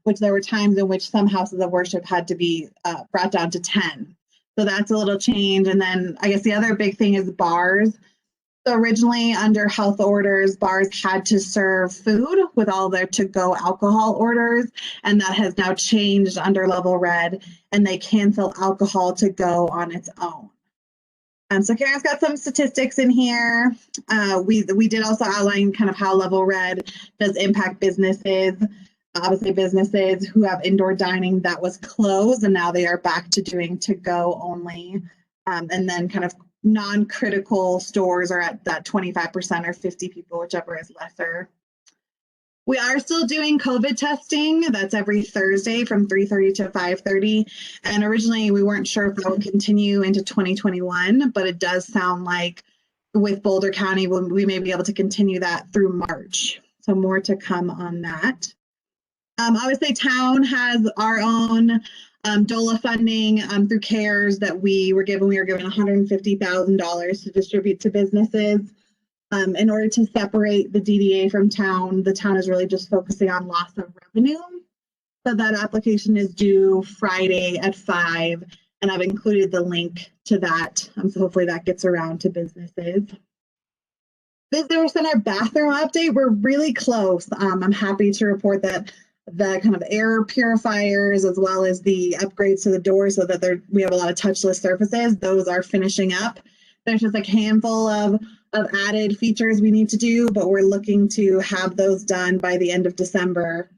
which there were times in which some houses of worship had to be brought down to 10. So that's a little change. And then I guess the other big thing is bars. So originally under health orders, bars had to serve food with all their to-go alcohol orders, and that has now changed under level red, and they can sell alcohol to go on its own. So Karen's got some statistics in here. We did also outline kind of how level red does impact businesses. Obviously businesses who have indoor dining that was closed, and now they are back to doing to-go only. And then kind of non-critical stores are at that 25% or 50 people, whichever is lesser. We are still doing COVID testing. That's every Thursday from 3:30 to 5:30. And originally we weren't sure if that would continue into 2021, but it does sound like with Boulder County, we may be able to continue that through March. So more to come on that. Obviously, town has our own DOLA funding through CARES that we were given. We were given $150,000 to distribute to businesses. In order to separate the DDA from town, the town is really just focusing on loss of revenue. So that application is due Friday at 5, and I've included the link to that. So hopefully that gets around to businesses. Visitor Center bathroom update, we're really close. I'm happy to report that the kind of air purifiers as well as the upgrades to the doors so that we have a lot of touchless surfaces, those are finishing up. There's just a handful of added features we need to do, but we're looking to have those done by the end of December.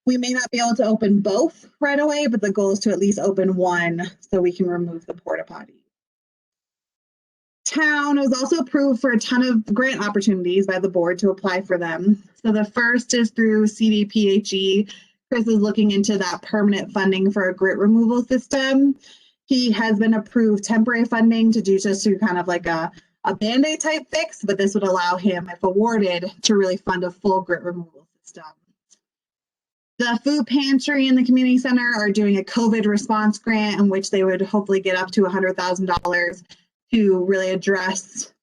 We may not be able to open both right away, but the goal is to at least open one so we can remove the porta potty. Town was also approved for a ton of grant opportunities by the board to apply for them. So the first is through CDPHE. Chris is looking into that permanent funding for a grit removal system. He has been approved temporary funding to do kind of like a Band-Aid type fix, but this would allow him, if awarded, to really fund a full grit removal system. The food pantry and the community center are doing a COVID response grant in which they would hopefully get up to $100,000 to really address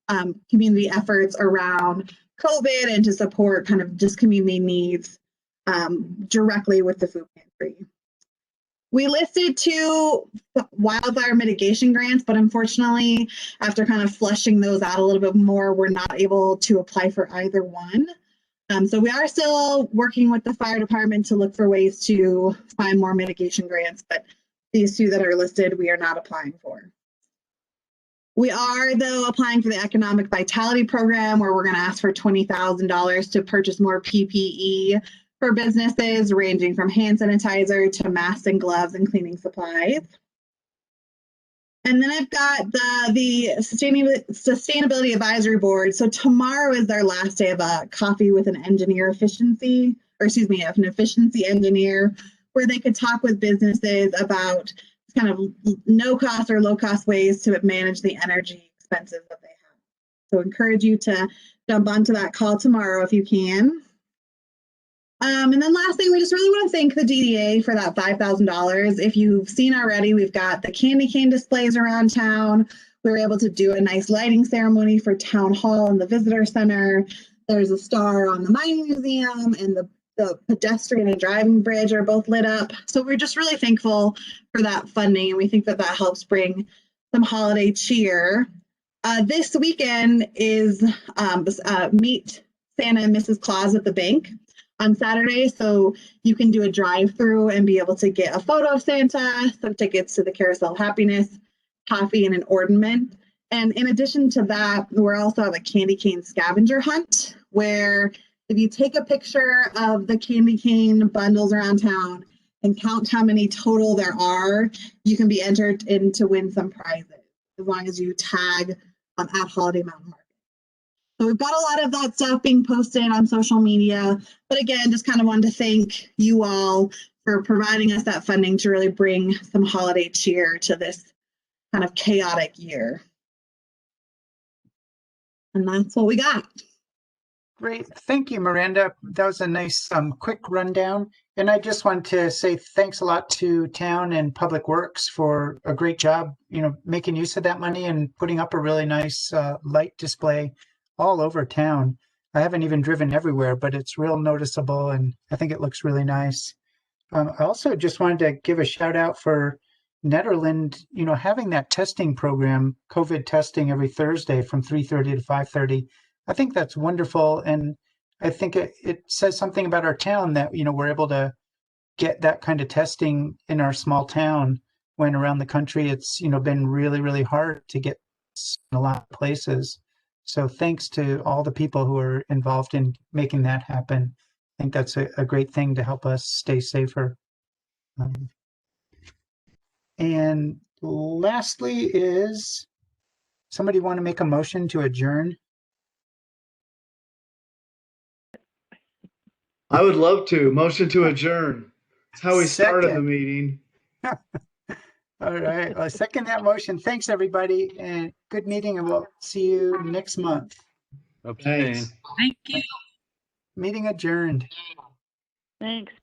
community efforts around COVID and to support kind of just community needs directly with the food pantry. We listed 2 wildfire mitigation grants, but unfortunately, after kind of fleshing those out a little bit more, we're not able to apply for either one. So we are still working with the fire department to look for ways to find more mitigation grants, but these 2 that are listed, we are not applying for. We are, though, applying for the Economic Vitality Program, where we're going to ask for $20,000 to purchase more PPE for businesses, ranging from hand sanitizer to masks and gloves and cleaning supplies. And then I've got the Sustainability Advisory Board. So tomorrow is their last day of a coffee with an efficiency engineer, where they could talk with businesses about kind of no cost or low cost ways to manage the energy expenses that they have. So encourage you to jump onto that call tomorrow if you can. And then last thing, we just really want to thank the DDA for that $5,000. If you've seen already, we've got the candy cane displays around town. We were able to do a nice lighting ceremony for Town Hall and the Visitor Center. There's a star on the Mining Museum, and the pedestrian and driving bridge are both lit up. So we're just really thankful for that funding, and we think that that helps bring some holiday cheer. This weekend is Meet Santa and Mrs. Claus at the bank on Saturday, so you can do a drive-through and be able to get a photo of Santa, some tickets to the Carousel of Happiness, coffee, and an ornament. And in addition to that, we're also have a candy cane scavenger hunt, where if you take a picture of the candy cane bundles around town and count how many total there are, you can be entered in to win some prizes, as long as you tag at Holiday Mountain Market. So we've got a lot of that stuff being posted on social media. But again, just kind of wanted to thank you all for providing us that funding to really bring some holiday cheer to this kind of chaotic year. And that's what we got.
Great. Thank you, Miranda. That was a nice quick rundown. And I just want to say thanks a lot to Town and Public Works for a great job, making use of that money and putting up a really nice light display all over town. I haven't even driven everywhere, but it's real noticeable, and I think it looks really nice. I also just wanted to give a shout out for Nederland, having that testing program, COVID testing every Thursday from 3:30 to 5:30. I think that's wonderful. And I think it says something about our town that, we're able to get that kind of testing in our small town, when around the country, it's, been really, really hard to get in a lot of places. So thanks to all the people who are involved in making that happen. I think that's a great thing to help us stay safer. And lastly, is somebody want to make a motion to adjourn?
I would love to. Motion to adjourn. That's how we started the meeting.
All right. Well, I second that motion. Thanks, everybody, and good meeting, and we'll see you next month.
Thanks.
Thank you.
Meeting adjourned.
Thanks.